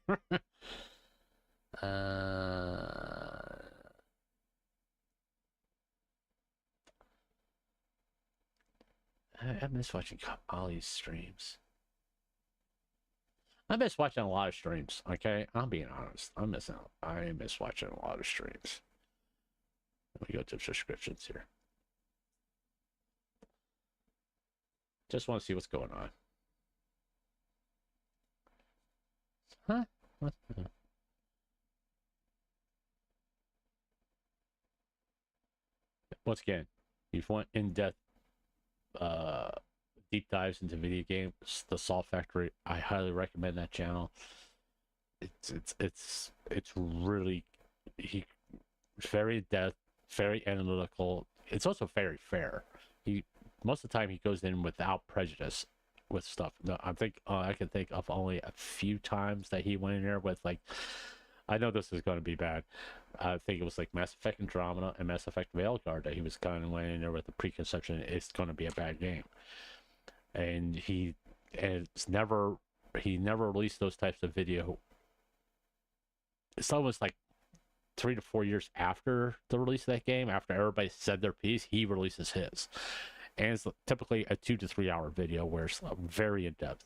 miss watching Ollie's streams. I miss watching a lot of streams, okay? I'm being honest. I miss watching a lot of streams. Let me go to subscriptions here. Just want to see what's going on. Huh? What? Once again, if you want in-depth deep dives into video games, the Salt Factory, I highly recommend that channel. It's really, very in-depth, very analytical. It's also very fair. Most of the time he goes in without prejudice with stuff. No, I can think of only a few times that he went in there with, like, I know this is going to be bad. I think it was like Mass Effect Andromeda and Mass Effect Veilguard that he was kind of went in there with the preconception it's going to be a bad game, and he never released those types of video. It's almost like 3 to 4 years after the release of that game, after everybody said their piece, he releases his, and it's typically a 2 to 3 hour video where it's very in depth.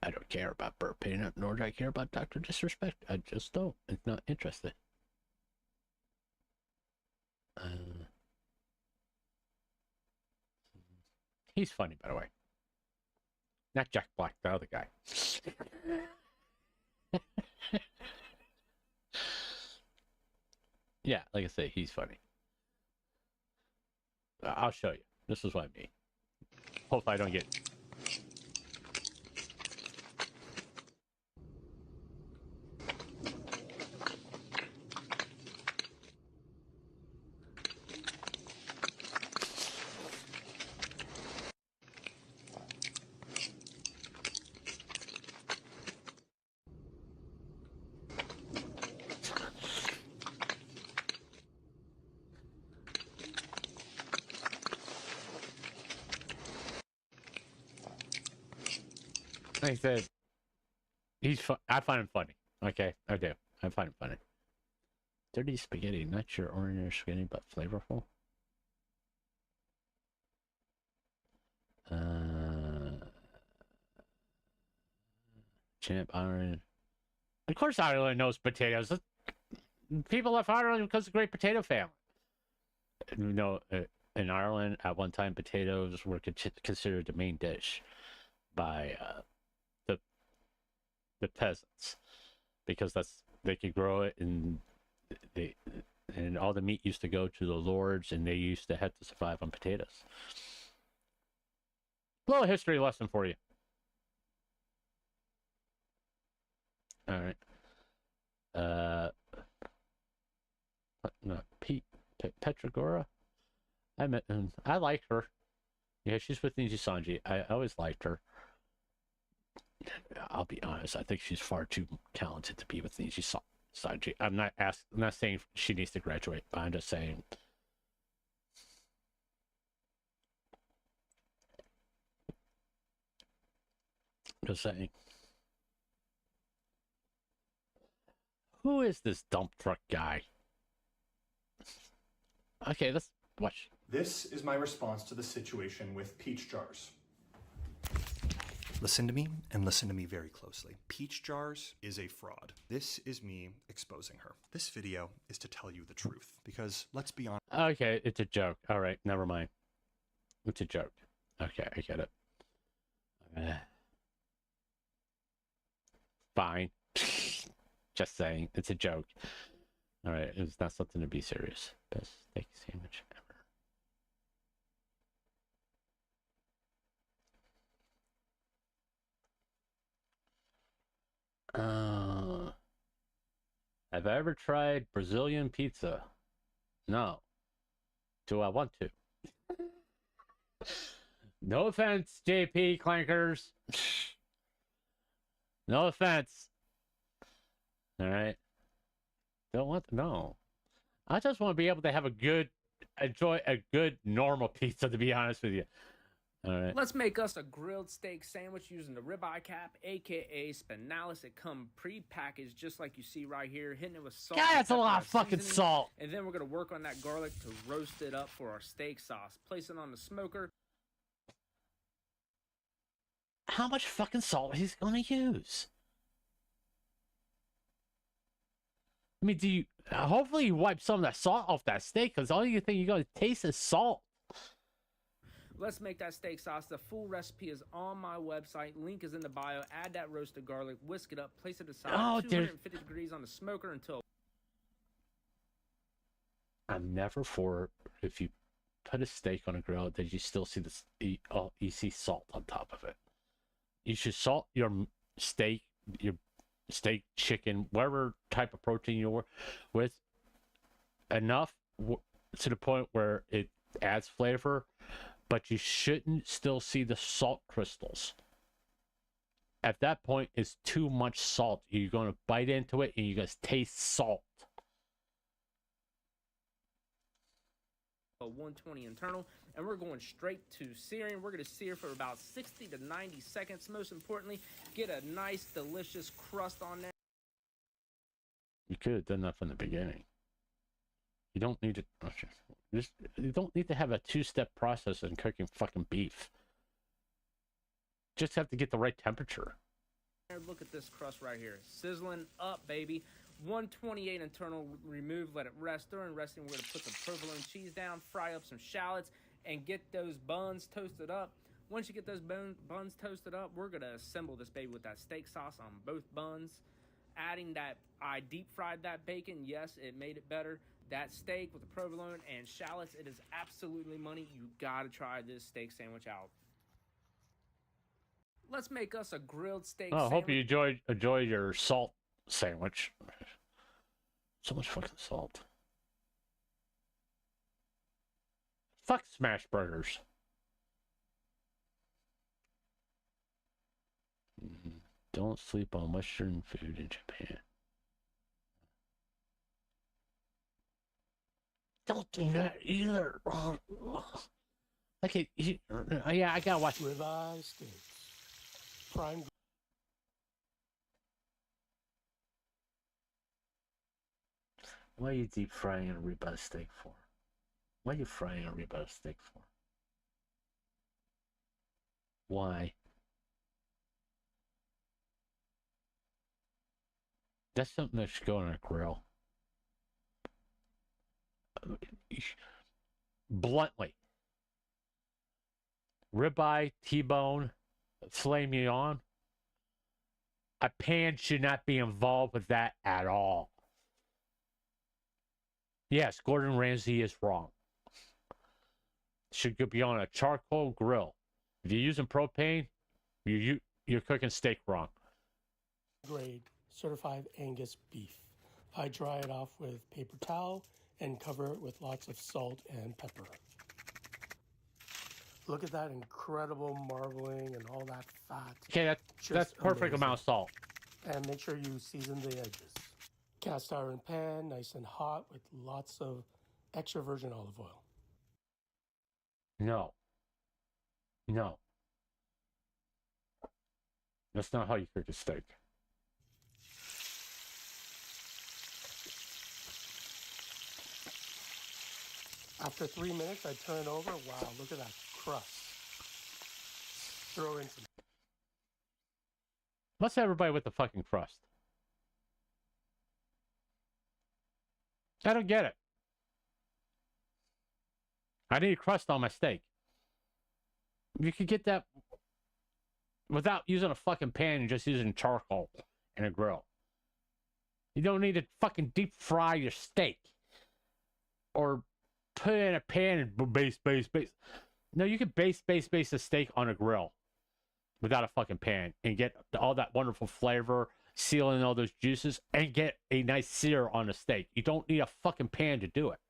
I don't care about Burp Peanut, nor do I care about Dr. Disrespect. I just don't. It's not interesting. He's funny, by the way. Not Jack Black, the other guy. Yeah, like I say, he's funny. I'll show you. This is what I mean. Hopefully I don't get... Like I said, he's fun. I find him funny. Okay, I do. I find him funny. Dirty spaghetti, not your ordinary spaghetti, but flavorful. Champ Ireland. Of course, Ireland knows potatoes. People left Ireland because of the great potato famine. You know, in Ireland, at one time, potatoes were considered the main dish by the peasants, because they could grow it, and all the meat used to go to the lords, and they used to have to survive on potatoes. Little history lesson for you. All right. No, Petragora. I like her. Yeah, she's with Ninja Sanji. I always liked her. I'll be honest. I think she's far too talented to be with Ninja Sanji. I'm not saying she needs to graduate, but I'm just saying. Just saying. Who is this dump truck guy? Okay, let's watch. This is my response to the situation with peach jars. Listen to me, and listen to me very closely. Peach jars is a fraud. This is me exposing her. This video is to tell you the truth, because let's be honest. Okay, it's a joke. All right, never mind. It's a joke. Okay, I get it. Fine. Just saying, it's a joke. All right, it's not something to be serious. Best steak sandwich ever. Have I ever tried Brazilian pizza? No. Do I want to? No offense, JP Clankers. No offense. All right. Don't want to, no. I just want to be able to have enjoy a good normal pizza, to be honest with you. All right. Let's make us a grilled steak sandwich using the ribeye cap, aka spinalis. It come pre-packaged just like you see right here, hitting it with salt. God, that's a lot of fucking salt. And then we're going to work on that garlic to roast it up for our steak sauce. Place it on the smoker. How much fucking salt he's going to use? I mean, do you... hopefully you wipe some of that salt off that steak, because all you think you're going to taste is salt. Let's make that steak sauce. The full recipe is on my website. Link is in the bio. Add that roasted garlic. Whisk it up. Place it aside. 250 degrees on the smoker until... I'm never for if you put a steak on a grill that you still see this. You see salt on top of it. You should salt your steak, chicken, whatever type of protein you're with, enough to the point where it adds flavor, but you shouldn't still see the salt crystals. At that point, it's too much salt. You're going to bite into it and you're going to taste salt. 120 internal, and we're going straight to searing. We're going to sear for about 60 to 90 seconds. Most importantly, get a nice, delicious crust on there. You could have done that from the beginning. You don't need to. You don't need to have a two-step process in cooking fucking beef. Just have to get the right temperature. Look at this crust right here, sizzling up, baby. 128 internal, remove, let it rest. During resting, we're going to put some provolone cheese down, fry up some shallots, and get those buns toasted up. Once you get those buns toasted up, we're going to assemble this baby with that steak sauce on both buns. adding that, I deep fried that bacon. Yes, it made it better. That steak with the provolone and shallots, it is absolutely money. You gotta try this steak sandwich out. Let's make us a grilled steak Oh, I sandwich. hope you enjoy your salt sandwich. So much fucking salt. Fuck smash burgers. Don't sleep on Western food in Japan. Don't do that either. Okay, yeah, I gotta watch. Ribeye steaks. Prime. What are you deep frying a ribeye steak for? What are you frying a ribeye steak for? Why? That's something that should go on a grill. Bluntly. Ribeye, T-bone, filet mignon. A pan should not be involved with that at all. Yes, Gordon Ramsay is wrong. Should be on a charcoal grill. If you're using propane, you're cooking steak wrong. Grade certified Angus beef. I dry it off with paper towel and cover it with lots of salt and pepper. Look at that incredible marbling and all that fat. Okay, that's perfect amazing. amount of salt. And make sure you season the edges. Cast iron pan, nice and hot with lots of extra virgin olive oil. No. No. That's not how you cook a steak. After 3 minutes, I turn it over. Wow, look at that crust. Throw in some. What's everybody with the fucking crust? I don't get it. I need crust on my steak. You could get that without using a fucking pan and just using charcoal and a grill. You don't need to fucking deep fry your steak. Or put it in a pan and base. No, you can base a steak on a grill without a fucking pan and get all that wonderful flavor, seal in all those juices, and get a nice sear on a steak. You don't need a fucking pan to do it.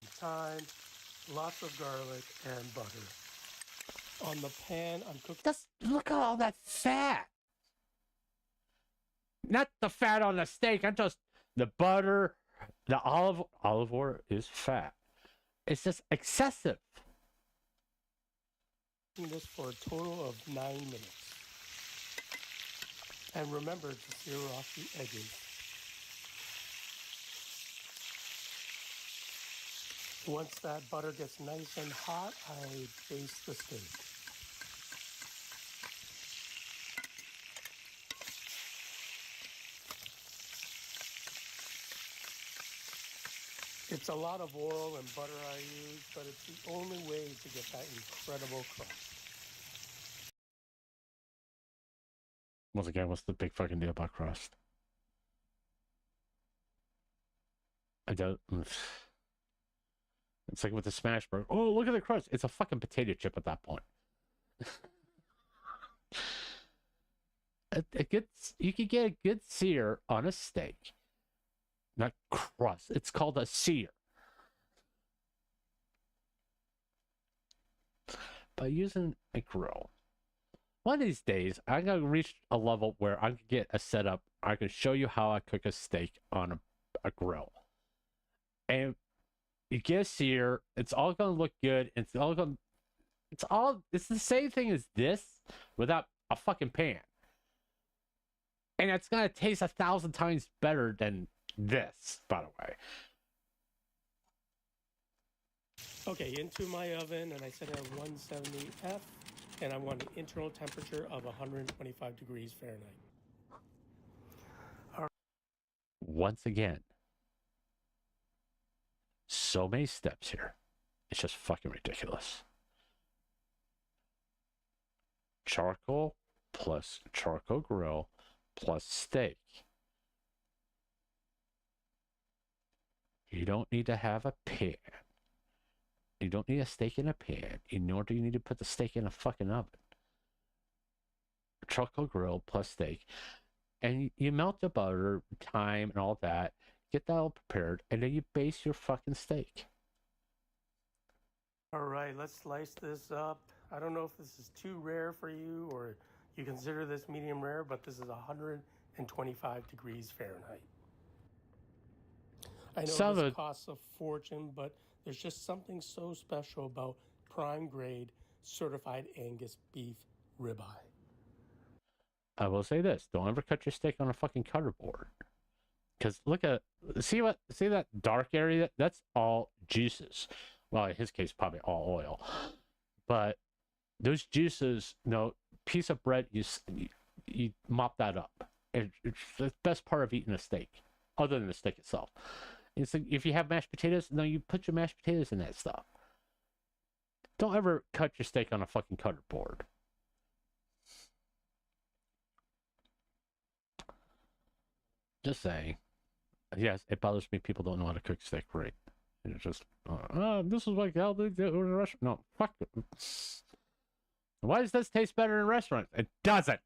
Thyme, lots of garlic and butter. On the pan, I'm cooking. Just look at all that fat. Not the fat on the steak. I'm just the butter, the olive oil is fat. It's just excessive. This for a total of 9 minutes. And remember to sear off the edges. Once that butter gets nice and hot, I baste the steak. It's a lot of oil and butter I use, but it's the only way to get that incredible crust. Once again, what's the big fucking deal about crust? I don't. It's like with the smash burger. Oh, look at the crust. It's a fucking potato chip at that point. You could get a good sear on a steak. Not crust. It's called a sear. By using a grill. One of these days, I'm going to reach a level where I can get a setup. I can show you how I cook a steak on a grill. And you get a sear. It's all going to look good. It's the same thing as this without a fucking pan. And it's going to taste 1,000 times better than this, by the way. Okay, into my oven, and I set it at 170 F, and I want an internal temperature of 125 degrees Fahrenheit. Once again, so many steps here. It's just fucking ridiculous. Charcoal, plus charcoal grill plus steak. You don't need to have a pan. You don't need a steak in a pan, nor do you need to put the steak in a fucking oven. Charcoal grill plus steak. And you melt the butter, thyme, and all that. Get that all prepared, and then you base your fucking steak. All right, let's slice this up. I don't know if this is too rare for you or you consider this medium rare, but this is 125 degrees Fahrenheit. I know this costs a fortune, but there's just something so special about prime grade certified Angus beef ribeye. I will say this: don't ever cut your steak on a fucking cutter board, because see that dark area? That's all juices. Well, in his case, probably all oil. But those juices, piece of bread, you mop that up. It's the best part of eating a steak, other than the steak itself. It's like if you have mashed potatoes, you put your mashed potatoes in that stuff. Don't ever cut your steak on a fucking cutter board. Just saying. Yes, it bothers me. People don't know how to cook steak right. It's just, this is like how they do it in a restaurant. No, fuck it. Why does this taste better in restaurants? It doesn't.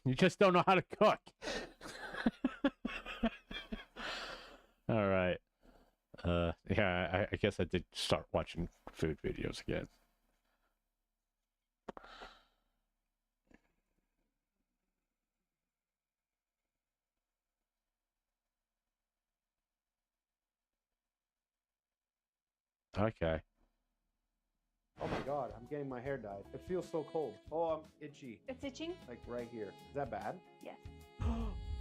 You just don't know how to cook. All right. Yeah, I guess I did start watching food videos again. Okay. Oh my god, I'm getting my hair dyed. It feels so cold. Oh, I'm itchy. It's itching? Like right here. Is that bad? Yes.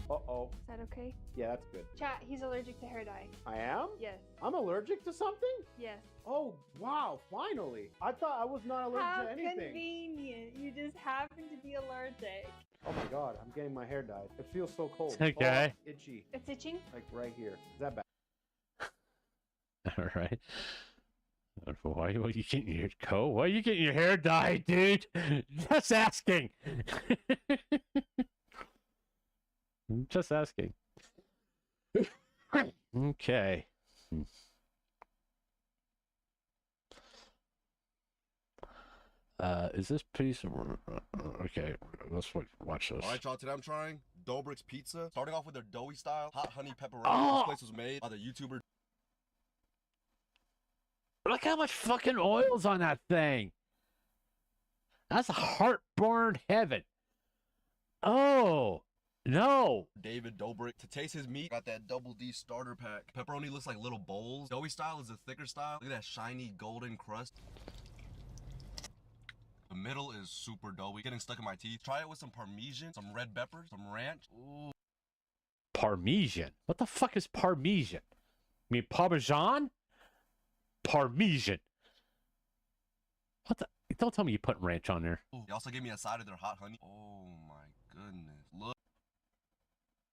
Uh-oh. Is that okay? Yeah, that's good. Chat, he's allergic to hair dye. I am? Yes. I'm allergic to something? Yes. Oh, wow, finally. I thought I was not allergic How to anything. convenient. You just happen to be allergic. Oh my god, I'm getting my hair dyed. It feels so cold. Okay. Oh, I'm itchy. It's itching? Like right here. Is that bad? All right. Why are you getting your coat? Why are you getting your hair dyed, dude? Just asking. Just asking. Okay. Is this piece of... Okay, let's watch this. Alright, y'all, today I'm trying Dobrik's Pizza. Starting off with their doughy style, hot honey pepperoni. Oh! This place was made by the YouTuber. Look how much fucking oil's on that thing. That's heartburn heaven. Oh, no. David Dobrik. To taste his meat, got that double D starter pack. Pepperoni looks like little bowls. Doughy style is the thicker style. Look at that shiny golden crust. The middle is super doughy, getting stuck in my teeth. Try it with some Parmesan, some red peppers, some ranch. Ooh. Parmesan? What the fuck is Parmesan? I mean Parmesan? Parmesan. What the? Don't tell me you put ranch on there. Ooh. They also gave me a side of their hot honey. Oh my goodness. Look.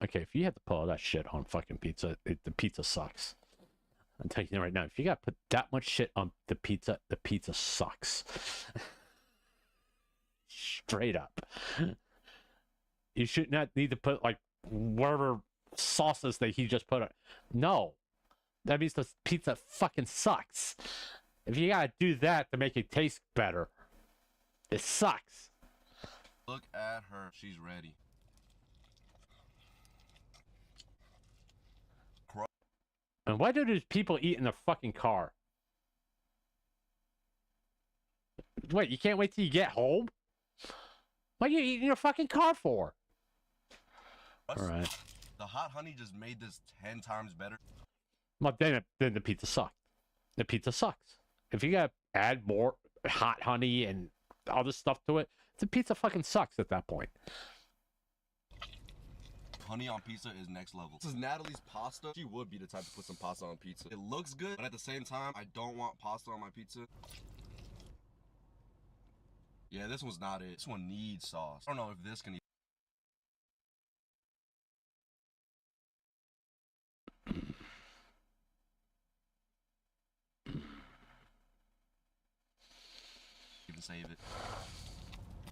Okay, if you had to put all that shit on fucking pizza, the pizza sucks. I'm telling you right now, if you gotta put that much shit on the pizza sucks. Straight up. You should not need to put like whatever sauces that he just put on. No. That means the pizza fucking sucks. If you gotta do that to make it taste better, it sucks. Look at her. She's ready. And why do these people eat in their fucking car? Wait, you can't wait till you get home? What are you eating in your fucking car for? Alright. The hot honey just made this 10 times better. Well, then the pizza sucked. The pizza sucks. If you gotta add more hot honey and other stuff to it, the pizza fucking sucks at that point. Honey on pizza is next level. This is Natalie's pasta. She would be the type to put some pasta on pizza. It looks good, but at the same time, I don't want pasta on my pizza. Yeah, this one's not it. This one needs sauce. I don't know if this can even save it.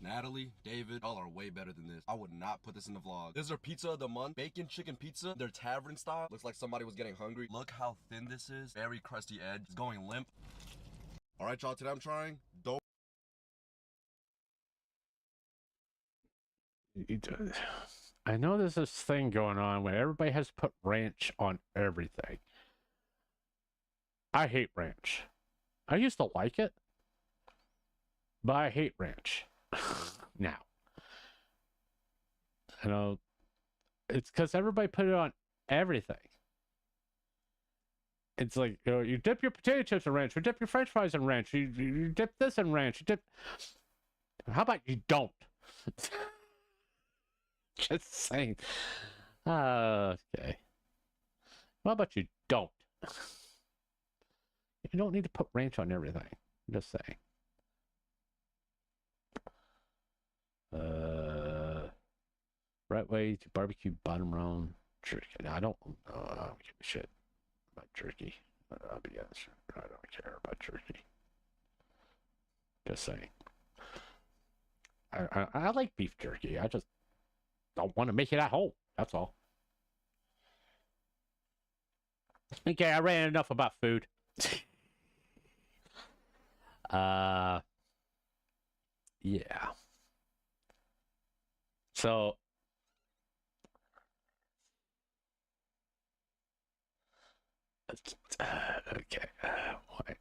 Natalie, David, y'all are way better than this. I would not put this in the vlog. This is our pizza of the month. Bacon chicken pizza. They're tavern style. Looks like somebody was getting hungry. Look how thin this is. Very crusty edge. It's going limp. All right, y'all, today I'm trying dough. I know there's this thing going on where everybody has to put ranch on everything. I hate ranch. I used to like it, but I hate ranch now. You know, it's because everybody put it on everything. It's like, you know, you dip your potato chips in ranch, you dip your french fries in ranch, you dip this in ranch, you dip... How about you don't? Just saying. Okay. How about you don't? You don't need to put ranch on everything. I'm just saying. Right way to barbecue bottom round jerky. I don't give a shit about jerky. I'll be honest. I don't care about jerky. Just saying. I like beef jerky. I just don't want to make it at home. That's all. Okay, I ran enough about food. Yeah. So okay. Wait.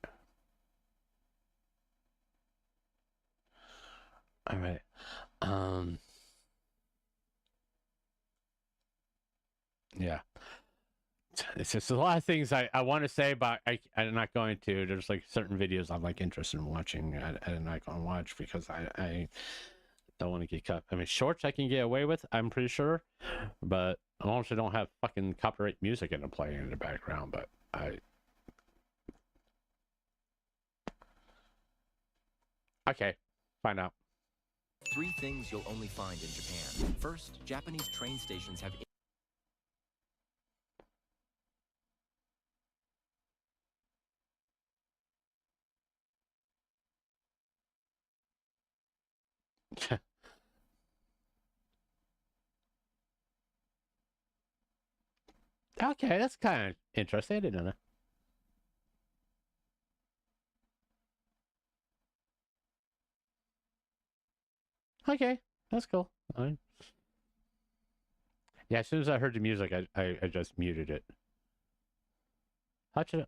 All right. Yeah. It's just a lot of things I want to say, but I'm not going to. There's like certain videos I'm like interested in watching. I'm not going to watch because I don't want to get cut. I mean, shorts I can get away with, I'm pretty sure, but I also don't have fucking copyright music in the playing in the background. But okay, find out. 3 things you'll only find in Japan. First, Japanese train stations have Okay, that's kind of interesting. I didn't know. Okay, that's cool. Yeah, as soon as I heard the music, I just muted it. Okay.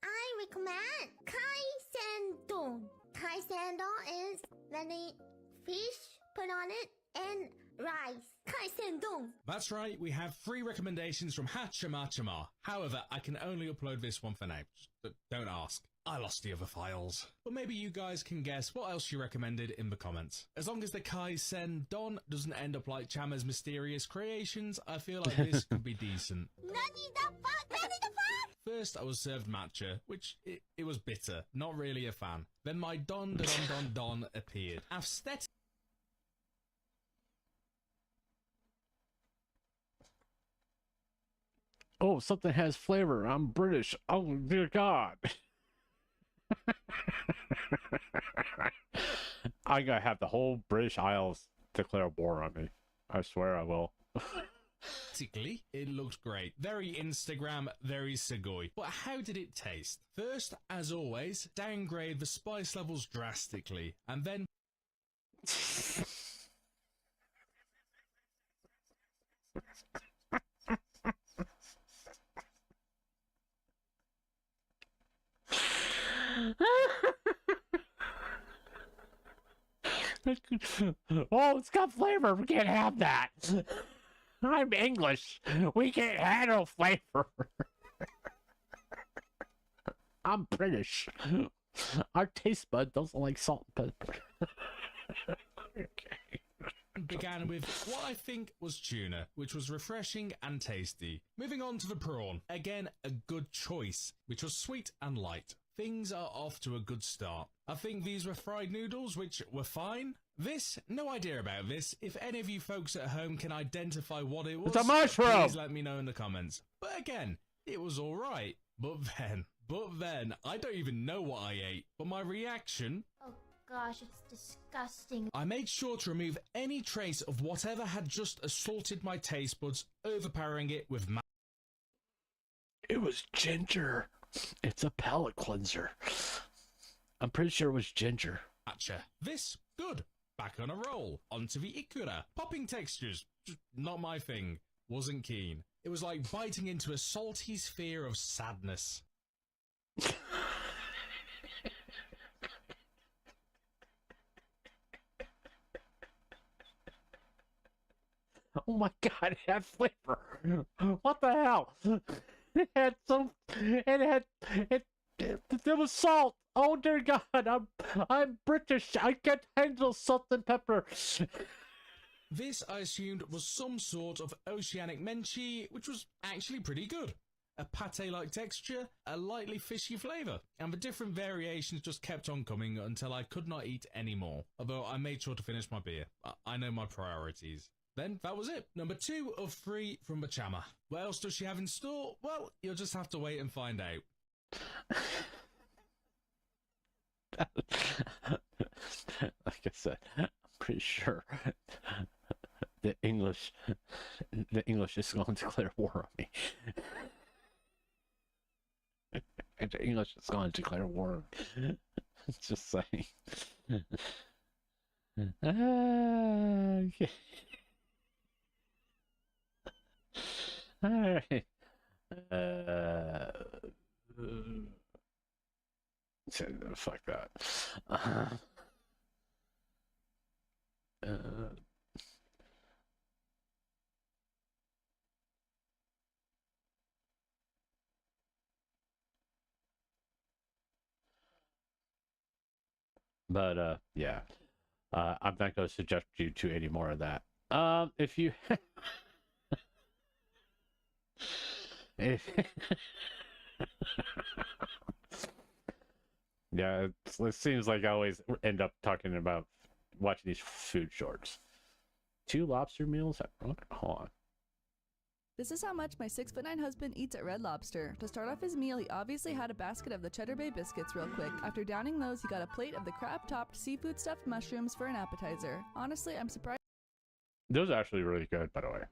I recommend kaisendon. Kaisendon is many fish put on it and rice. Kaisendon. That's right, we have 3 recommendations from Hachama. However, I can only upload this one for now. But don't ask. I lost the other files. But maybe you guys can guess what else you recommended in the comments. As long as the Kaisen-don doesn't end up like Chama's mysterious creations, I feel like this could be decent. Nani the fuck? Nani the fuck? First, I was served matcha, which it was bitter. Not really a fan. Then my don appeared. Aesthetic. Oh, something has flavor. I'm British. Oh, dear God. I'm gonna have the whole British Isles declare war on me. I swear I will. Basically, it looks great. Very Instagram, very Sugoi. But how did it taste? First, as always, downgrade the spice levels drastically, and then... Oh, it's got flavor. We can't have that. I'm English. We can't handle flavor. I'm British. Our taste bud doesn't like salt and pepper. Okay. Began with what I think was tuna, which was refreshing and tasty. Moving on to the prawn. Again, a good choice, which was sweet and light. Things are off to a good start. I think these were fried noodles, which were fine. This, no idea about this. If any of you folks at home can identify what it was, it's a mushroom! Please let me know in the comments. But again, it was alright. But But then, I don't even know what I ate, but my reaction... Oh gosh, it's disgusting. I made sure to remove any trace of whatever had just assaulted my taste buds, overpowering it with It was ginger. It's a palate cleanser. I'm pretty sure it was ginger. matcha. This, good. Back on a roll. Onto the ikura. Popping textures, just not my thing. Wasn't keen. It was like biting into a salty sphere of sadness. Oh my god, it had flavor. What the hell? It had some. There was salt. Oh dear God, I'm British. I can't handle salt and pepper. This, I assumed, was some sort of oceanic menchie, which was actually pretty good. A pate-like texture, a lightly fishy flavour, and the different variations just kept on coming until I could not eat anymore. Although I made sure to finish my beer. I know my priorities. Then that was it. Number 2 of 3 from Bachama. What else does she have in store? Well, you'll just have to wait and find out. Like I said, I'm pretty sure the English is going to declare war on me. The English is going to declare war on me. Just saying. Okay. All right. Fuck that. But yeah, I'm not going to suggest you to any more of that. If you, if yeah, it seems like I always end up talking about watching these food shorts. 2 lobster meals? Hold on. This is how much my 6'9" husband eats at Red Lobster. To start off his meal, he obviously had a basket of the Cheddar Bay biscuits real quick. After downing those, he got a plate of the crab-topped seafood stuffed mushrooms for an appetizer. Honestly, I'm surprised. Those are actually really good, by the way.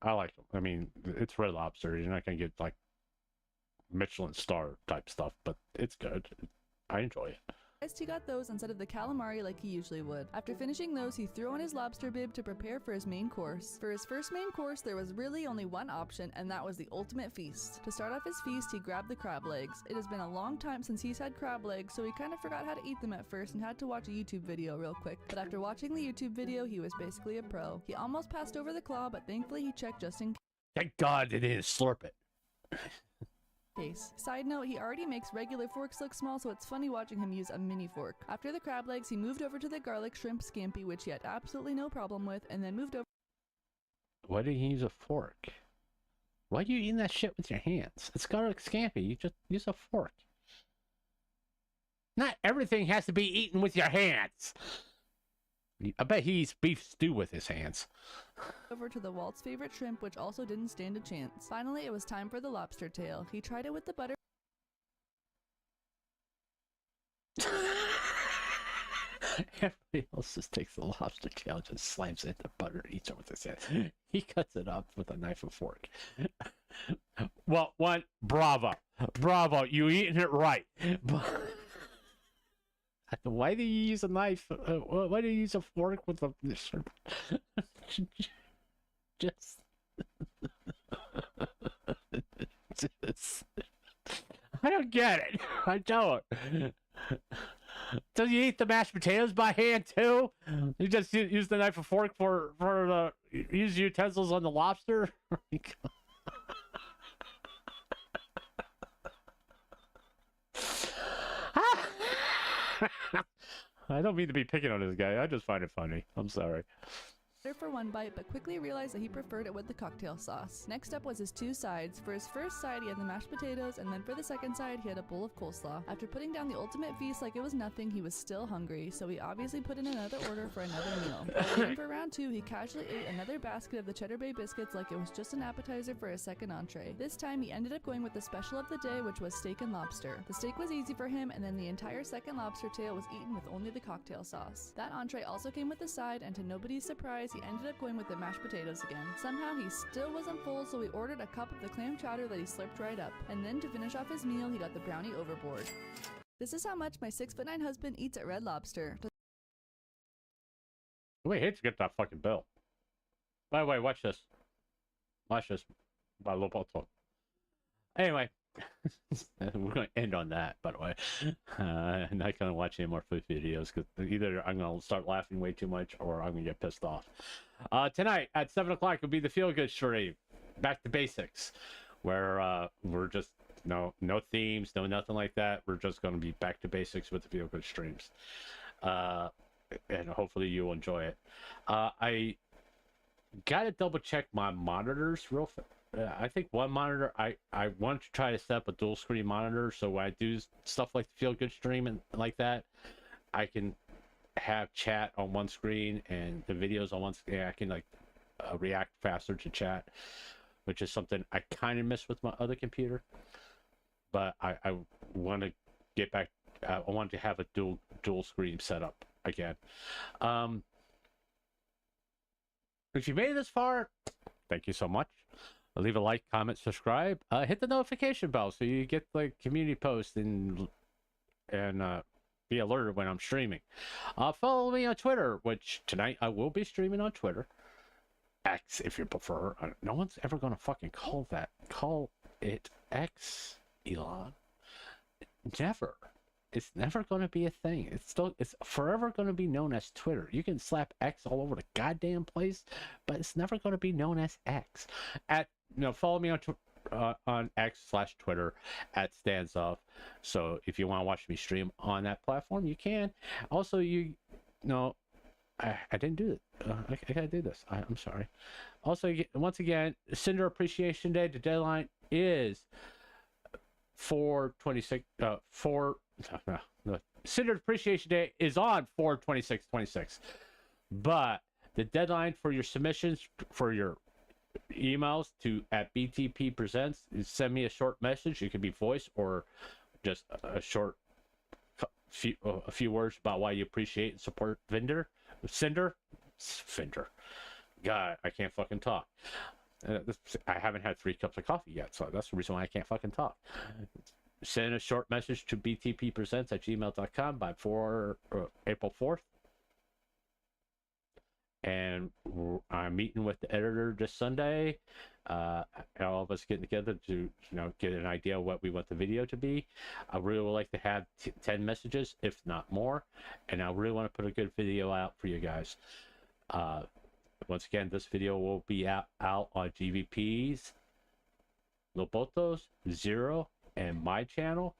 I like them. I mean, it's Red Lobster. You're not going to get like Michelin star type stuff, but it's good. I enjoy it. He got those instead of the calamari like he usually would. After finishing those, he threw on his lobster bib to prepare for his main course. For his first main course, there was really only one option, and that was the ultimate feast. To start off his feast, he grabbed the crab legs. It has been a long time since he's had crab legs, so he kind of forgot how to eat them at first and had to watch a YouTube video real quick. But after watching the YouTube video, he was basically a pro. He almost passed over the claw, but thankfully he checked just in case. Thank God they didn't slurp it. Side note, he already makes regular forks look small, so it's funny watching him use a mini fork. After the crab legs, he moved over to the garlic shrimp scampi, which he had absolutely no problem with, and then moved over. Why did he use a fork? Why are you eating that shit with your hands? It's garlic scampi. You just use a fork. Not everything has to be eaten with your hands. I bet he eats beef stew with his hands. Over to the Walt's favorite shrimp, which also didn't stand a chance. Finally, it was time for the lobster tail. He tried it with the butter. Everybody else just takes the lobster tail, just slams it in the butter, and eats it with his hand. He cuts it up with a knife and fork. Well, bravo. Bravo, you eating it right. Why do you use a knife? Why do you use a fork with a... Just... I don't get it. I don't. Does he eat the mashed potatoes by hand too? You just use the knife and fork for the use utensils on the lobster? I don't mean to be picking on this guy. I just find it funny. I'm sorry. for one bite, but quickly realized that he preferred it with the cocktail sauce. Next up was his two sides. For his first side, he had the mashed potatoes, and then for the second side, he had a bowl of coleslaw. After putting down the ultimate feast like it was nothing, he was still hungry, so he obviously put in another order for another meal. While waiting for round 2, he casually ate another basket of the Cheddar Bay biscuits like it was just an appetizer for a second entree. This time, he ended up going with the special of the day, which was steak and lobster. The steak was easy for him, and then the entire second lobster tail was eaten with only the cocktail sauce. That entree also came with the side, and to nobody's surprise, he ended up going with the mashed potatoes again. Somehow he still wasn't full, so he ordered a cup of the clam chowder that he slurped right up. And then to finish off his meal, he got the brownie overboard. This is how much my 6'9" husband eats at Red Lobster. We hate to get that fucking bill. By the way, watch this. Watch this. By Loboto. Anyway, we're going to end on that, by the way. I'm not going to watch any more food videos because either I'm going to start laughing way too much or I'm going to get pissed off. Tonight at 7 o'clock will be the Feel Good stream. Back to basics. Where we're just, no themes, no nothing like that. We're just going to be back to basics with the Feel Good streams. And hopefully you'll enjoy it. I got to double check my monitors real fast. I think one monitor, I want to try to set up a dual screen monitor so when I do stuff like the Feel Good stream and like that, I can have chat on one screen and the videos on one screen. I can like react faster to chat, which is something I kind of miss with my other computer. But I want to get back. I want to have a dual screen set up again. If you made it this far, thank you so much. Leave a like, comment, subscribe. Hit the notification bell so you get like community posts and be alerted when I'm streaming. Follow me on Twitter, which tonight I will be streaming on Twitter. X, if you prefer. No one's ever gonna fucking call it X, Elon. Never. It's never going to be a thing. It's forever going to be known as Twitter. You can slap X all over the goddamn place, but it's never going to be known as X. Follow me on X/Twitter at Stansoff. So if you want to watch me stream on that platform, you can. Also, I didn't do it. I gotta do this. I'm sorry. Also, once again, Cinder Appreciation Day. The deadline is 4/26. Cinder Appreciation Day is on 4/26/26, but the deadline for your submissions for your emails at BTP Presents is send me a short message. It could be voice or just a short a few words about why you appreciate and support Cinder. God, I can't fucking talk. I haven't had 3 cups of coffee yet, so that's the reason why I can't fucking talk. Send a short message to btppresents@gmail.com by April 4th. And I'm meeting with the editor this Sunday. All of us getting together to get an idea of what we want the video to be. I really would like to have 10 messages, if not more. And I really want to put a good video out for you guys. Once again, this video will be out on GVP's, Loboto's, Zero, and my channel.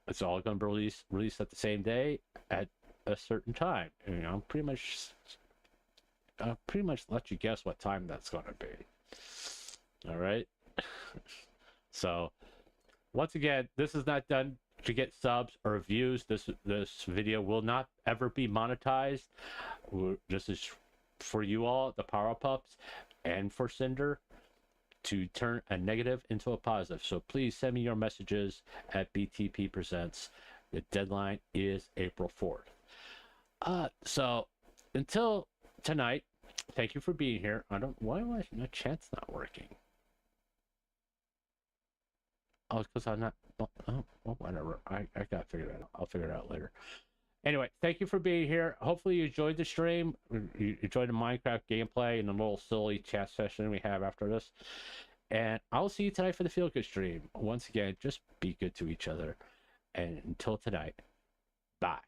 It's all going to be released at the same day at a certain time. And I'll pretty much let you guess what time that's going to be. All right. So once again, this is not done to get subs or views. This video will not ever be monetized. This is for you all, the Power Pups, and for Cinder, to turn a negative into a positive. So please send me your messages at BTP Presents. The deadline is April 4th. So until tonight, thank you for being here. Why am my chat's not working? Oh, it's because I'm not. Oh, well, whatever. I gotta figure that out. I'll figure it out later. Anyway, thank you for being here. Hopefully you enjoyed the stream. You enjoyed the Minecraft gameplay and the little silly chat session we have after this. And I'll see you tonight for the Feel Good stream. Once again, just be good to each other. And until tonight, bye.